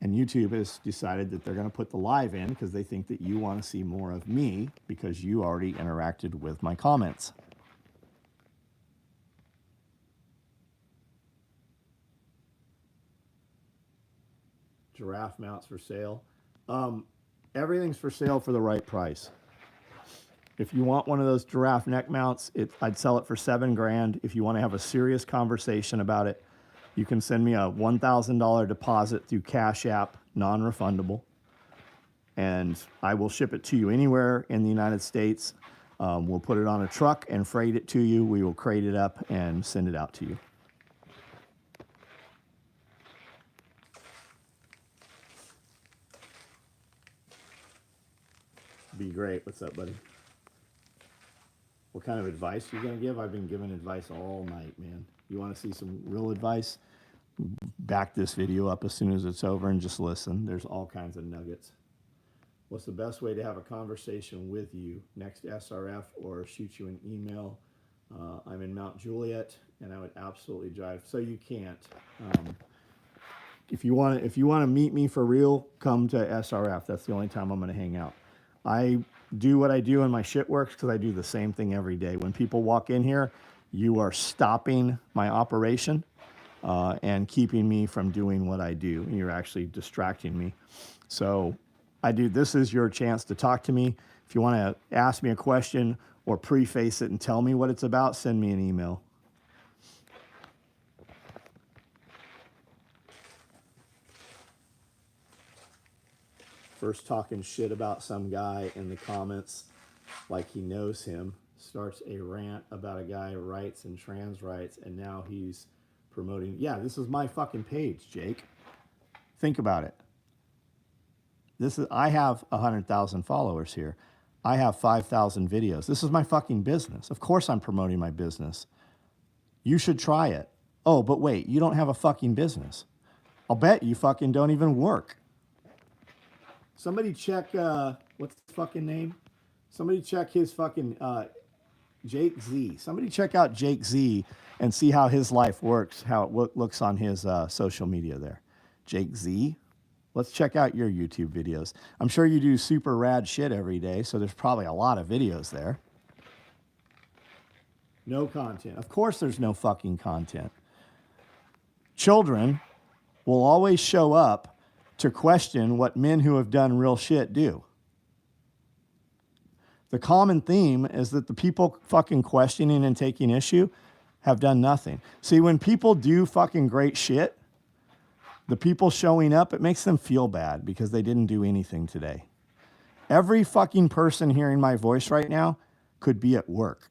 And YouTube has decided that they're going to put the live in because they think that you want to see more of me because you already interacted with my comments. Giraffe mounts for sale. Everything's for sale for the right price. If you want one of those giraffe neck mounts, I'd sell it for $7,000. If you want to have a serious conversation about it, you can send me a $1,000 deposit through Cash App, non-refundable, and I will ship it to you anywhere in the United States. We'll put it on a truck and freight it to you. We will crate it up and send it out to you. Be great. What's up, buddy? What kind of advice you're going to give? I've been giving advice all night, man. You want to see some real advice? Back this video up as soon as it's over and just listen. There's all kinds of nuggets. What's the best way to have a conversation with you? Next SRF or shoot you an email? I'm in Mount Juliet, and I would absolutely drive. So you can't. If you want to meet me for real, come to SRF. That's the only time I'm going to hang out. I do what I do in my shit works because I do the same thing every day. When people walk in here, you are stopping my operation and keeping me from doing what I do. You're actually distracting me. So this is your chance to talk to me. If you want to ask me a question or preface it and tell me what it's about, send me an email. First talking shit about some guy in the comments like he knows him, starts a rant about a guy who writes and trans rights, and now he's promoting. Yeah, this is my fucking page, Jake. Think about it. I have 100,000 followers here. I have 5,000 videos. This is my fucking business. Of course I'm promoting my business. You should try it. Oh, but wait, you don't have a fucking business. I'll bet you fucking don't even work. Somebody check, what's his fucking name? Somebody check his fucking, Jake Z. Somebody check out Jake Z and see how his life works, how it looks on his social media there. Jake Z. Let's check out your YouTube videos. I'm sure you do super rad shit every day, so there's probably a lot of videos there. No content. Of course there's no fucking content. Children will always show up to question what men who have done real shit do. The common theme is that the people fucking questioning and taking issue have done nothing. See, when people do fucking great shit, the people showing up, it makes them feel bad because they didn't do anything today. Every fucking person hearing my voice right now could be at work.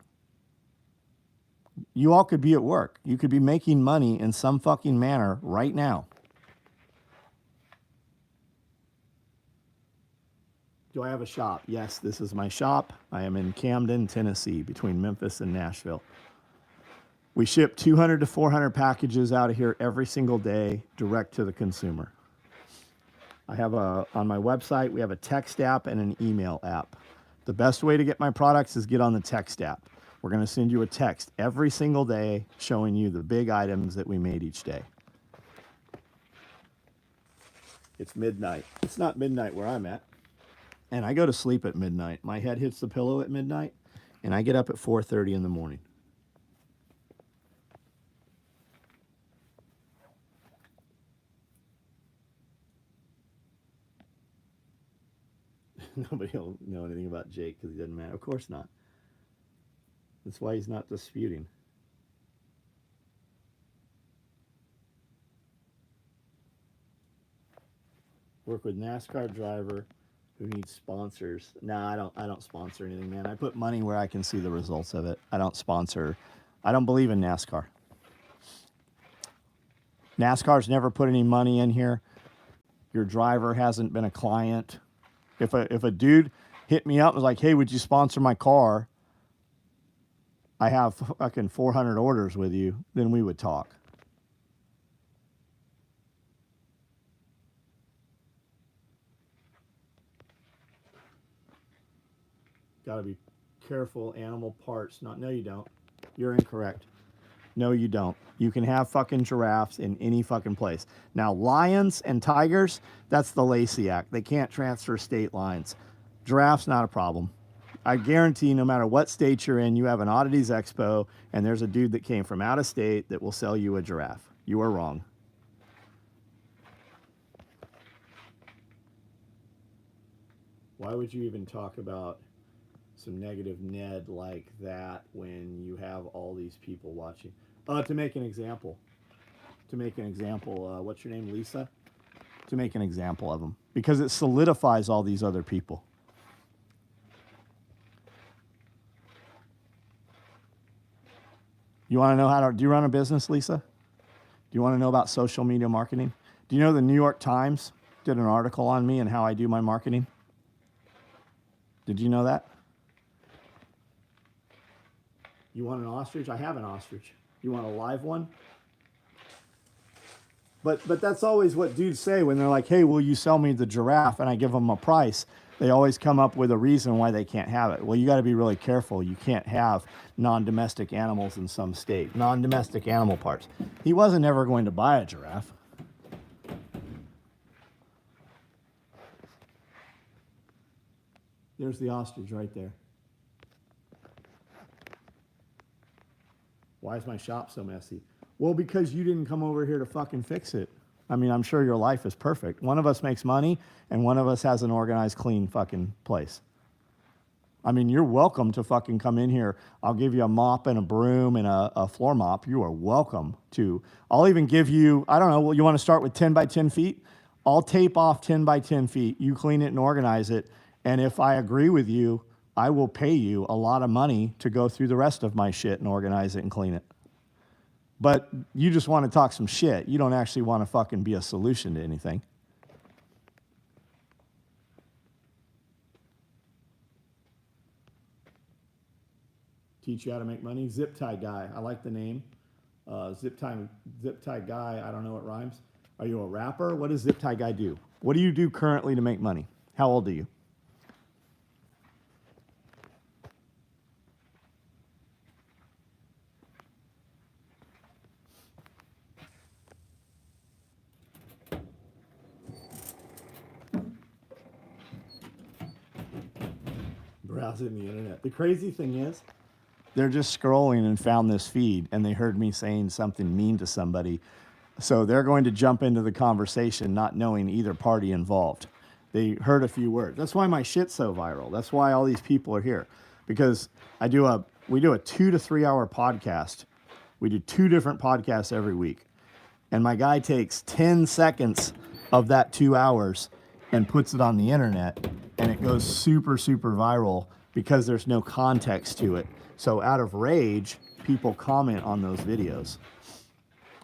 You all could be at work. You could be making money in some fucking manner right now. Do I have a shop? Yes, this is my shop. I am in Camden, Tennessee, between Memphis and Nashville. We ship 200 to 400 packages out of here every single day, direct to the consumer. I have on my website, we have a text app and an email app. The best way to get my products is get on the text app. We're going to send you a text every single day showing you the big items that we made each day. It's midnight. It's not midnight where I'm at. And I go to sleep at midnight. My head hits the pillow at midnight, and I get up at 4:30 in the morning. Nobody will know anything about Jake because he doesn't matter. Of course not. That's why he's not disputing. Work with NASCAR driver who needs sponsors. No, I don't sponsor anything, man. I put money where I can see the results of it. I don't sponsor. I don't believe in NASCAR. NASCAR's never put any money in here. Your driver hasn't been a client. If a dude hit me up and was like, hey, would you sponsor my car? I have fucking 400 orders with you, then we would talk. Got to be careful. Animal parts. No, you don't. You're incorrect. No, you don't. You can have fucking giraffes in any fucking place. Now, lions and tigers, that's the Lacey Act. They can't transfer state lines. Giraffes, not a problem. I guarantee no matter what state you're in, you have an oddities expo, and there's a dude that came from out of state that will sell you a giraffe. You are wrong. Why would you even talk about some negative Ned like that when you have all these people watching. To make an example, what's your name, Lisa? To make an example of them, because it solidifies all these other people. You want to know do you run a business, Lisa? Do you want to know about social media marketing? Do you know the New York Times did an article on me and how I do my marketing? Did you know that? You want an ostrich? I have an ostrich. You want a live one? But that's always what dudes say when they're like, hey, will you sell me the giraffe? And I give them a price. They always come up with a reason why they can't have it. Well, you got to be really careful. You can't have non-domestic animals in some state. Non-domestic animal parts. He wasn't ever going to buy a giraffe. There's the ostrich right there. Why is my shop so messy? Well, because you didn't come over here to fucking fix it. I mean, I'm sure your life is perfect. One of us makes money, and one of us has an organized, clean fucking place. I mean, you're welcome to fucking come in here. I'll give you a mop and a broom and a floor mop. You are welcome to. I'll even give you, I don't know, well, you want to start with 10 by 10 feet? I'll tape off 10 by 10 feet. You clean it and organize it. And if I agree with you, I will pay you a lot of money to go through the rest of my shit and organize it and clean it. But you just want to talk some shit. You don't actually want to fucking be a solution to anything. Teach you how to make money. Zip tie guy. I like the name. Zip tie guy. I don't know what rhymes. Are you a rapper? What does zip tie guy do? What do you do currently to make money? How old are you? Browsing the internet. The crazy thing is, they're just scrolling and found this feed, and they heard me saying something mean to somebody. So they're going to jump into the conversation not knowing either party involved. They heard a few words. That's why my shit's so viral. That's why all these people are here. Because we do a 2 to 3 hour podcast. We do 2 different podcasts every week. And my guy takes 10 seconds of that 2 hours and puts it on the internet, and it goes super, super viral because there's no context to it. So out of rage, people comment on those videos.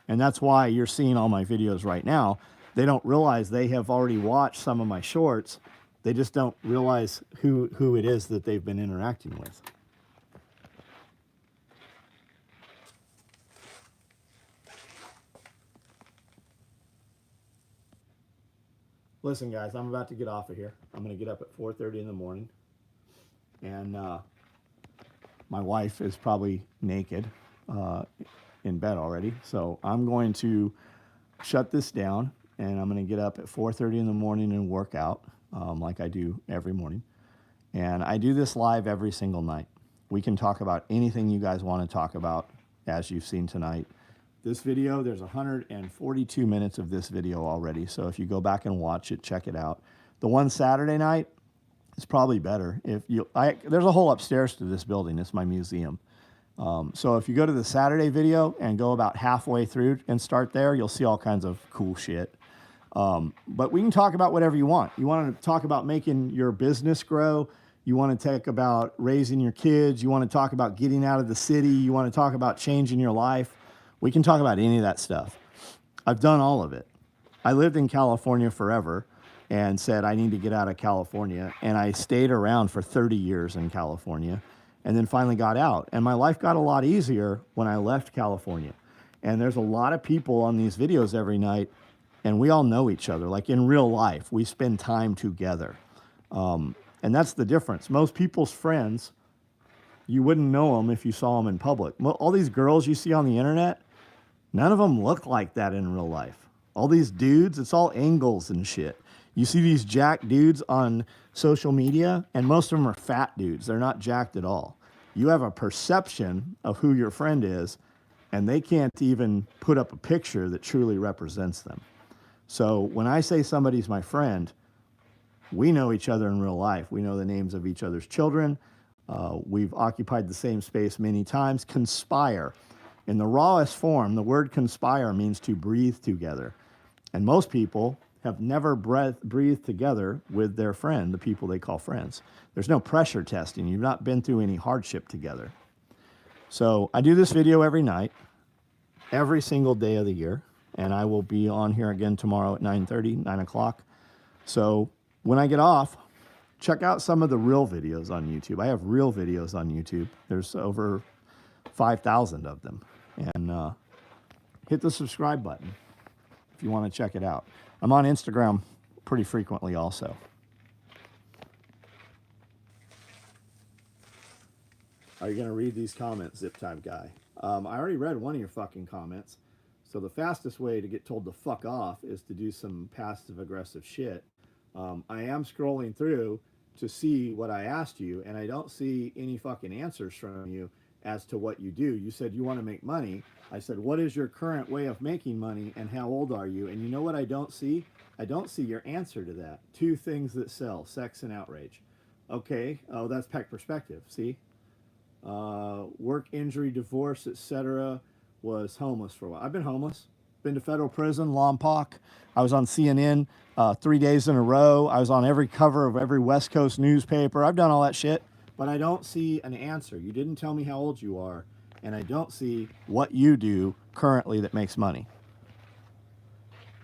And that's why you're seeing all my videos right now. They don't realize they have already watched some of my shorts. They just don't realize who it is that they've been interacting with. Listen, guys, I'm about to get off of here. I'm going to get up at 4:30 in the morning. And my wife is probably naked in bed already. So I'm going to shut this down, and I'm going to get up at 4:30 in the morning and work out like I do every morning. And I do this live every single night. We can talk about anything you guys want to talk about, as you've seen tonight. This video, there's 142 minutes of this video already. So if you go back and watch it, check it out. The one Saturday night is probably better. There's a whole upstairs to this building. It's my museum. So if you go to the Saturday video and go about halfway through and start there, you'll see all kinds of cool shit. But we can talk about whatever you want. You want to talk about making your business grow. You want to talk about raising your kids. You want to talk about getting out of the city. You want to talk about changing your life. We can talk about any of that stuff. I've done all of it. I lived in California forever and said I need to get out of California. And I stayed around for 30 years in California and then finally got out. And my life got a lot easier when I left California. And there's a lot of people on these videos every night, and we all know each other. Like in real life, we spend time together. And that's the difference. Most people's friends, you wouldn't know them if you saw them in public. All these girls you see on the internet, none of them look like that in real life. All these dudes, it's all angles and shit. You see these jacked dudes on social media, and most of them are fat dudes. They're not jacked at all. You have a perception of who your friend is, and they can't even put up a picture that truly represents them. So when I say somebody's my friend, we know each other in real life. We know the names of each other's children. We've occupied the same space many times. Conspire. In the rawest form, the word conspire means to breathe together. And most people have never breathed together with their friend, the people they call friends. There's no pressure testing. You've not been through any hardship together. So I do this video every night, every single day of the year. And I will be on here again tomorrow at 9:30, 9 o'clock. So when I get off, check out some of the real videos on YouTube. I have real videos on YouTube. There's over 5,000 of them. And hit the subscribe button if you want to check it out. I'm on Instagram pretty frequently also. Are you going to read these comments, Zip Time Guy? I already read one of your fucking comments. So the fastest way to get told to fuck off is to do some passive-aggressive shit. I am scrolling through to see what I asked you, and I don't see any fucking answers from you as to what you do. You said you want to make money. I said, what is your current way of making money, and how old are you? And you know what I don't see? I don't see your answer to that. 2 things that sell, sex and outrage. Okay, oh, that's Peck Perspective, see? Work, injury, divorce, etc. Was homeless for a while. I've been homeless. Been to federal prison, Lompoc. I was on CNN 3 days in a row. I was on every cover of every West Coast newspaper. I've done all that shit, but I don't see an answer. You didn't tell me how old you are, and I don't see what you do currently that makes money.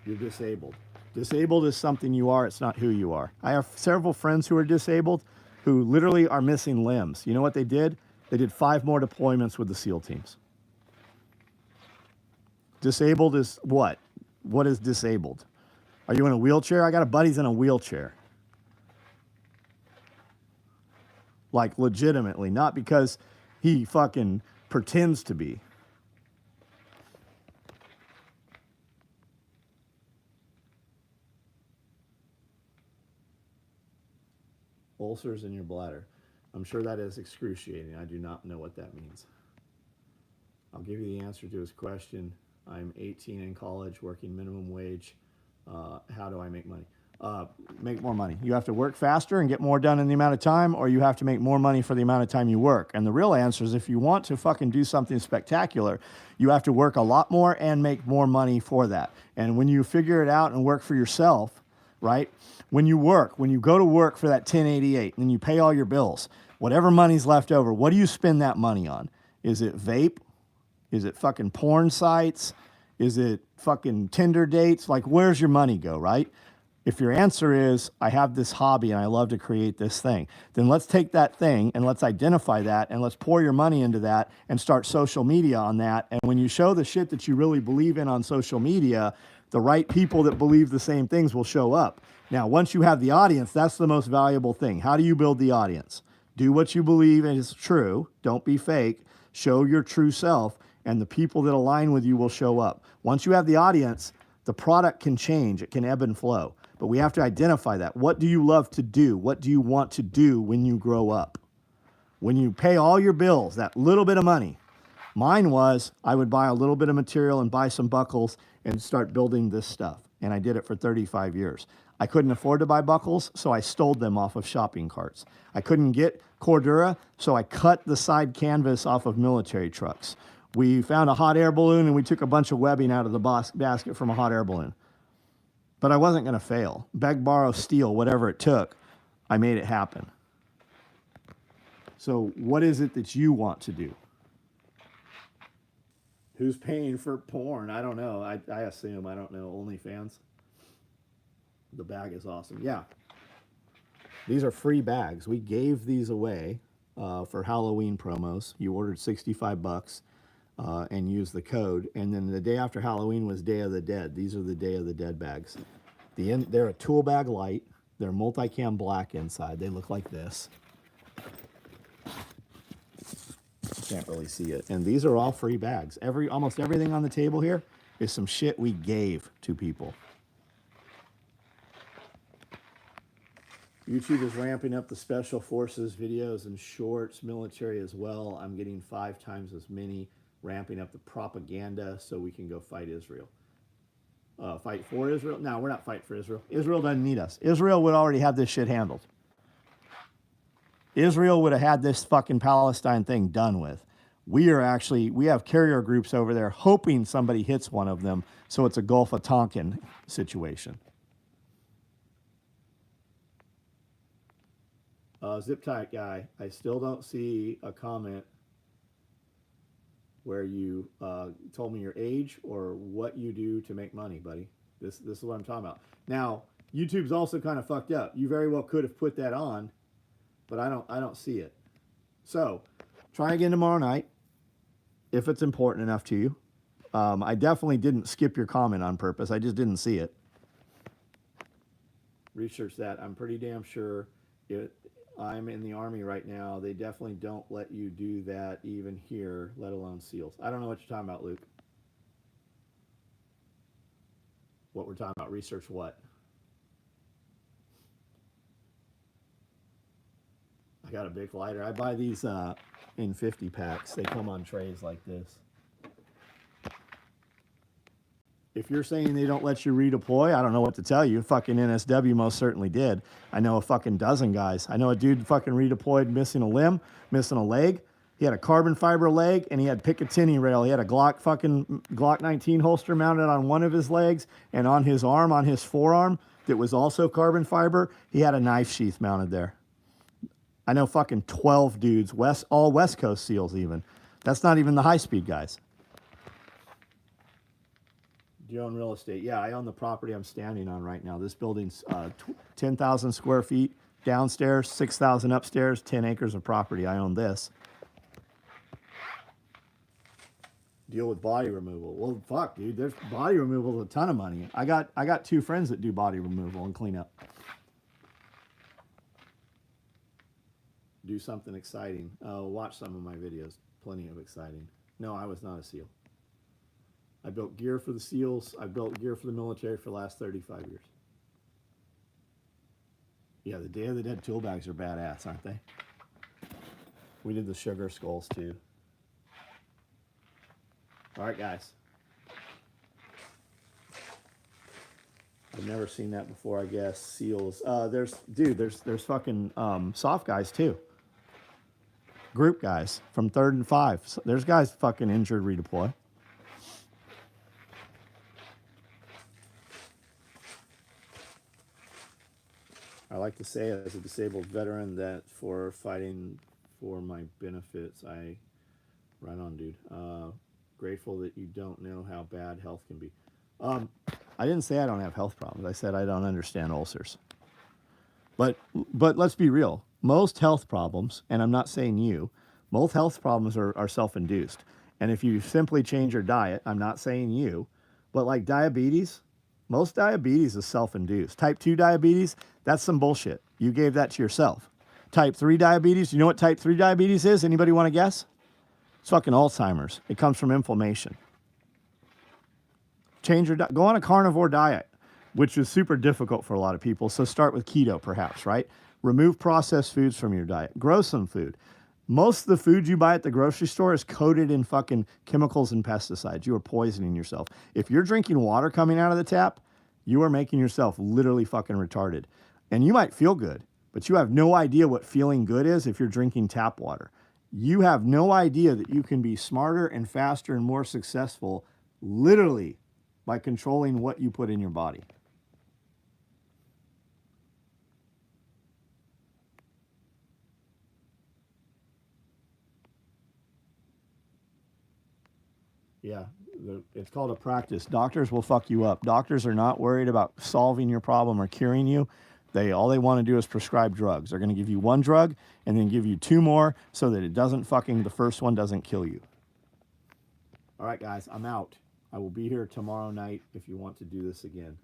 You're disabled. Disabled is something you are. It's not who you are. I have several friends who are disabled who literally are missing limbs. You know what they did? They did 5 more deployments with the SEAL teams. Disabled is what? What is disabled? Are you in a wheelchair? I got a buddy's in a wheelchair. Like legitimately, not because he fucking pretends to be. Ulcers in your bladder. I'm sure that is excruciating. I do not know what that means. I'll give you the answer to his question. I'm 18 in college, working minimum wage. How do I make money? Make more money. You have to work faster and get more done in the amount of time, or you have to make more money for the amount of time you work. And the real answer is, if you want to fucking do something spectacular, you have to work a lot more and make more money for that. And when you figure it out and work for yourself, right? When you go to work for that 1088 and then you pay all your bills, whatever money's left over, what do you spend that money on? Is it vape? Is it fucking porn sites? Is it fucking Tinder dates? Like, where's your money go, right? If your answer is, I have this hobby and I love to create this thing, then let's take that thing and let's identify that and let's pour your money into that and start social media on that. And when you show the shit that you really believe in on social media, the right people that believe the same things will show up. Now, once you have the audience, that's the most valuable thing. How do you build the audience? Do what you believe is true. Don't be fake. Show your true self, and the people that align with you will show up. Once you have the audience, the product can change. It can ebb and flow. But we have to identify that. What do you love to do? What do you want to do when you grow up? When you pay all your bills, that little bit of money. Mine was, I would buy a little bit of material and buy some buckles and start building this stuff. And I did it for 35 years. I couldn't afford to buy buckles, so I stole them off of shopping carts. I couldn't get Cordura, so I cut the side canvas off of military trucks. We found a hot air balloon and we took a bunch of webbing out of the basket from a hot air balloon. But I wasn't going to fail. Beg, borrow, steal, whatever it took, I made it happen. So what is it that you want to do? Who's paying for porn? I don't know. I assume. I don't know. OnlyFans. The bag is awesome. Yeah. These are free bags. We gave these away for Halloween promos. You ordered 65 bucks and used the code. And then the day after Halloween was Day of the Dead. These are the Day of the Dead bags. They're a tool bag light. They're multicam black inside. They look like this. Can't really see it. And these are all free bags. Almost everything on the table here is some shit we gave to people. YouTube is ramping up the special forces videos and shorts, military as well. I'm getting 5 times as many, ramping up the propaganda so we can go fight Israel. Fight for Israel? No, we're not fighting for Israel. Israel doesn't need us. Israel would already have this shit handled. Israel would have had this fucking Palestine thing done with. We have carrier groups over there hoping somebody hits one of them, so it's a Gulf of Tonkin situation. Zip tight guy, I still don't see a comment where you told me your age or what you do to make money, buddy. This is what I'm talking about. Now, YouTube's also kind of fucked up. You very well could have put that on, but I don't see it. So, try again tomorrow night if it's important enough to you. I definitely didn't skip your comment on purpose. I just didn't see it. Research that. I'm pretty damn sure I'm in the Army right now. They definitely don't let you do that even here, let alone SEALs. I don't know what you're talking about, Luke. What we're talking about, research what? I got a big lighter. I buy these in 50 packs. They come on trays like this. If you're saying they don't let you redeploy, I don't know what to tell you. Fucking NSW most certainly did. I know a fucking dozen guys. I know a dude fucking redeployed missing a limb, missing a leg. He had a carbon fiber leg and he had Picatinny rail. He had a Glock 19 holster mounted on one of his legs, and on his arm, on his forearm, that was also carbon fiber, he had a knife sheath mounted there. I know fucking 12 dudes, all West Coast SEALs even. That's not even the high-speed guys. Do you own real estate? Yeah, I own the property I'm standing on right now. This building's 10,000 square feet downstairs, 6,000 upstairs, 10 acres of property. I own this. Deal with body removal. Well, fuck, dude. There's body removal is a ton of money. I got 2 friends that do body removal and cleanup. Do something exciting. Watch some of my videos. Plenty of exciting. No, I was not a SEAL. I built gear for the SEALs. I built gear for the military for the last 35 years. Yeah, the Day of the Dead tool bags are badass, aren't they? We did the sugar skulls too. All right, guys. I've never seen that before, I guess. SEALs. There's fucking soft guys too. Group guys from 3rd and 5. So there's guys fucking injured redeploy. I like to say as a disabled veteran that for fighting for my benefits, right on, dude. Grateful that you don't know how bad health can be. I didn't say I don't have health problems. I said I don't understand ulcers. But let's be real. Most health problems, and I'm not saying you, most health problems are self-induced. And if you simply change your diet, I'm not saying you, but like diabetes, most diabetes is self-induced. Type 2 diabetes, that's some bullshit. You gave that to yourself. Type 3 diabetes, you know what type 3 diabetes is? Anybody want to guess? It's fucking Alzheimer's. It comes from inflammation. Change your diet. Go on a carnivore diet, which is super difficult for a lot of people. So start with keto, perhaps, right? Remove processed foods from your diet. Grow some food. Most of the food you buy at the grocery store is coated in fucking chemicals and pesticides. You are poisoning yourself. If you're drinking water coming out of the tap, you are making yourself literally fucking retarded. And you might feel good, but you have no idea what feeling good is if you're drinking tap water. You have no idea that you can be smarter and faster and more successful literally by controlling what you put in your body. Yeah, it's called a practice. Doctors will fuck you up. Doctors are not worried about solving your problem or curing you. All they want to do is prescribe drugs. They're going to give you one drug and then give you 2 more so that the first one doesn't kill you. All right, guys, I'm out. I will be here tomorrow night if you want to do this again.